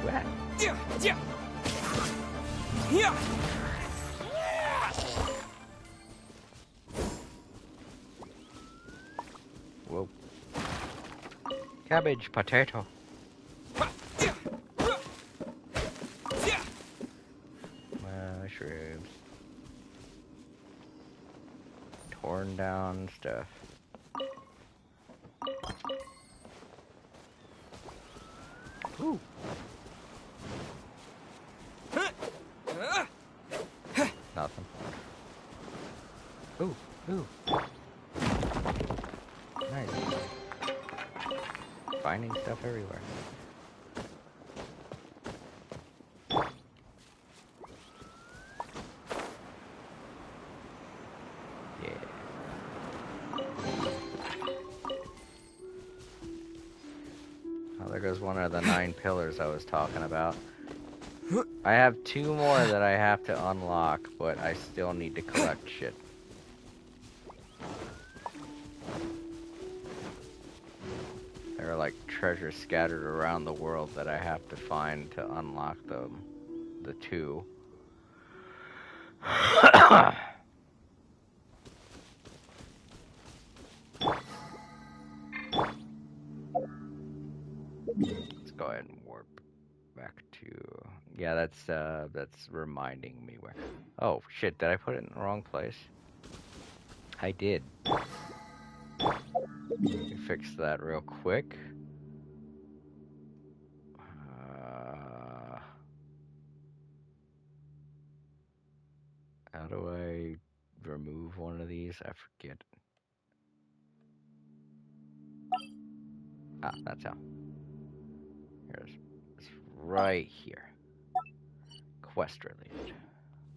What? Whoa. Cabbage, potato. Mushrooms. Torn down stuff. Ooh. Nothing. Ooh, ooh. Nice. Finding stuff everywhere. There goes one of the 9 pillars I was talking about. I have 2 more that I have to unlock, but I still need to collect shit. There are like treasures scattered around the world that I have to find to unlock the 2. Let's go ahead and warp back to... Yeah, that's reminding me where... Oh, shit, did I put it in the wrong place? I did. Let me fix that real quick. How do I remove one of these? I forget. Ah, that's how. It's right here. Quest related.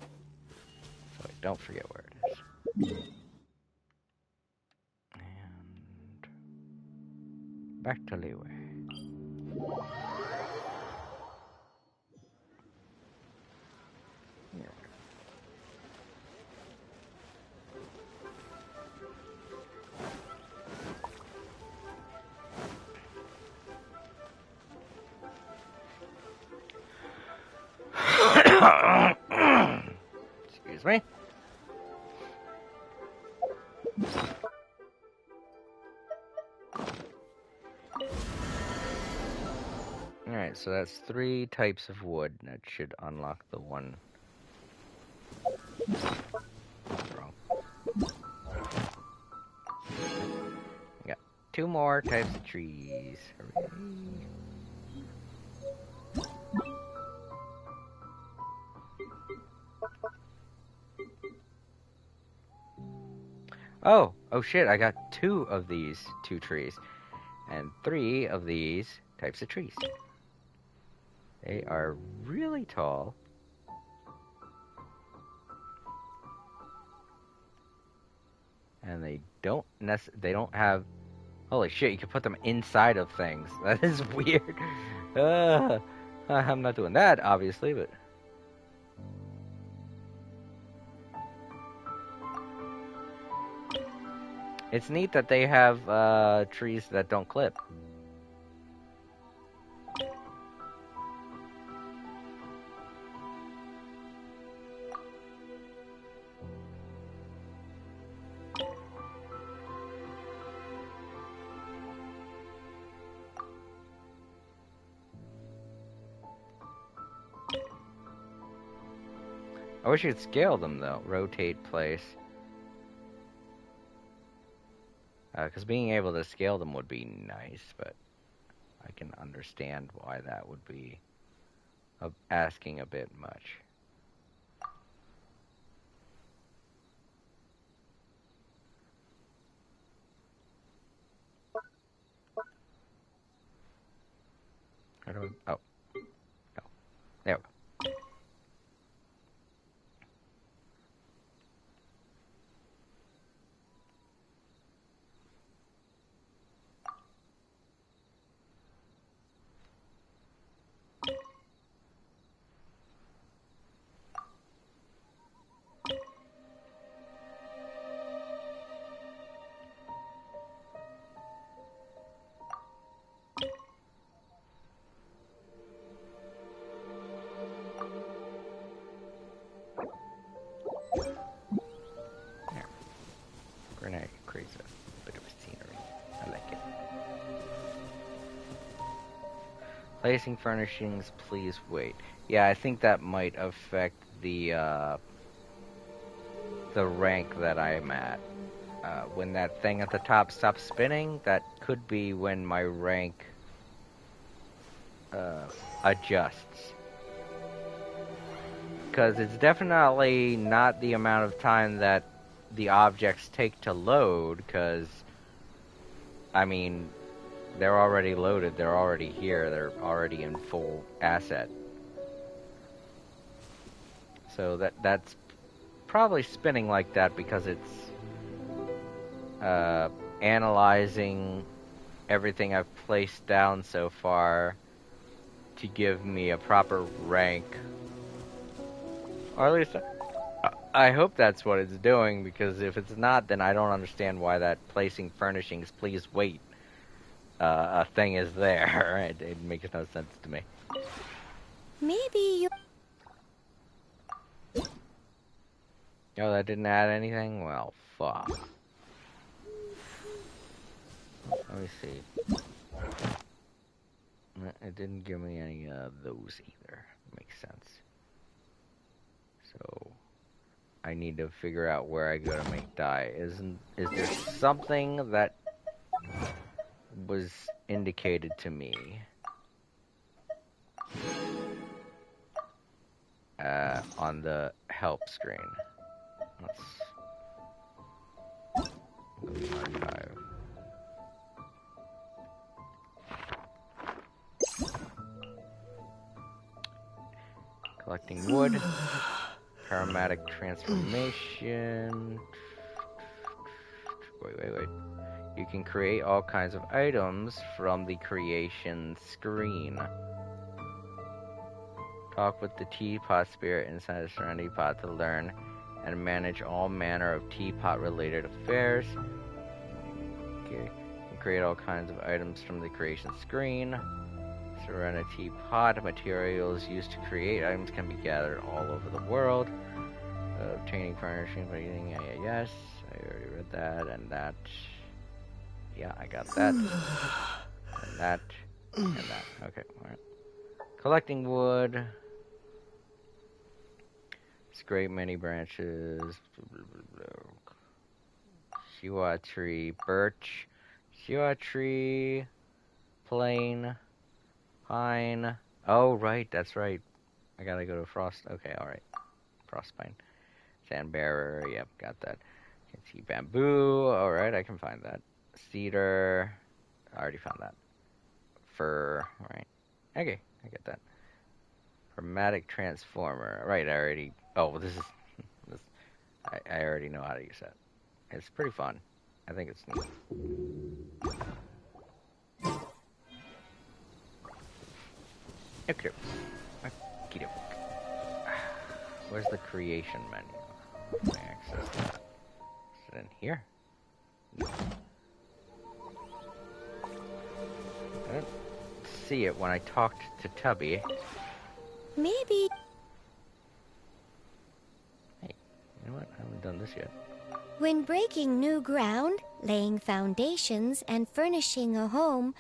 So I don't forget where it is. And back to Leeway. Here. Excuse me. Alright, so that's 3 types of wood. That should unlock the one. Wrong. Got 2 more types of trees. Hooray. Oh shit, I got 2 of these 2 trees. And 3 of these types of trees. They are really tall. And they don't have... Holy shit, you can put them inside of things. That is weird. I'm not doing that, obviously, but... It's neat that they have trees that don't clip. I wish you'd scale them, though. Rotate, place. Because being able to scale them would be nice, but I can understand why that would be asking a bit much. How do I... Oh. No. There we go. Grenade creates a bit of scenery. I like it. Placing furnishings, please wait. Yeah, I think that might affect the rank that I'm at. When that thing at the top stops spinning, that could be when my rank adjusts. Because it's definitely not the amount of time that the objects take to load, because, I mean, they're already loaded, they're already here, they're already in full asset. So that's probably spinning like that because it's analyzing everything I've placed down so far to give me a proper rank. Or at least I hope that's what it's doing, because if it's not, then I don't understand why that placing furnishings, please wait, a thing is there. It makes no sense to me. Maybe you... Oh, that didn't add anything? Well, fuck. Let me see. It didn't give me any of those either. Makes sense. So I need to figure out where I go to make dye. Is there something that was indicated to me on the help screen? Let's go to archive. Collecting wood. Aromatic transformation. Wait. You can create all kinds of items from the creation screen. Talk with the teapot spirit inside the serenity pot to learn and manage all manner of teapot related affairs. Okay. You can create all kinds of items from the creation screen. Serenity pot materials used to create items can be gathered all over the world. Obtaining furnishing, yes, I already read that, and that. Yeah, I got that. And that. And that. Okay, alright. Collecting wood. Scrape many branches. Siwa tree. Birch. Siwa tree. Plane. Pine. Oh, right, that's right. I gotta go to frost. Okay, alright. Frost pine. Sand bearer, yep, got that. Can see bamboo, alright, I can find that. Cedar, I already found that. Fir, alright. Okay, I get that. Chromatic transformer, right, I already, oh, this is, I already know how to use that. It's pretty fun. I think it's neat. Okay. Okey-doke. Where's the creation menu? Can I access that? Is it in here? No. I didn't see it when I talked to Tubby. Maybe... Hey, you know what? I haven't done this yet. When breaking new ground, laying foundations, and furnishing a home,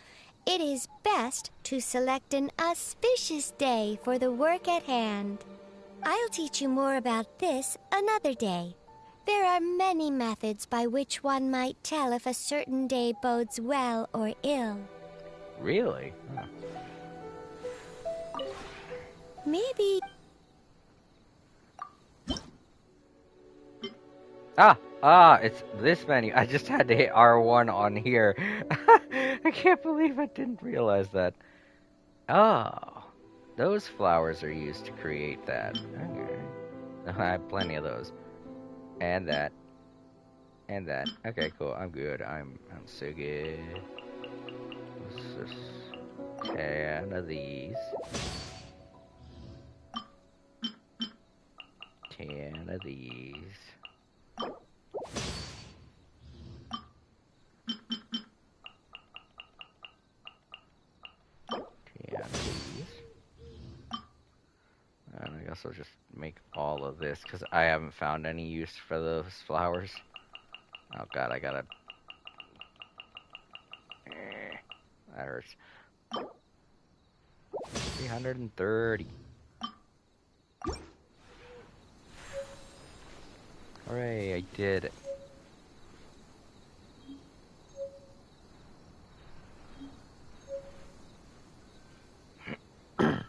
it is best to select an auspicious day for the work at hand. I'll teach you more about this another day. There are many methods by which one might tell if a certain day bodes well or ill. Really? Huh. Maybe... It's this menu. I just had to hit R1 on here. I can't believe I didn't realize that. Oh, those flowers are used to create that. Okay. I have plenty of those. And that. And that. Okay, cool. I'm good. I'm so good. Let's just 10 of these. 10 of these. 10 of these. And I guess I'll just make all of this because I haven't found any use for those flowers. Oh god, I gotta... That hurts. 330. Hooray, I did it. Got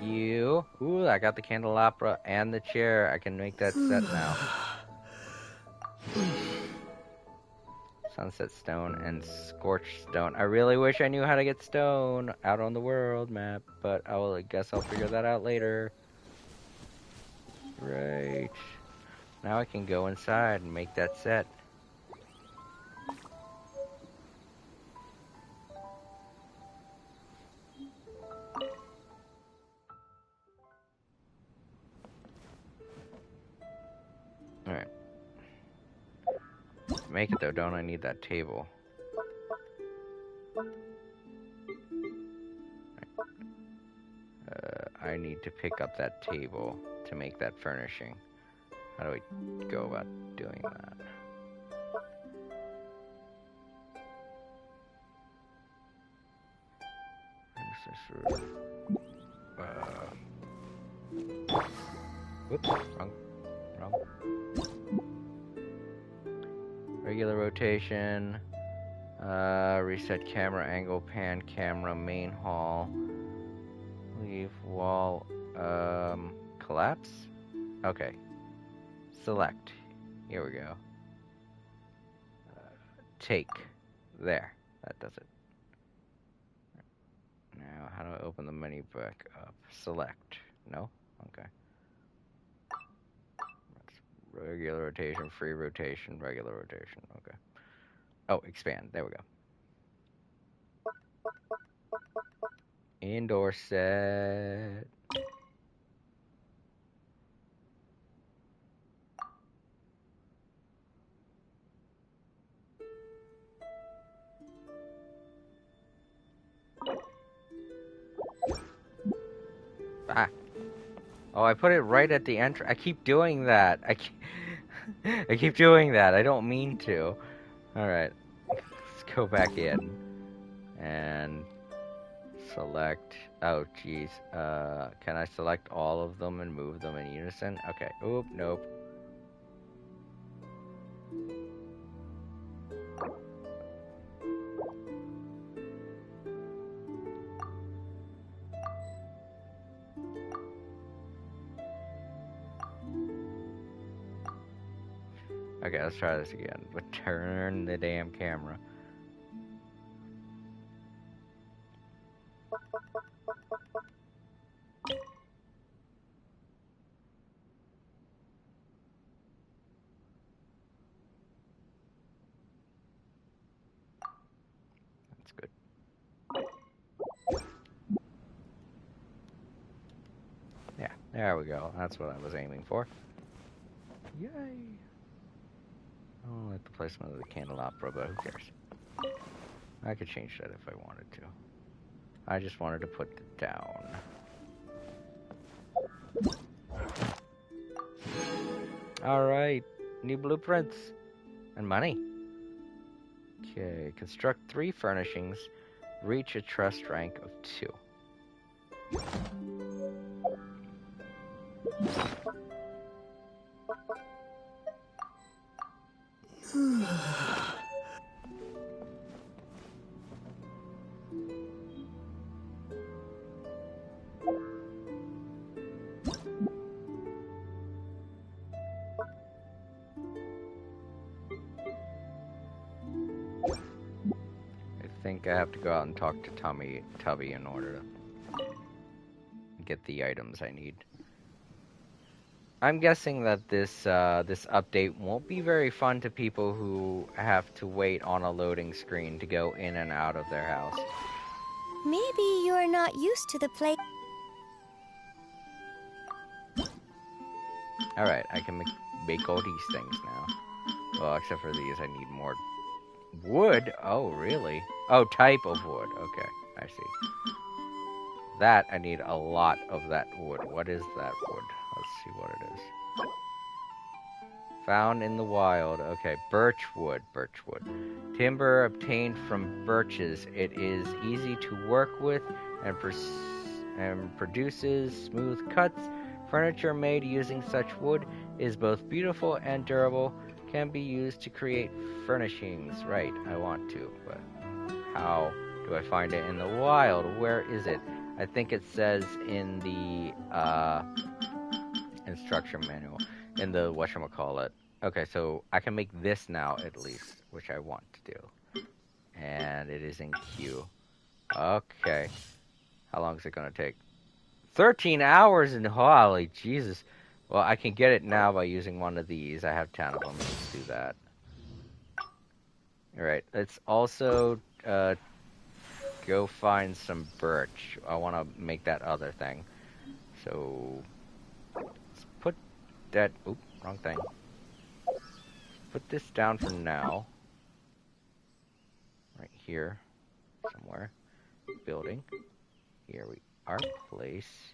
you. Ooh, I got the candelabra and the chair. I can make that set now. Sunset stone and scorched stone. I really wish I knew how to get stone out on the world map, but I guess I'll figure that out later. Right. Now I can go inside and make that set. Alright. To make it though, don't I need that table? I need to pick up that table to make that furnishing. How do we go about doing that? Whoops, wrong. Regular rotation, reset camera angle, pan camera, main hall, leave wall, collapse? Okay. Select. Here we go. Take. There. That does it. Now, how do I open the menu back up? Select. No? Okay. That's regular rotation, free rotation, regular rotation. Okay. Oh, expand. There we go. Indoor set. Ah. Oh, I put it right at the entrance. I keep doing that. I keep doing that. I don't mean to. Alright. Let's go back in. And select. Oh, jeez. Can I select all of them and move them in unison? Okay. Oop, nope. Okay, let's try this again. But turn the damn camera. That's good. Yeah, there we go. That's what I was aiming for. Yay! I don't like the placement of the candelabra, but who cares? I could change that if I wanted to. I just wanted to put it down. Alright, new blueprints. And money. Okay, construct 3 furnishings. Reach a trust rank of 2. think I have to go out and talk to Tubby in order to get the items I need. I'm guessing that this update won't be very fun to people who have to wait on a loading screen to go in and out of their house. Maybe you are not used to the play. Alright, I can make all these things now. Well, except for these, I need more wood. Oh, really? Oh, type of wood. Okay, I see. That, I need a lot of that wood. What is that wood? Let's see what it is. Found in the wild. Okay, birch wood. Timber obtained from birches. It is easy to work with and produces smooth cuts. Furniture made using such wood is both beautiful and durable. Can be used to create furnishings. Right, I want to, but how do I find it in the wild? Where is it? I think it says in the instruction manual, in the whatchamacallit. Okay, so I can make this now at least, which I want to do. And it is in Q. Okay. How long is it going to take? 13 hours in holy Jesus. Well, I can get it now by using one of these. I have 10 of them. Let's do that. Alright, let's also go find some birch. I want to make that other thing. So, let's put that... Oop, wrong thing. Put this down for now. Right here. Somewhere. Building. Here we are. Place.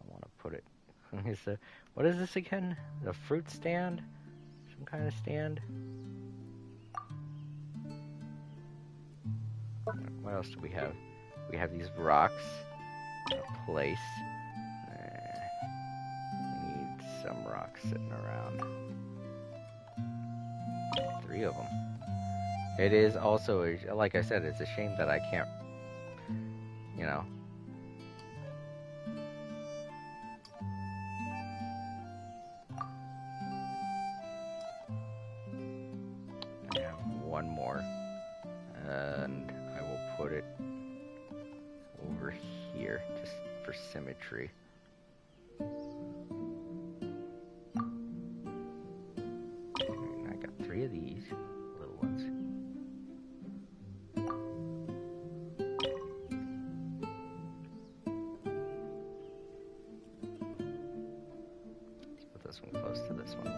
I want to put it... What is this again? The fruit stand? Some kind of stand? What else do we have? We have these rocks. A place. We need some rocks sitting around. 3 of them. It is also, like I said, it's a shame that I can't, you know. I have one more. And I will put it over here, just for symmetry. And I got 3 of these little ones. Let's put this one close to this one.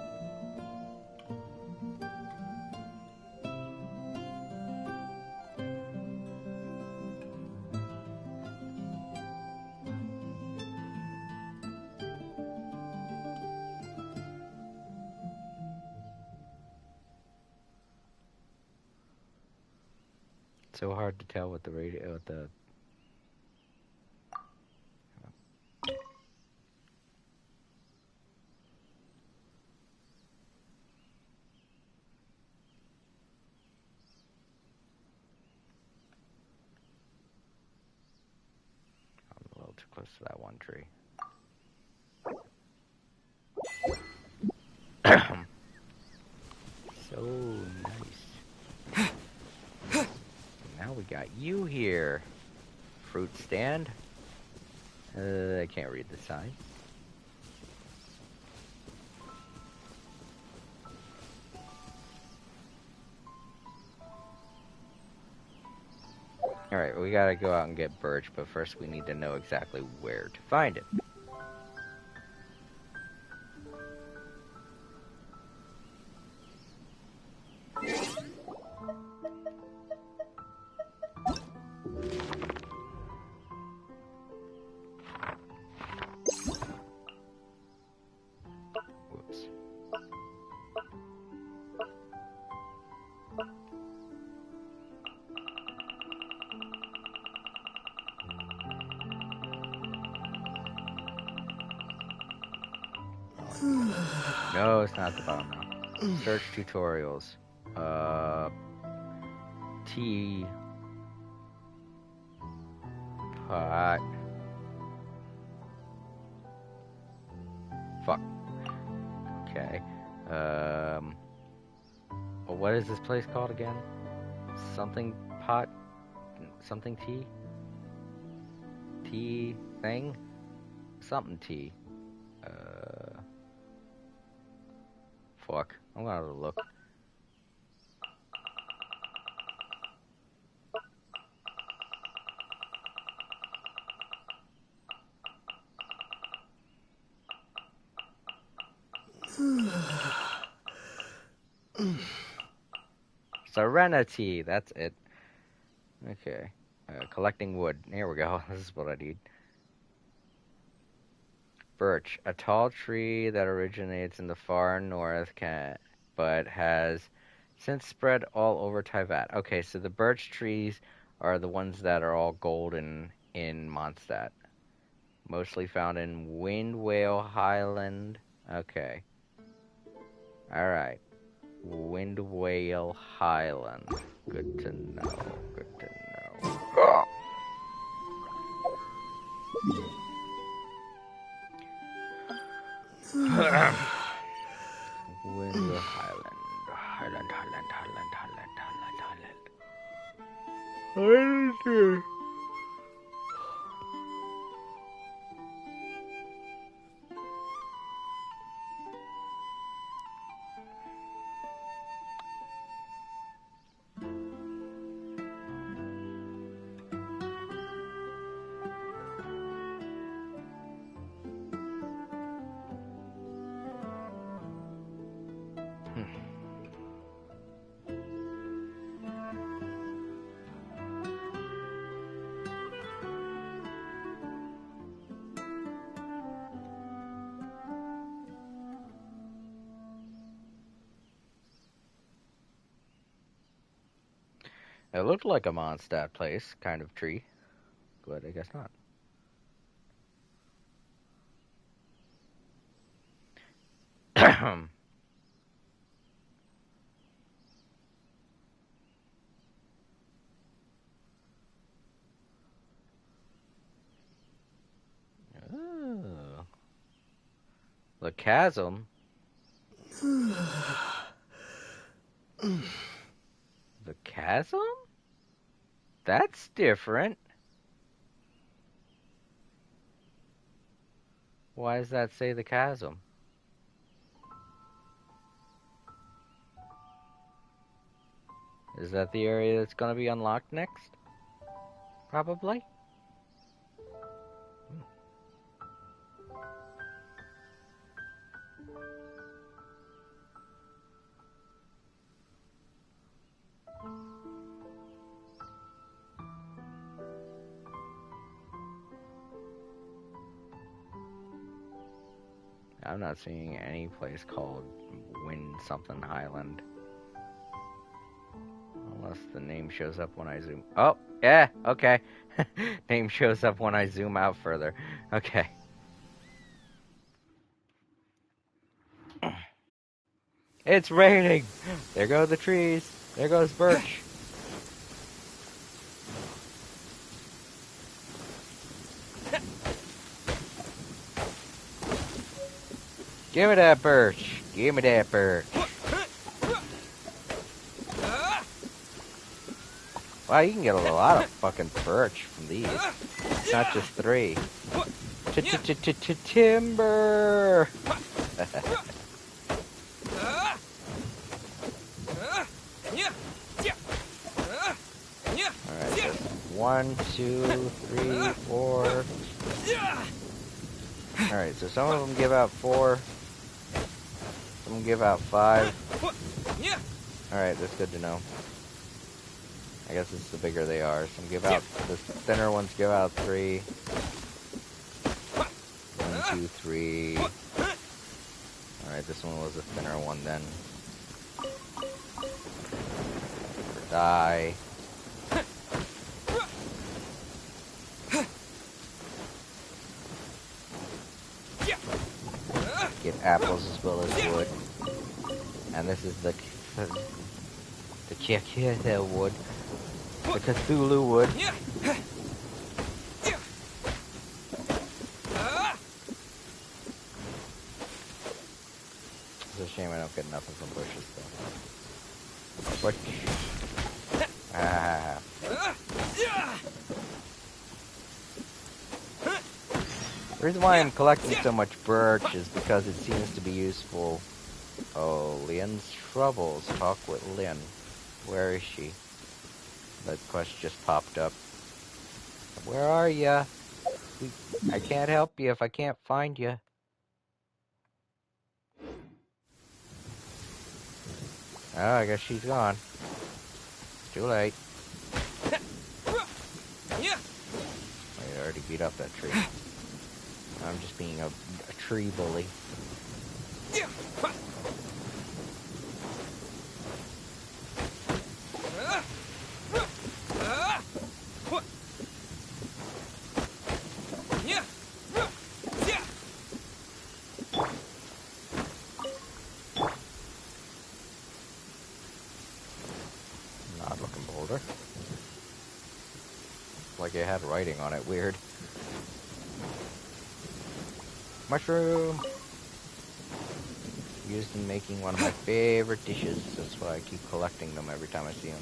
So hard to tell with the radio, with the... I'm a little too close to that one tree. So nice. Now we got you here. Fruit stand. I can't read the sign. Alright, we gotta go out and get birch, but first we need to know exactly where to find it. No, it's not the bottom now. Search tutorials. Tea. Pot. Fuck. Okay. Well, what is this place called again? Something pot? something tea? Tea thing? Something tea. Fuck. I'm gonna have to look. Serenity, that's it. Okay. Collecting wood. Here we go. This is what I need. Birch, a tall tree that originates in the far north, but has since spread all over Teyvat. Okay, so the birch trees are the ones that are all golden in Mondstadt. Mostly found in Windwale Highland. Okay. Alright. Windwale Highland. Good to know. Good to know. Oh! Windwale Highland. Highland. It looked like a Mondstadt place, kind of tree, but I guess not. Oh. The chasm. The chasm? That's different. Why does that say the chasm? Is that the area that's going to be unlocked next? Probably. I'm not seeing any place called Wind something Highland. Unless the name shows up when I zoom. Oh, yeah, okay. Name shows up when I zoom out further. Okay. It's raining! There go the trees. There goes Birch. Give me that birch. Give me that birch. Wow, you can get a lot of fucking birch from these. It's not just 3. Timber! Alright, so 1, 2, 3, 4. Alright, so some of them give out 4. Some of them give out 5. Alright, that's good to know. I guess it's the bigger they are. Some give out, the thinner ones give out 3. 1, 2, 3. Alright, this one was a thinner one then. Die. Get apples as well as wood. And this is the Kikita wood. The Cthulhu wood. It's a shame I don't get nothing from bushes though. But Ah. The reason why I'm collecting so much birch is because it seems to be useful. Oh, Lynn's troubles. Talk with Lynn. Where is she? That quest just popped up. Where are ya? I can't help you if I can't find you. Oh, I guess she's gone. Too late. I already beat up that tree. I'm just being a tree bully. Odd looking boulder. Like it had writing on it. Weird. Mushroom! Used in making one of my favorite dishes. That's why I keep collecting them every time I see them.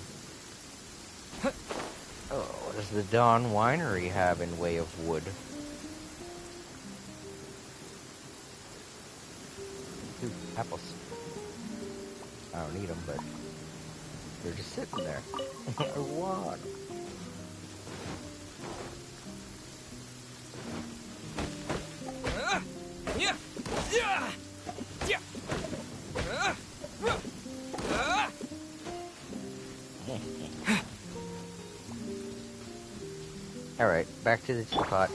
Oh, what does the Dawn Winery have in way of wood? Ooh, apples. I don't need them, but they're just sitting there. I want. Alright, back to the teapot.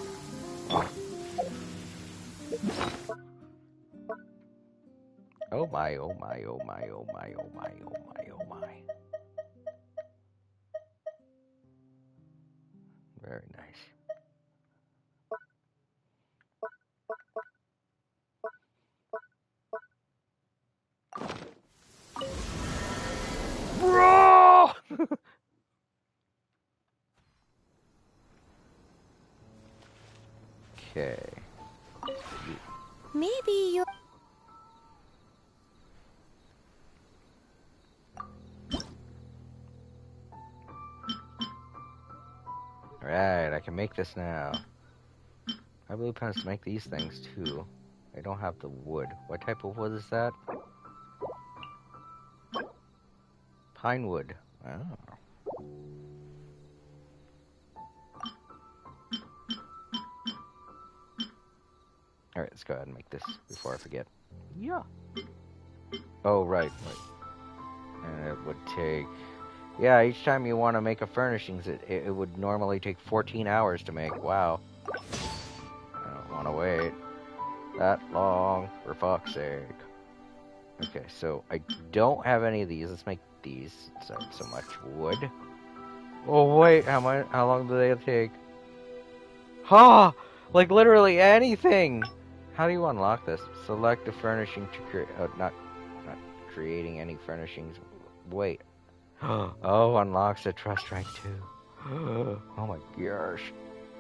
Oh my, oh my, oh my, oh my, oh my, oh my, oh my. Very nice. Bro! Okay. Maybe you're... Alright, I can make this now. I believe plans to make these things too. I don't have the wood. What type of wood is that? Pine wood. Oh. Alright, let's go ahead and make this before I forget. Yeah. Oh, right. And it would take... Yeah, each time you want to make a furnishings, it would normally take 14 hours to make. Wow. I don't want to wait that long, for fuck's sake. Okay, so I don't have any of these. Let's make these. So much wood. Oh, wait, how long do they take? Ha! Like literally anything! How do you unlock this? Select the furnishing to create... not creating any furnishings. Wait. Oh, unlocks a trust rank too. Oh my gosh.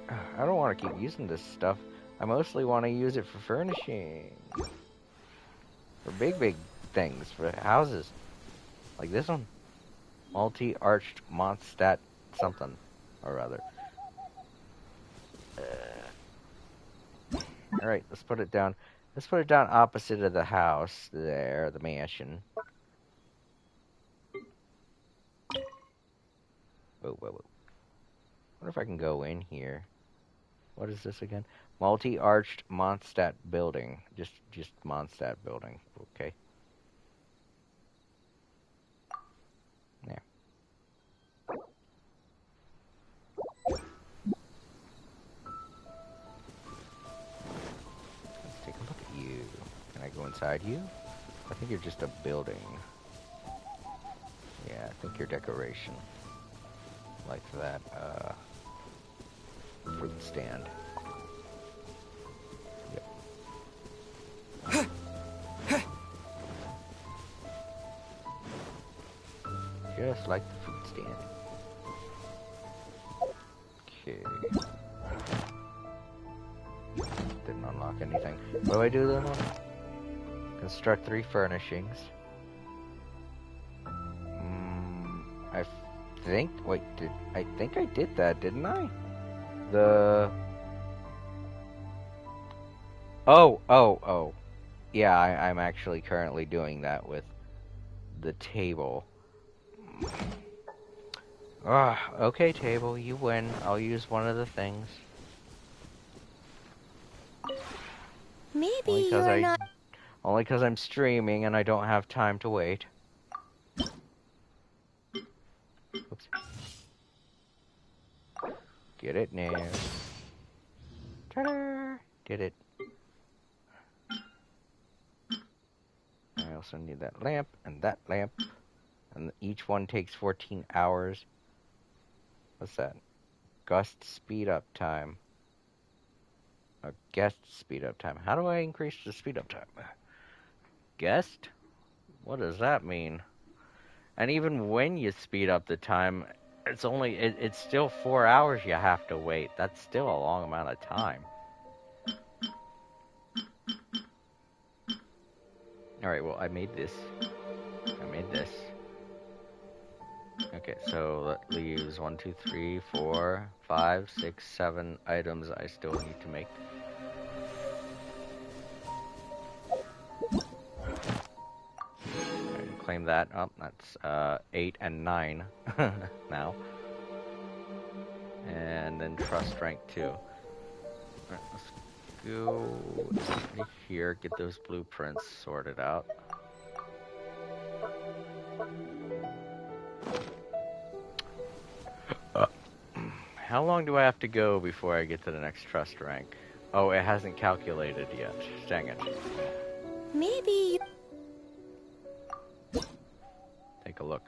I don't want to keep using this stuff. I mostly want to use it for furnishing. For big things. For houses. Like this one. Multi-arched Mondstadt something or other. Alright, let's put it down. Let's put it down opposite of the house there, the mansion. Whoa. I wonder if I can go in here. What is this again? Multi-arched Mondstadt building. Just Mondstadt building. Okay. There. Let's take a look at you. Can I go inside you? I think you're just a building. Yeah, I think you're decoration. Like that, fruit stand. Yep. Just like the fruit stand. Okay. Didn't unlock anything. What do I do then? Construct 3 furnishings. I I think I did that, didn't I? The... Oh. Yeah, I'm actually currently doing that with the table. Okay, table, you win. I'll use one of the things. Maybe you're not... Only because I'm streaming and I don't have time to wait. Oops. Get it now. Ta-da! Did it. I also need that lamp and that lamp. And each one takes 14 hours. What's that? Gust speed up time. Or guest speed up time. How do I increase the speed up time? Guest? What does that mean? And even when you speed up the time, it's still 4 hours you have to wait. That's still a long amount of time. Alright, well, I made this. Okay, so that leaves 1, 2, 3, 4, 5, 6, 7 items I still need to make. Alright, claim that. Oh, that's 8 and 9 now. And then trust rank 2. Alright, let's go here, get those blueprints sorted out. How long do I have to go before I get to the next trust rank? Oh, it hasn't calculated yet. Dang it. Maybe... Take a look.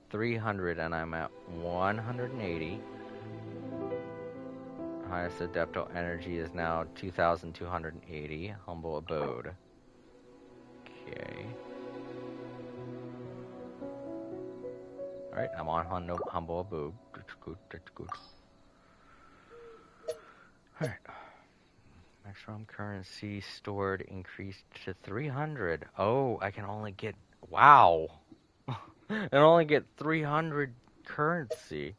300 and I'm at 180. Highest adeptal energy is now 2,280. Humble abode. Okay. Alright, I'm on humble abode. That's good. Alright. Maximum currency stored increased to 300. Oh, I can only get... Wow! I can only get 300 currency.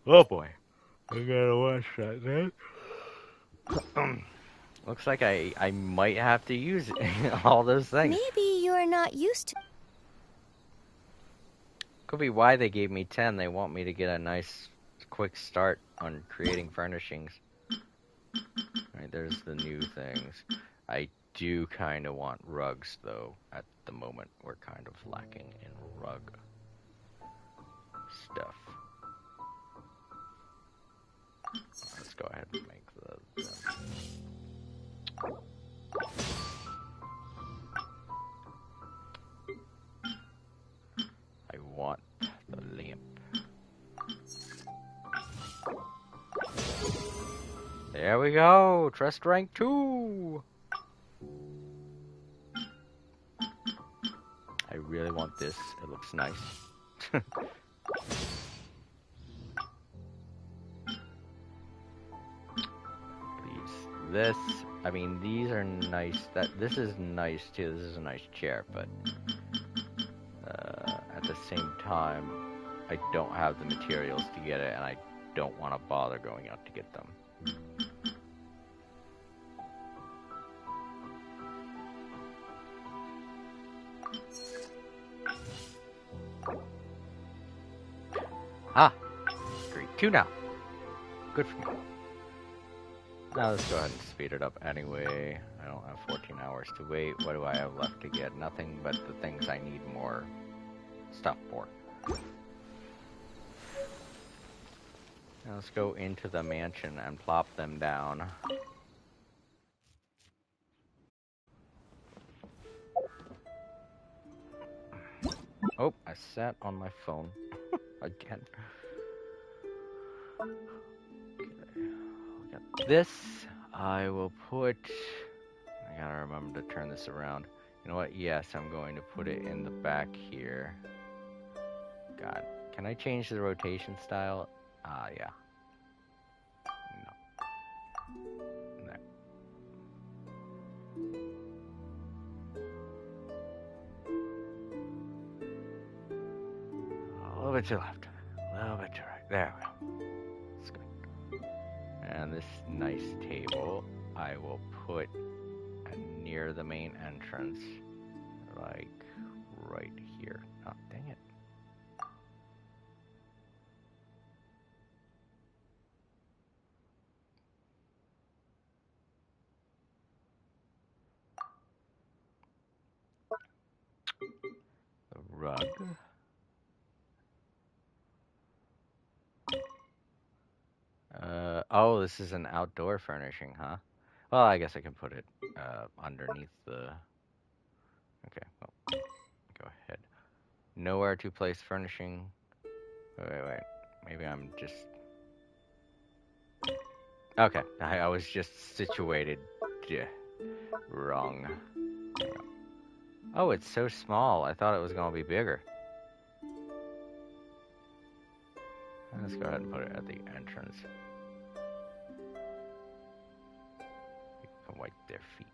Oh boy. I gotta watch that then. Looks like I might have to use all those things. Maybe you're not used to... Could be why they gave me 10. They want me to get a nice quick start on creating furnishings. Alright, there's the new things. I do kind of want rugs, though. At the moment, we're kind of lacking in rug stuff. Let's go ahead and make the I want the lamp. There we go! Trust rank 2! I really want this. It looks nice. This, I mean, these are nice. This is nice too. This is a nice chair, but at the same time, I don't have the materials to get it, and I don't want to bother going out to get them. Grade 2 now. Good for me. Now let's go ahead and speed it up anyway. I don't have 14 hours to wait. What do I have left to get? Nothing but the things I need more stuff for. Now let's go into the mansion and plop them down. Oh, I sat on my phone again. This, I will put... I gotta remember to turn this around. You know what? Yes, I'm going to put it in the back here. God. Can I change the rotation style? Yeah. No. bit to the left. A little bit to the right. There we go. That's good. And this nice table, I will put near the main entrance, like right here. Oh, dang it. The rug. Oh, this is an outdoor furnishing, huh? Well, I guess I can put it underneath the... Okay, well, go ahead. Nowhere to place furnishing. Wait. Maybe I'm just... Okay, I was just situated wrong. Oh, it's so small. I thought it was going to be bigger. Let's go ahead and put it at the entrance. People can wipe their feet.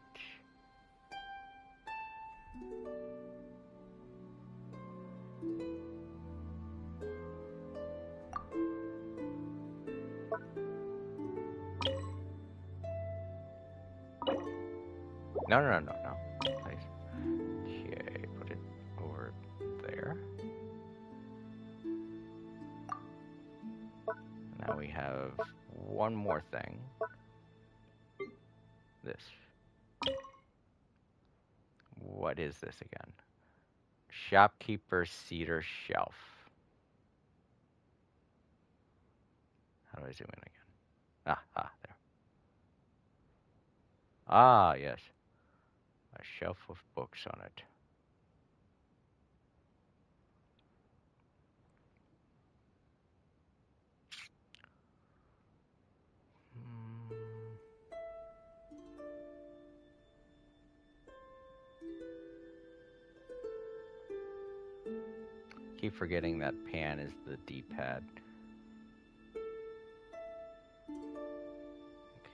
No. Please. Okay, put it over there. Now we have one more thing. This. What is this again? Shopkeeper cedar shelf. How do I zoom in again? There. Ah, yes. A shelf with books on it. Keep forgetting that pan is the D-pad. Okay,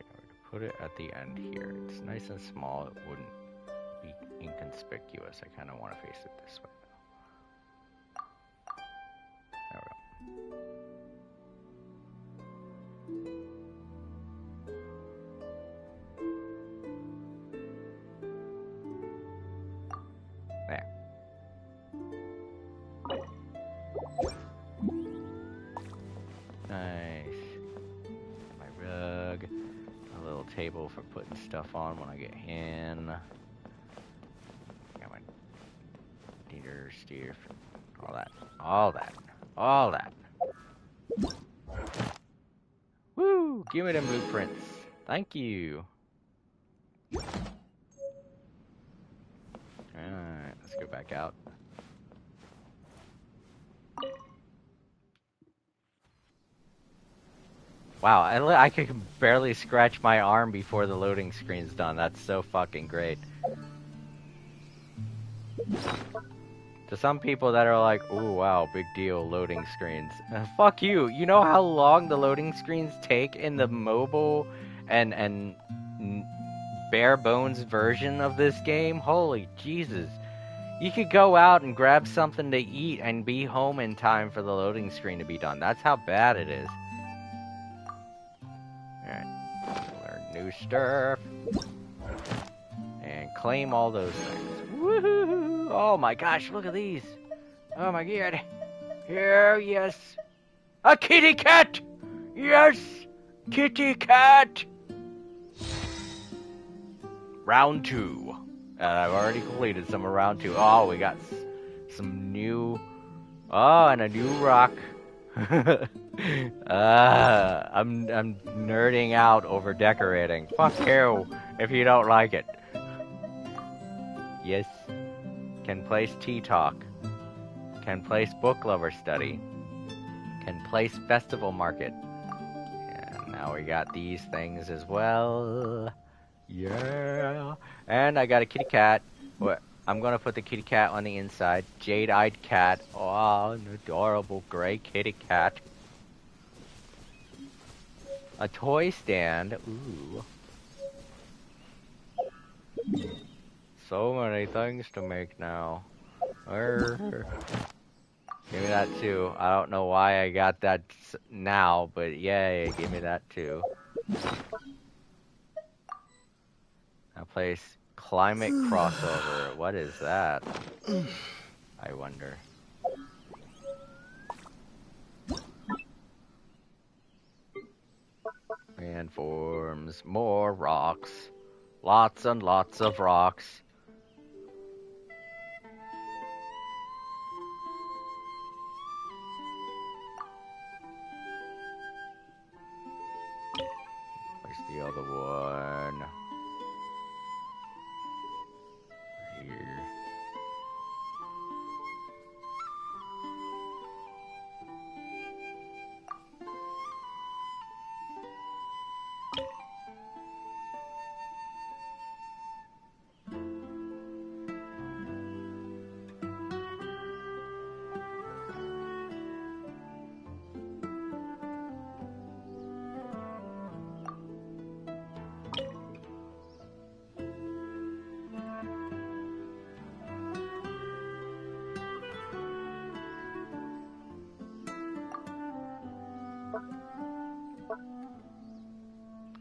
we're gonna put it at the end here. It's nice and small. It wouldn't be inconspicuous. I kind of want to face it this way. There we go. There. Nice. My rug. A little table for putting stuff on when I get in. Got my deer, steer, all that. Woo! Give me them blueprints. Thank you. Alright, let's go back out. Wow, I can barely scratch my arm before the loading screen's done. That's so fucking great. To some people that are like, ooh, wow, big deal, loading screens. Fuck you. You know how long the loading screens take in the mobile and bare bones version of this game? Holy Jesus. You could go out and grab something to eat and be home in time for the loading screen to be done. That's how bad it is. Alright. Learn new stuff. And claim all those things. Woohoo! Oh my gosh, look at these. Oh my god. Here, yes. A kitty cat! Yes! Kitty cat! Round 2. I've already completed some of round 2. Oh, we got some new... Oh, and a new rock. I'm nerding out over decorating. Fuck you, if you don't like it. Yes. Can place tea talk. Can place book lover study. Can place festival market. And now we got these things as well. Yeah. And I got a kitty cat. What? I'm gonna put the kitty cat on the inside. Jade-eyed cat. Oh, an adorable gray kitty cat. A toy stand. Ooh. So many things to make now. Give me that too. I don't know why I got that now, but yay, give me that too. Now place climate crossover. What is that? I wonder. And forms more rocks. Lots and lots of rocks. Where's the other one? Here.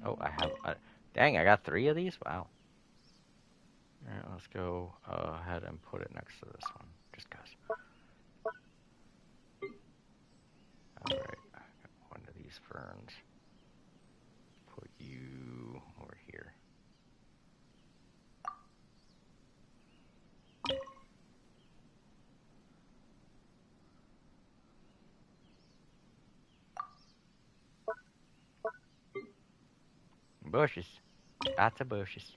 Oh, I have... dang, I got 3 of these? Wow. Alright, let's go ahead and put it next to this one. Just cause. Alright, I got one of these ferns. Put you over here. Bushes. Lots of bushes.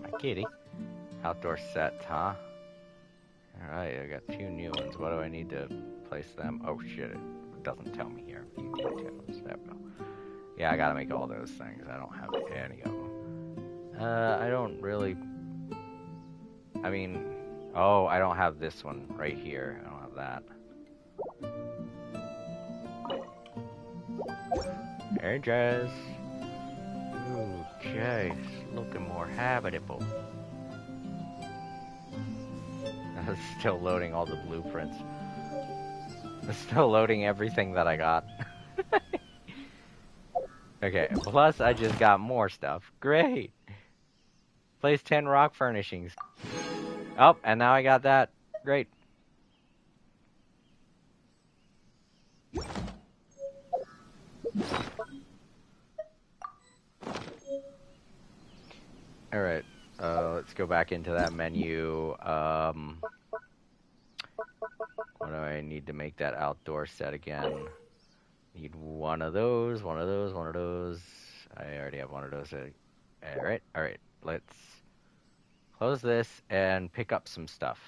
My kitty. Outdoor sets, huh? Alright, I got 2 new ones. What do I need to place them? Oh shit, it doesn't tell me here. View details. There we go. Yeah, I gotta make all those things. I don't have any of them. I don't really... I mean... Oh, I don't have this one right here. I don't have that. Hey, Jazz. Ooh, Jazz. Looking more habitable. I was still loading all the blueprints. I'm still loading everything that I got. Okay, plus I just got more stuff. Great! Place 10 rock furnishings. Oh, and now I got that. Great. Alright, let's go back into that menu. What do I need to make that outdoor set again? Need one of those, one of those, one of those. I already have one of those. Alright, let's close this and pick up some stuff.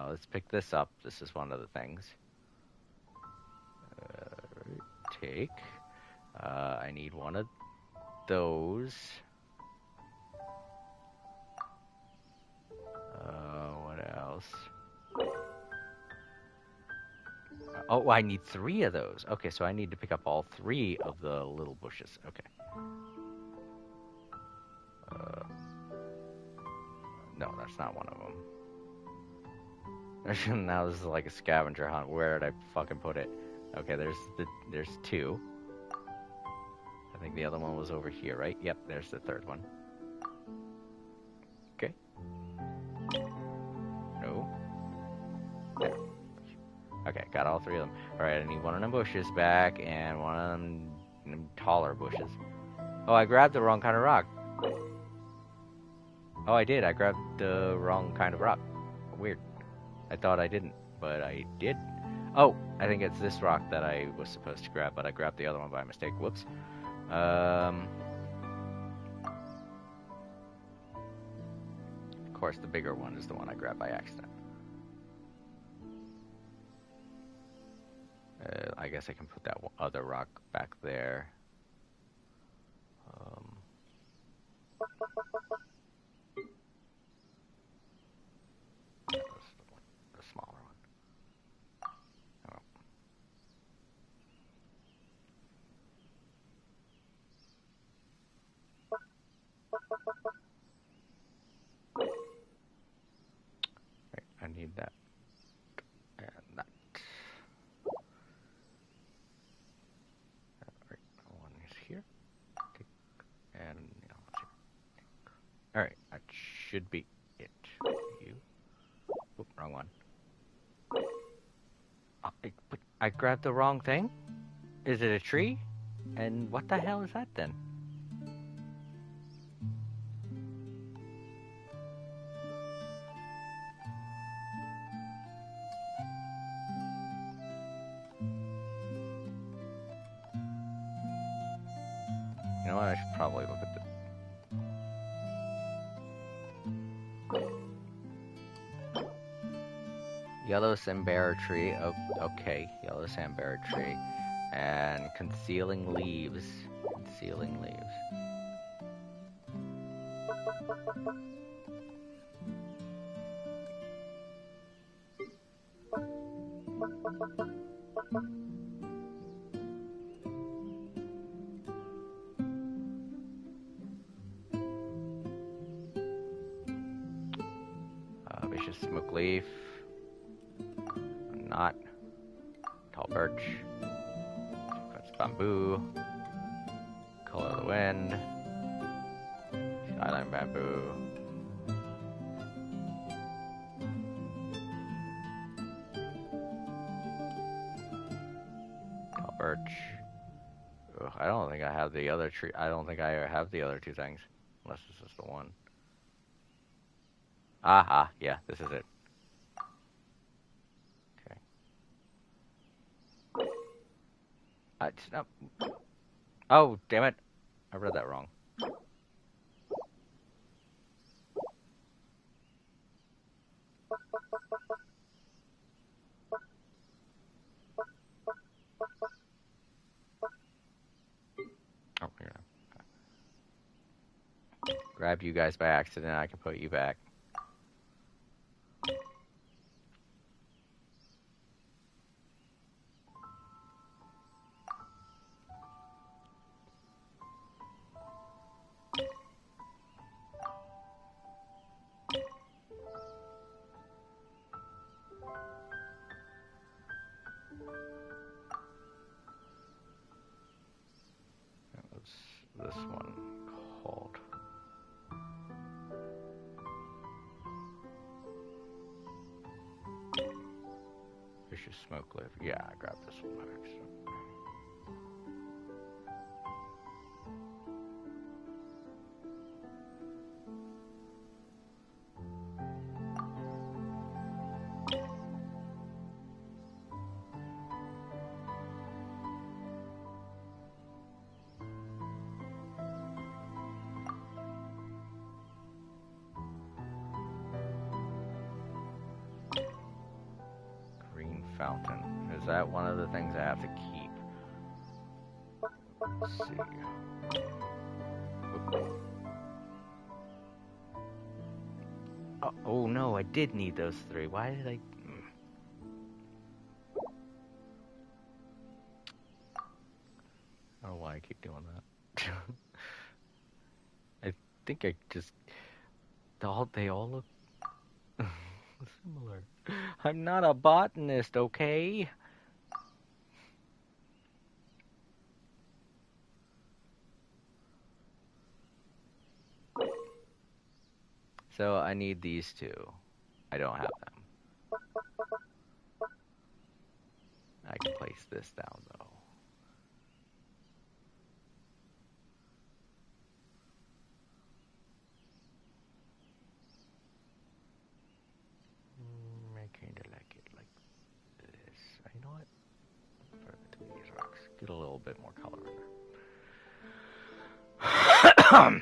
Let's pick this up. This is one of the things. Take. I need one of those. What else? Oh, I need 3 of those. Okay, so I need to pick up all 3 of the little bushes. Okay. No, that's not one of them. Now this is like a scavenger hunt. Where did I fucking put it? Okay, there's 2. I think the other one was over here, right? Yep, there's the 3rd one. Okay. No. There. Okay, got all 3 of them. Alright, I need one of them bushes back, and one of them taller bushes. Oh, I grabbed the wrong kind of rock. Oh, I did. I grabbed the wrong kind of rock. Weird. I thought I didn't, but I did. Oh, I think it's this rock that I was supposed to grab, but I grabbed the other one by mistake. Whoops. Of course, the bigger one is the one I grabbed by accident. I guess I can put that other rock back there. The smaller one. Oh. Right, I need that and that. Right, one is here. Okay. And the other one's here. Alright, that should be it. You. Oop, wrong one. I grabbed the wrong thing? Is it a tree? And what the hell is that then? You know what? I should probably look at this. Yellow sambar tree. Oh, okay, yellow sambar tree. And concealing leaves. Concealing leaves. Vicious smoke leaf. Not. Tall birch. That's bamboo. Color of the wind. Skyline bamboo. Tall birch. Ugh, I don't think I have the other tree. I don't think I have the other two things. Unless this is the one. Aha, yeah, this is it. It's not... Oh, damn it. I read that wrong. Oh, here. Grabbed you guys by accident. I can put you back. This one called? Vicious smoke leaf. Yeah, I grabbed this one by accident. Fountain. Is that one of the things I have to keep? Let's see. Oh no, I did need those three. Why did I... I don't know why I keep doing that. I think I just... They all look... similar. I'm not a botanist, okay? So I need these two. I don't have them. I can place this down though. Alright.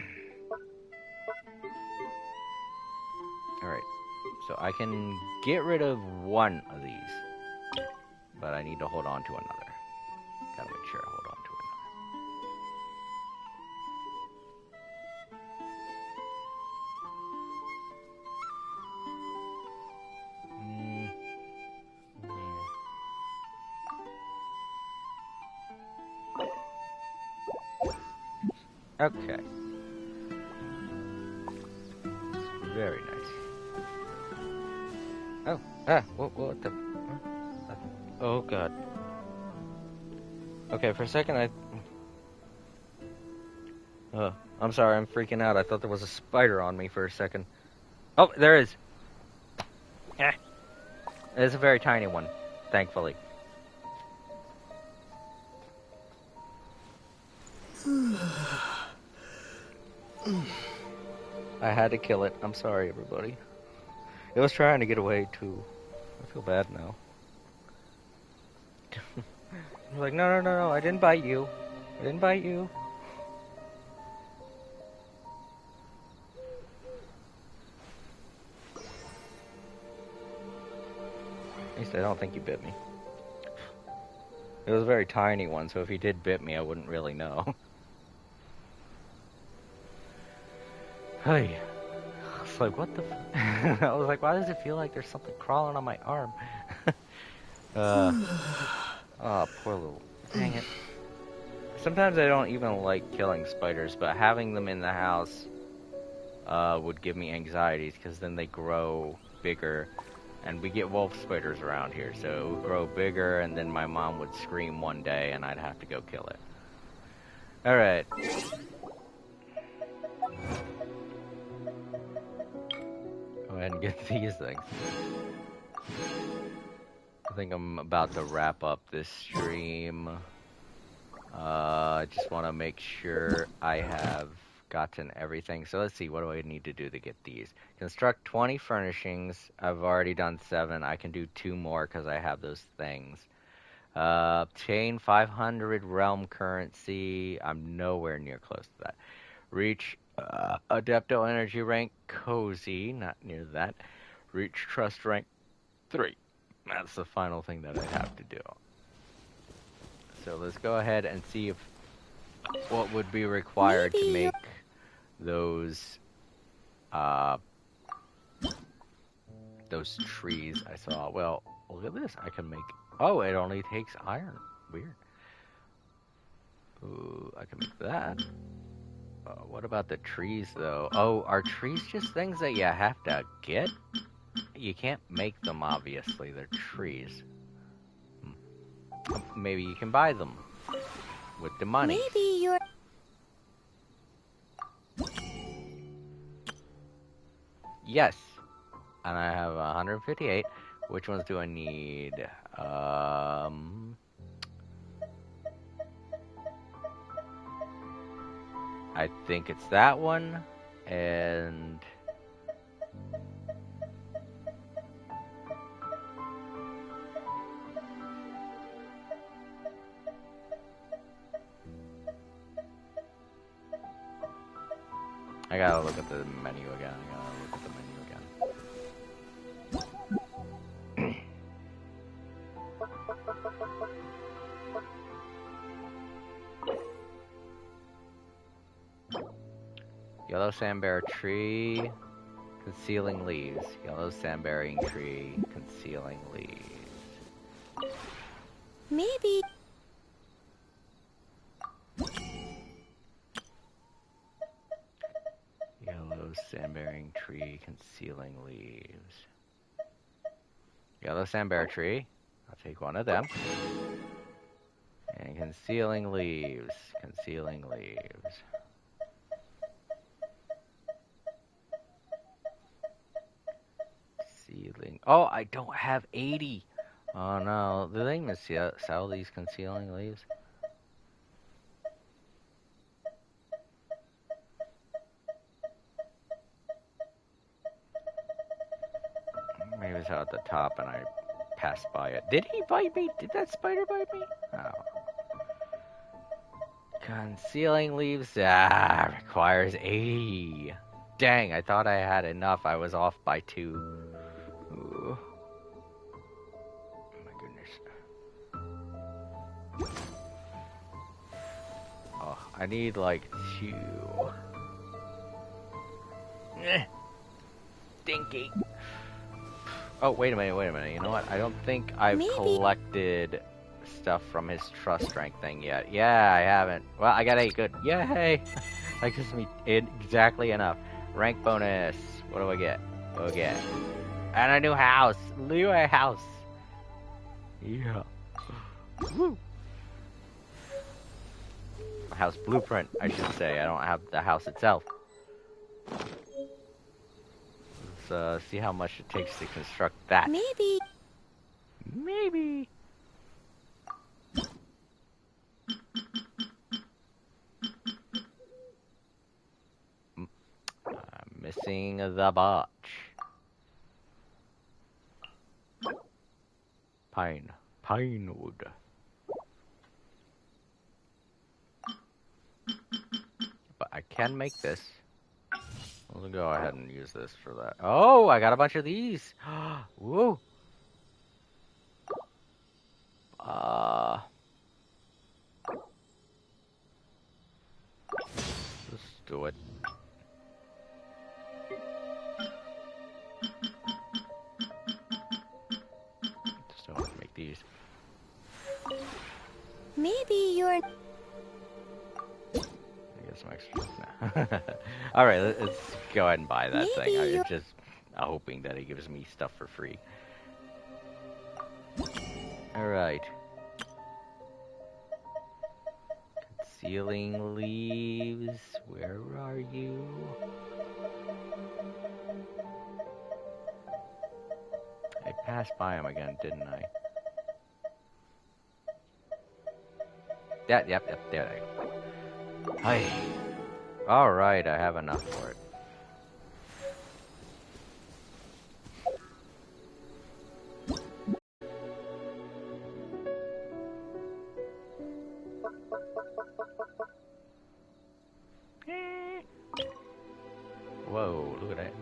So I can get rid of one of these. But I need to hold on to another. Gotta make sure I hold on to another. Okay. Very nice. Oh, what the? Oh god. Okay, for a second I'm sorry, I'm freaking out. I thought there was a spider on me for a second. Oh, there is. It's a very tiny one, thankfully. I had to kill it. I'm sorry, everybody. It was trying to get away, too. I feel bad now. I was like, no, I didn't bite you. I didn't bite you. At least I don't think you bit me. It was a very tiny one, so if he did bit me, I wouldn't really know. Hey. It's like, what the f I was like, why does it feel like there's something crawling on my arm? Oh, poor little... Dang it. Sometimes I don't even like killing spiders, but having them in the house would give me anxieties, because then they grow bigger. And we get wolf spiders around here, so it would grow bigger, and then my mom would scream one day, and I'd have to go kill it. Alright. Go ahead and get these things. I think I'm about to wrap up this stream. I just want to make sure I have gotten everything. So let's see, what do I need to do to get these? Construct 20 furnishings. I've already done 7. I can do 2 more because I have those things. Obtain 500 realm currency. I'm nowhere near close to that. Reach Adepto energy rank cozy. Not near that. Reach trust rank 3. That's the final thing that I have to do. So let's go ahead and see if what would be required to make those trees I saw. Well, look at this. I can make... Oh, it only takes iron. Weird. Ooh, I can make that. What about the trees, though? Oh, are trees just things that you have to get? You can't make them, obviously. They're trees. Maybe you can buy them with the money. Maybe you're... Yes. And I have 158. Which ones do I need? I think it's that one. And... I gotta look at the menu again. Yellow sandbear tree, concealing leaves. Yellow sandbearing tree, concealing leaves. Maybe... Yellow sandbearing tree, concealing leaves. Yellow sandbear tree. I'll take one of them. And concealing leaves. Concealing leaves. Concealing... Oh, I don't have 80! Oh no. Do they even sell these concealing leaves? Maybe it's out at the top and I passed by it. Did he bite me? Did that spider bite me? Oh. Concealing leaves, requires 80. Dang, I thought I had enough. I was off by 2. Ooh. Oh my goodness. Oh, I need like 2. Stinky. Oh, wait a minute. You know what? I don't think I've collected stuff from his trust strength thing yet. Yeah, I haven't. Well, I got 8. Good. Yay! That gives me exactly enough. Rank bonus. What do I get? What do I get? And a new house. Leeway house. Yeah. Woo. House blueprint, I should say. I don't have the house itself. Let's see how much it takes to construct that. Maybe. I'm missing the botch. Pine wood. But I can make this. We'll go ahead and use this for that. Oh, I got a bunch of these. Woo. Let's do it. Just don't want to make these. Maybe you're... Get some extra. Nah. All right, let's go ahead and buy that thing. I'm just hoping that he gives me stuff for free. All right. Concealing leaves. Where are you? I passed by him again, didn't I? Yep, there they go. Hi. Alright, I have enough for it. Whoa, look at that.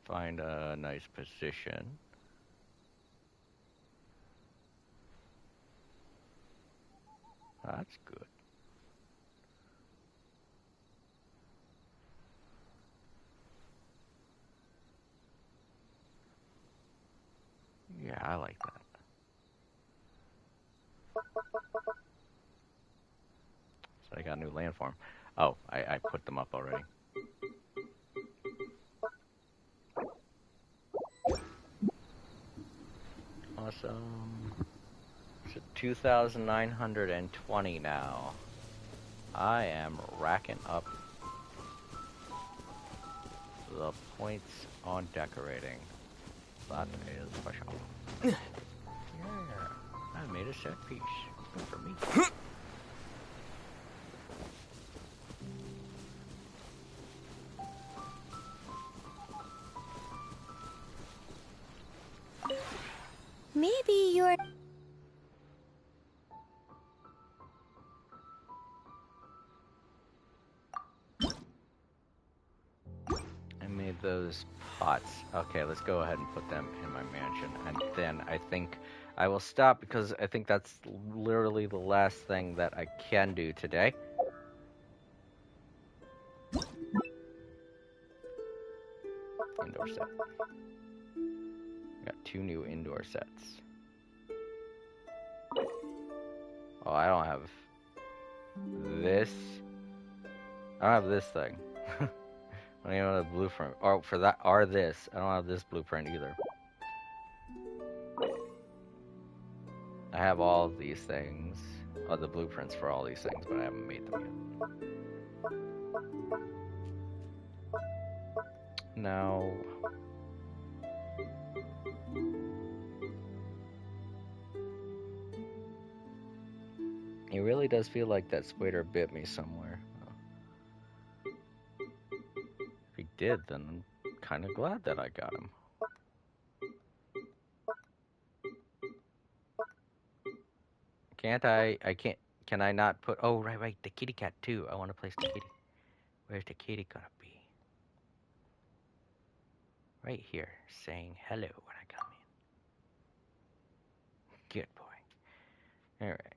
Find a nice position. That's good. Yeah, I like that. So I got a new landform. Oh, I put them up already. Awesome. So 2,920 now. I am racking up the points on decorating. That is special. Yeah, I made a set piece. Good for me. Maybe you're... I made those pots. Okay, let's go ahead and put them in my mansion. And then I think I will stop because I think that's literally the last thing that I can do today. Indoor set. Got 2 new indoor sets. Oh, I don't have this. I don't have this thing. I don't even have a blueprint. Oh, for that, or this. I don't have this blueprint either. I have all of these things. Oh, the blueprints for all these things, but I haven't made them yet. Now... It really does feel like that spider bit me somewhere. If he did, then I'm kind of glad that I got him. Can't I can't, can I not put, oh, right, the kitty cat too. I want to place the kitty. Where's the kitty gonna be? Right here, saying hello when I come in. Good boy. Alright.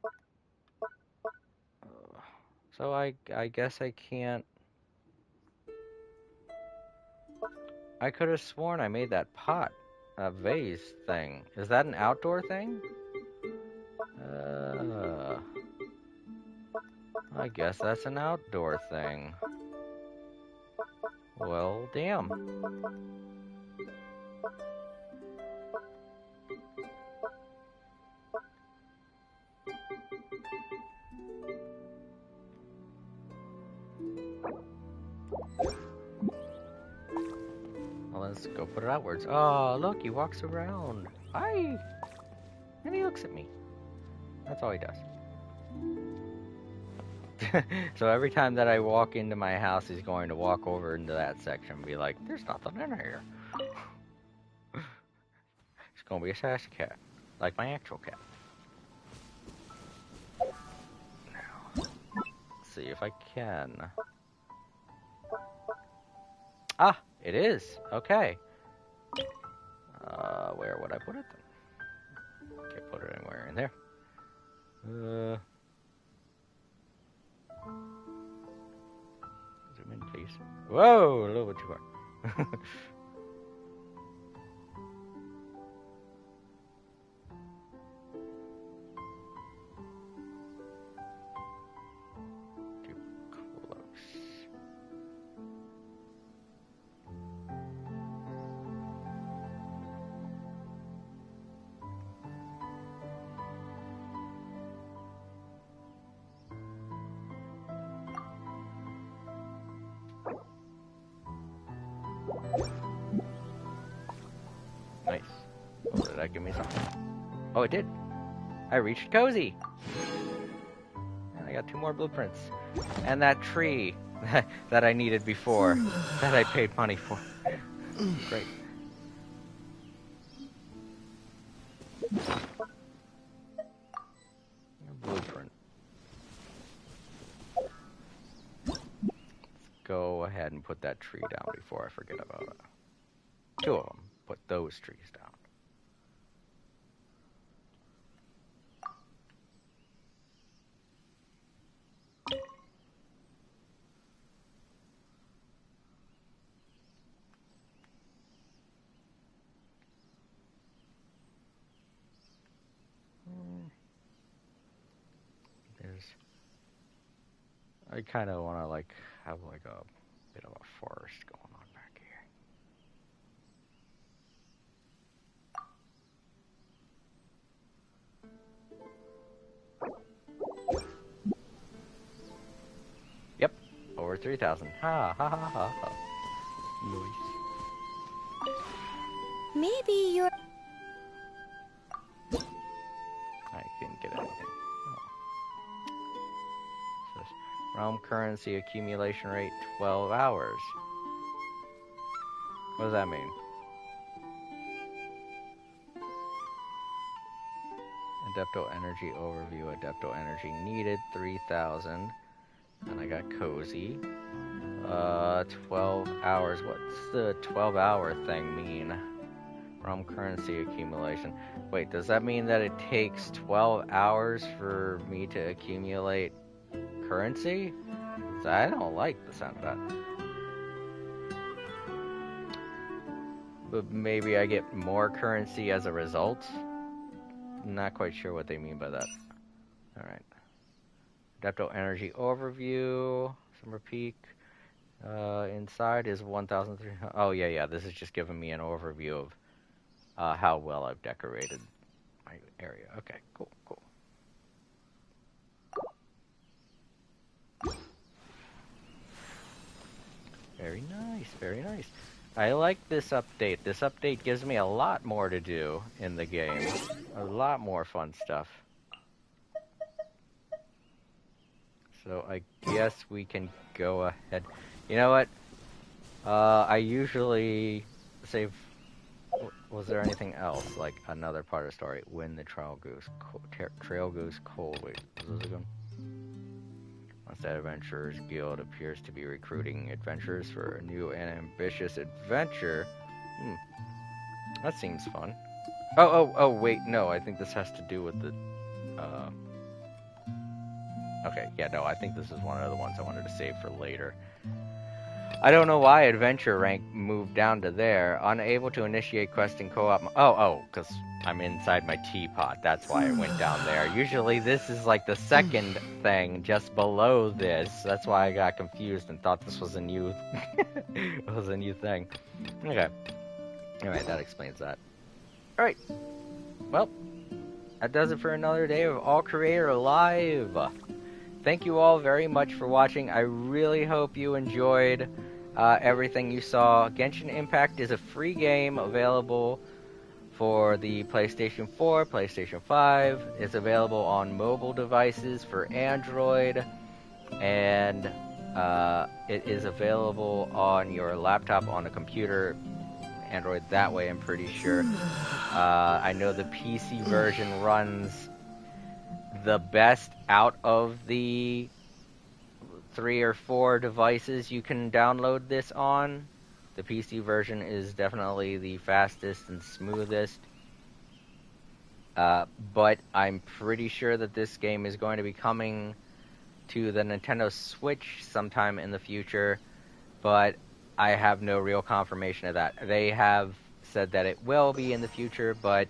So I guess I can't. I could have sworn I made that pot, a vase thing. Is that an outdoor thing? I guess that's an outdoor thing. Well, damn. Well, let's go put it outwards. Oh, look, he walks around. Hi! And he looks at me. That's all he does. So every time that I walk into my house, he's going to walk over into that section and be like, there's nothing in here. It's going to be a sassy cat. Like my actual cat. Now, let's see if I can. Ah, it is. Okay. Where would I put it then? Can't put it anywhere in there. Zoom in, please. Whoa, a little bit too far. Too close. Nice. Oh, did that give me something? Oh, it did. I reached Cozy. And I got 2 more blueprints. And that tree that I needed before, that I paid money for. Great. Blueprint. Let's go ahead and put that tree down before I forget about it. 2 of them. Put those trees down. I kind of want to like have like a bit of a forest going on back here. Yep, over 3,000. Ha ha ha ha ha. Nice. Maybe you're... I didn't get anything. Realm currency accumulation rate 12 hours. What does that mean? Adepto energy overview. Adepto energy needed 3,000. And I got cozy. 12 hours. What's the 12-hour thing mean? Realm currency accumulation. Wait, does that mean that it takes 12 hours for me to accumulate currency? So I don't like the sound of that. But maybe I get more currency as a result? Not quite sure what they mean by that. Alright. Adepto energy overview. Summer peak. Inside is 1,300. Oh, yeah. This is just giving me an overview of how well I've decorated my area. Okay, cool. Very nice. I like this update. This update gives me a lot more to do in the game. A lot more fun stuff. So I guess we can go ahead. You know what? I usually save... Was there anything else? Like another part of the story? When the Trail goes cold. Wait, was this again? Once that Adventurers Guild appears to be recruiting adventurers for a new and ambitious adventure. That seems fun. Oh, wait, no, I think this has to do with the, okay, yeah, no, I think this is one of the ones I wanted to save for later. I don't know why adventure rank moved down to there. Unable to initiate quest in co-op. Because I'm inside my teapot. That's why it went down there. Usually this is like the second thing just below this. That's why I got confused and thought this was a new, thing. Okay. Alright, that explains that. Alright. Well, that does it for another day of All Creator Live. Thank you all very much for watching. I really hope you enjoyed everything you saw. Genshin Impact is a free game available for the PlayStation 4, PlayStation 5. It's available on mobile devices for Android, and it is available on your laptop, on a computer, Android that way, I'm pretty sure. I know the PC version runs the best out of the 3 or 4 devices you can download this on. The PC version is definitely the fastest and smoothest. But I'm pretty sure that this game is going to be coming to the Nintendo Switch sometime in the future, but I have no real confirmation of that. They have said that it will be in the future, but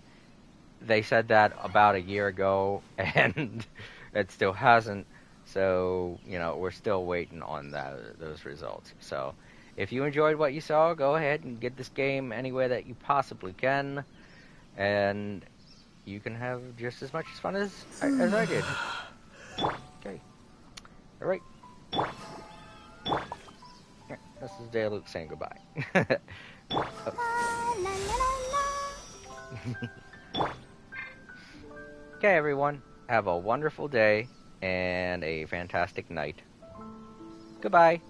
they said that about a year ago, and it still hasn't. So, you know, we're still waiting on those results. So, if you enjoyed what you saw, go ahead and get this game any way that you possibly can, and you can have just as much fun as I did. Okay. Alright. This is Luke saying goodbye. Okay, everyone. Have a wonderful day and a fantastic night. Goodbye.